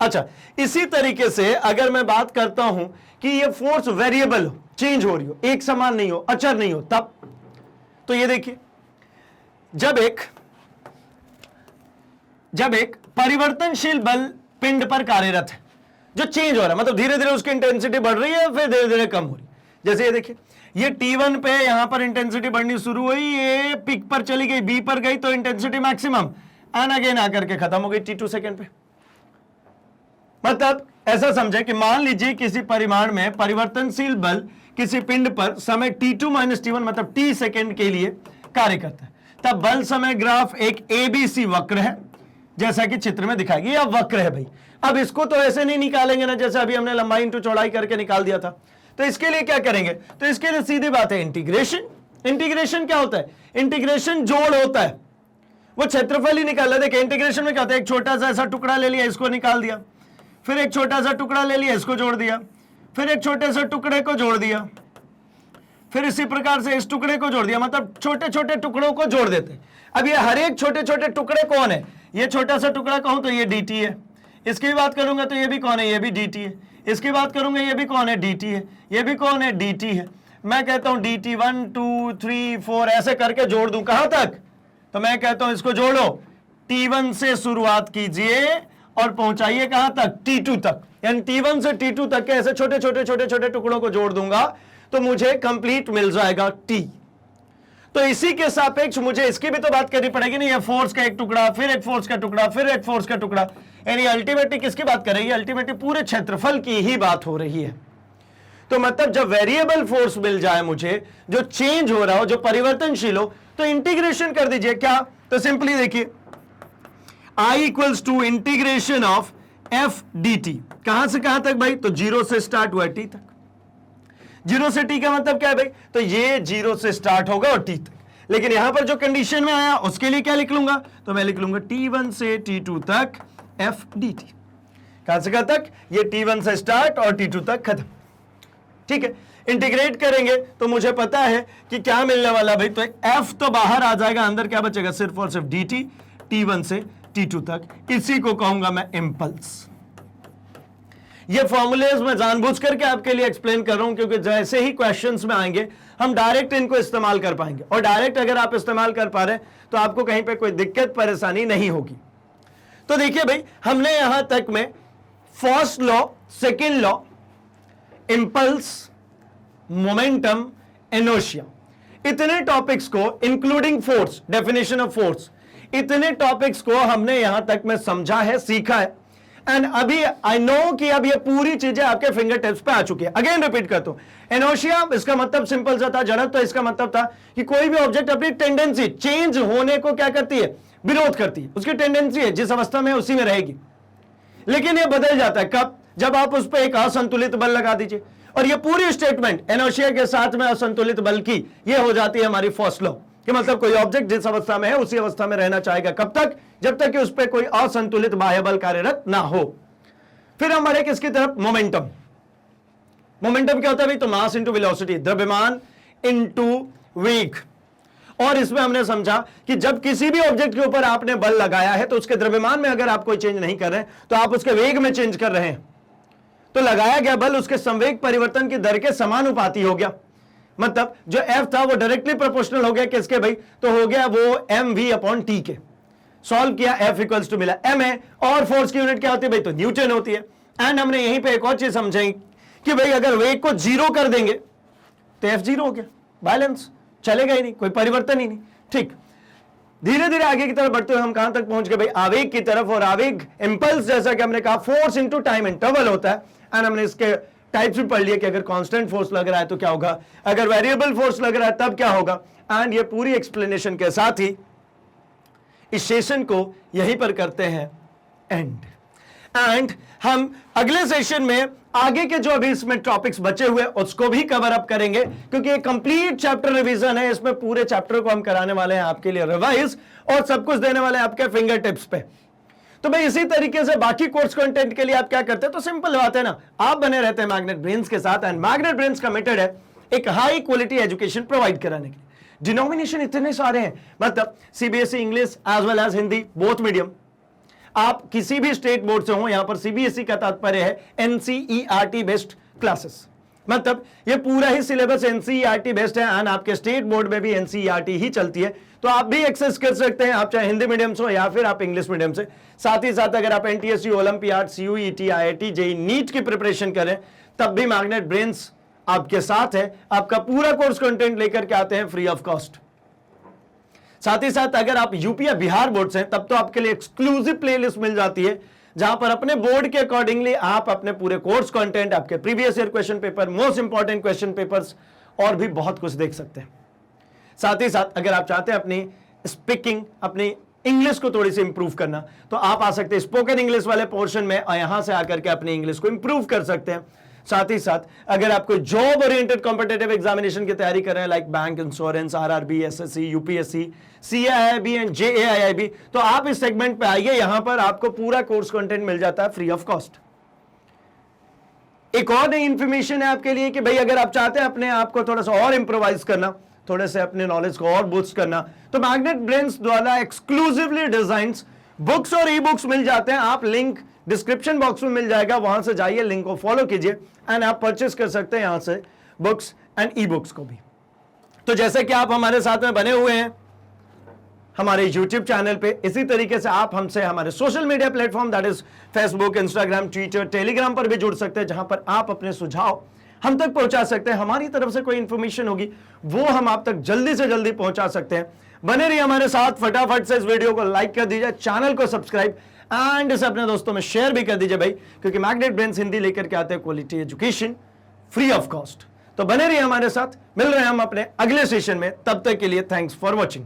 Speaker 1: अच्छा, इसी तरीके से अगर मैं बात करता हूं कि ये फोर्स वेरिएबल हो, चेंज हो रही हो, एक समान नहीं हो, अचर नहीं हो, तब तो ये देखिए, जब एक परिवर्तनशील बल पिंड पर कार्यरत है जो चेंज हो रहा है, मतलब धीरे धीरे उसकी इंटेंसिटी बढ़ रही है, फिर धीरे धीरे कम हो रही है। जैसे ये देखिए, ये T1 पे यहां पर इंटेंसिटी बढ़नी शुरू हुई, ये पिक पर चली गई, बी पर गई तो इंटेंसिटी मैक्सिमम, एंड अगेन आकर के खत्म हो गई T2 सेकेंड पे। मतलब ऐसा समझे कि मान लीजिए किसी परिमाण में परिवर्तनशील बल किसी पिंड पर समय T2 माइनस T1 मतलब T सेकेंड के लिए कार्य करता है, तब बल समय ग्राफ एक ABC वक्र है, जैसा कि चित्र में दिखाएगी। यह वक्र है भाई। अब इसको तो ऐसे नहीं निकालेंगे ना, जैसे अभी हमने लंबाई इंटू चौड़ाई करके निकाल दिया था। तो इसके लिए क्या करेंगे, तो इसके लिए सीधी बात है इंटीग्रेशन। इंटीग्रेशन क्या होता है, इंटीग्रेशन जोड़ होता है, वो क्षेत्रफल ही निकाला। देखिए इंटीग्रेशन में क्या होता है, एक छोटा सा ऐसा टुकड़ा ले लिया, इसको निकाल दिया, फिर एक छोटा सा टुकड़ा ले लिया, इसको जोड़ दिया, फिर एक छोटे से टुकड़े को जोड़ दिया, फिर इसी प्रकार से इस टुकड़े को जोड़ दिया, मतलब छोटे छोटे टुकड़ों को जोड़ देते। अब ये हर एक छोटे छोटे टुकड़े कौन है, ये छोटा सा टुकड़ा कहूं तो ये dt है, इसकी बात करूंगा तो ये भी कौन है, ये भी dt है, इसकी बात करूंगा ये भी कौन है, dt है, ये भी कौन है, dt है। मैं कहता हूं dt 1 2 3 4 ऐसे करके जोड़ दूं, कहां तक, तो मैं कहता हूं इसको जोड़ो, T1 से शुरुआत कीजिए और पहुंचाइए कहां तक, T2 तक। यानी T1 से T2 तक के ऐसे छोटे छोटे छोटे छोटे टुकड़ों को जोड़ दूंगा तो मुझे कंप्लीट मिल जाएगा T। तो इसी के सापेक्ष मुझे इसकी भी तो बात करनी पड़ेगी ना, ये फोर्स का एक टुकड़ा, फिर एक फोर्स का टुकड़ा, फिर एक फोर्स का टुकड़ा, यानी अल्टीमेटली किसकी बात कर रही है, अल्टीमेटली पूरे क्षेत्रफल की ही बात हो रही है। तो मतलब जब वेरिएबल फोर्स मिल जाए मुझे, जो चेंज हो रहा हो, जो परिवर्तनशील हो, तो इंटीग्रेशन कर दीजिए। क्या, तो सिंपली देखिए I equals to integration of F dt, कहां से कहां तक भाई, तो 0 से स्टार्ट हुआ T तक। 0 से T का मतलब क्या है भाई, तो ये 0 से स्टार्ट होगा और T तक। लेकिन यहां पर जो कंडीशन में आया उसके लिए क्या लिख लूंगा, तो मैं लिख लूंगा T1 से T2 तक F dt। कहां से कहां तक, ये T1 से स्टार्ट और T2 तक खत्म। ठीक है, इंटीग्रेट करेंगे तो मुझे पता है कि क्या मिलने वाला भाई, तो F तो बाहर आ जाएगा, अंदर क्या बचेगा, सिर्फ और सिर्फ dt, T1 से T2 तक। इसी को कहूंगा मैं इंपल्स। ये फॉर्मूलेज मैं जानबूझ करके आपके लिए एक्सप्लेन कर रहा हूं, क्योंकि जैसे ही क्वेश्चंस में आएंगे हम डायरेक्ट इनको इस्तेमाल कर पाएंगे, और डायरेक्ट अगर आप इस्तेमाल कर पा रहे हैं तो आपको कहीं पे कोई दिक्कत परेशानी नहीं होगी। तो देखिए भाई, हमने यहां तक में first law, second law, impulse, momentum, inertia, इतने टॉपिक्स को including force, definition of force, इतने टॉपिक्स को हमने यहां तक में समझा है, सीखा है। एंड अभी आई नो कि अब ये पूरी चीजें आपके फिंगर टिप्स पे आ चुकी है। अगेन रिपीट करता हूं, इनर्शिया इसका मतलब सिंपल सा था, जड़त्व तो इसका मतलब था कि कोई भी ऑब्जेक्ट अपनी टेंडेंसी चेंज होने को क्या करती है, विरोध करती है। उसकी टेंडेंसी है जिस अवस्था में उसी में रहेगी, लेकिन ये बदल जाता है कब, जब आप उस पर एक असंतुलित बल लगा दीजिए। और ये पूरी स्टेटमेंट इनर्शिया के साथ में असंतुलित बल की, ये हो जाती है हमारी फर्स्ट लॉ, कि मतलब कोई ऑब्जेक्ट जिस अवस्था में है उसी अवस्था में रहना चाहेगा, कब तक, जब तक कि उस पर कोई असंतुलित बाह्य बल कार्यरत ना हो। फिर हम बढ़े किसकी तरफ, मोमेंटम। मोमेंटम क्या होता है भाई, तो मास इंटू वेलोसिटी, द्रव्यमान इंटू वेग। और इसमें हमने समझा कि जब किसी भी ऑब्जेक्ट के ऊपर आपने बल लगाया है तो उसके द्रव्यमान में अगर आप कोई चेंज नहीं कर रहे हैं तो आप उसके वेग में चेंज कर रहे हैं, तो लगाया गया बल उसके संवेग परिवर्तन की दर के समानुपाती हो गया। मतलब जो F था वो डायरेक्टली प्रोपोर्शनल हो गया किसके भाई, तो हो गया वो mv अपॉन टी के। सॉल्व किया, F इक्वल्स टू मिला m है, और फोर्स की यूनिट क्या होती है भाई, तो न्यूटन होती है। एंड हमने यहीं पे एक और चीज समझाई कि भाई अगर वेग को 0 कर देंगे तो F 0 हो गया, बैलेंस, चलेगा ही नहीं, कोई परिवर्तन ही नहीं। ठीक, धीरे धीरे आगे की तरफ बढ़ते हुए हम कहां तक पहुंच गए भाई, आवेग की तरफ। और आवेग इंपल्स, जैसा कि हमने कहा, फोर्स इंटू टाइम इंटरवल होता है। एंड हमने इसके टाइप्स भी पढ़ लिए कि अगर कांस्टेंट फोर्स लग रहा है तो क्या होगा, अगर वेरिएबल फोर्स लग रहा है तब क्या होगा। एंड ये पूरी एक्सप्लेनेशन के साथ ही इस सेशन को यहीं पर करते हैं एंड। एंड हम अगले सेशन में आगे के जो अभी इसमें टॉपिक्स बचे हुए उसको भी कवर अप करेंगे, क्योंकि ये कंप्लीट चैप्टर रिवीजन है। इसमें पूरे चैप्टर को हम कराने वाले हैं आपके लिए रिवाइज, और सब कुछ देने वाले हैं आपके फिंगर टिप्स पे। तो भाई इसी तरीके से बाकी कोर्स कंटेंट के लिए आप क्या करते हैं, तो सिंपल बात है ना, आप बने रहते हैं मैग्नेट ब्रेन्स के साथ, एंड मैग्नेट ब्रेन्स कमिटेड है एक हाई क्वालिटी एजुकेशन प्रोवाइड कराने के लिए। डिनोमिनेशन इतने सारे हैं, मतलब CBSE English as well as Hindi both medium. आप किसी भी स्टेट बोर्ड से हो, यहां पर सीबीएसई का तात्पर्य है एनसीईआरटी बेस्ड क्लासेस, मतलब ये पूरा ही सिलेबस एनसीईआरटी बेस्ड है, एंड आपके स्टेट बोर्ड में भी एनसीईआरटी ही चलती है। तो आप भी एक्सेस कर सकते हैं, आप चाहे हिंदी मीडियम से हो या फिर आप इंग्लिश मीडियम से। साथ ही साथ अगर आप NTSE, olympiad, CUET, IIT, JEE, NEET की प्रिपरेशन करें तब भी मैग्नेट ब्रेन्स आपके साथ है, आपका पूरा कोर्स कंटेंट लेकर के आते हैं फ्री ऑफ कॉस्ट। साथ ही साथ अगर आप यूपी या बिहार बोर्ड से हैं तब तो आपके लिए एक्सक्लूसिव प्लेलिस्ट मिल जाती है, जहां पर अपने बोर्ड के अकॉर्डिंगली आप अपने पूरे कोर्स कंटेंट, आपके previous year question paper, most important question papers और भी बहुत कुछ देख सकते हैं। साथ ही साथ अगर आप चाहते हैं अपनी स्पीकिंग, अपनी इंग्लिश को थोड़ी सी इंप्रूव करना, तो आप आ सकते हैं स्पोकन इंग्लिश वाले पोर्शन में, और यहां से आकर के अपनी इंग्लिश को इंप्रूव कर सकते हैं। साथ ही साथ अगर आप कोई जॉब ओरिएंटेड कॉम्पिटिटिव एग्जामिनेशन की तैयारी कर रहे हैं, like bank, insurance, RRB, SSC, UPSC, CIIB and JAIIB, तो आप इस सेगमेंट पे आइए, यहां पर आपको पूरा कोर्स कंटेंट मिल जाता है फ्री ऑफ कॉस्ट। एक और नई इंफॉर्मेशन है आपके लिए कि भाई अगर आप चाहते हैं अपने आप को थोड़ा सा और इंप्रोवाइज करना, थोड़े से अपने नॉलेज को और बूस्ट करना, तो मैग्नेट ब्रेन्स द्वारा एक्सक्लूसिवली डिजाइंस बुक्स और ई बुक्स मिल जाते हैं। आप लिंक डिस्क्रिप्शन बॉक्स में मिल जाएगा, वहां से जाइए, लिंक को फॉलो कीजिए एंड आप परचेस कर सकते हैं यहां से बुक्स एंड ई बुक्स को भी। तो जैसे कि आप हमारे साथ में बने हुए हैं हमारे यूट्यूब चैनल पे, इसी तरीके से आप हमसे हमारे social media platform that is Facebook, Instagram, Twitter, Telegram पर भी जुड़ सकते हैं, जहां पर आप अपने सुझाव हम तक पहुंचा सकते हैं। हमारी तरफ से कोई इंफॉर्मेशन होगी वो हम आप तक जल्दी से जल्दी पहुंचा सकते हैं। बने रहिए हमारे साथ, फटाफट से इस वीडियो को लाइक कर दीजिए, चैनल को सब्सक्राइब एंड इसे अपने दोस्तों में शेयर भी कर दीजिए भाई, क्योंकि मैग्नेट ब्रेन्स हिंदी लेकर के आते हैं quality education free of cost. तो बने रहिए हमारे साथ, मिल रहे हैं हम अपने अगले सेशन में, तब तक के लिए थैंक्स फॉर वॉचिंग।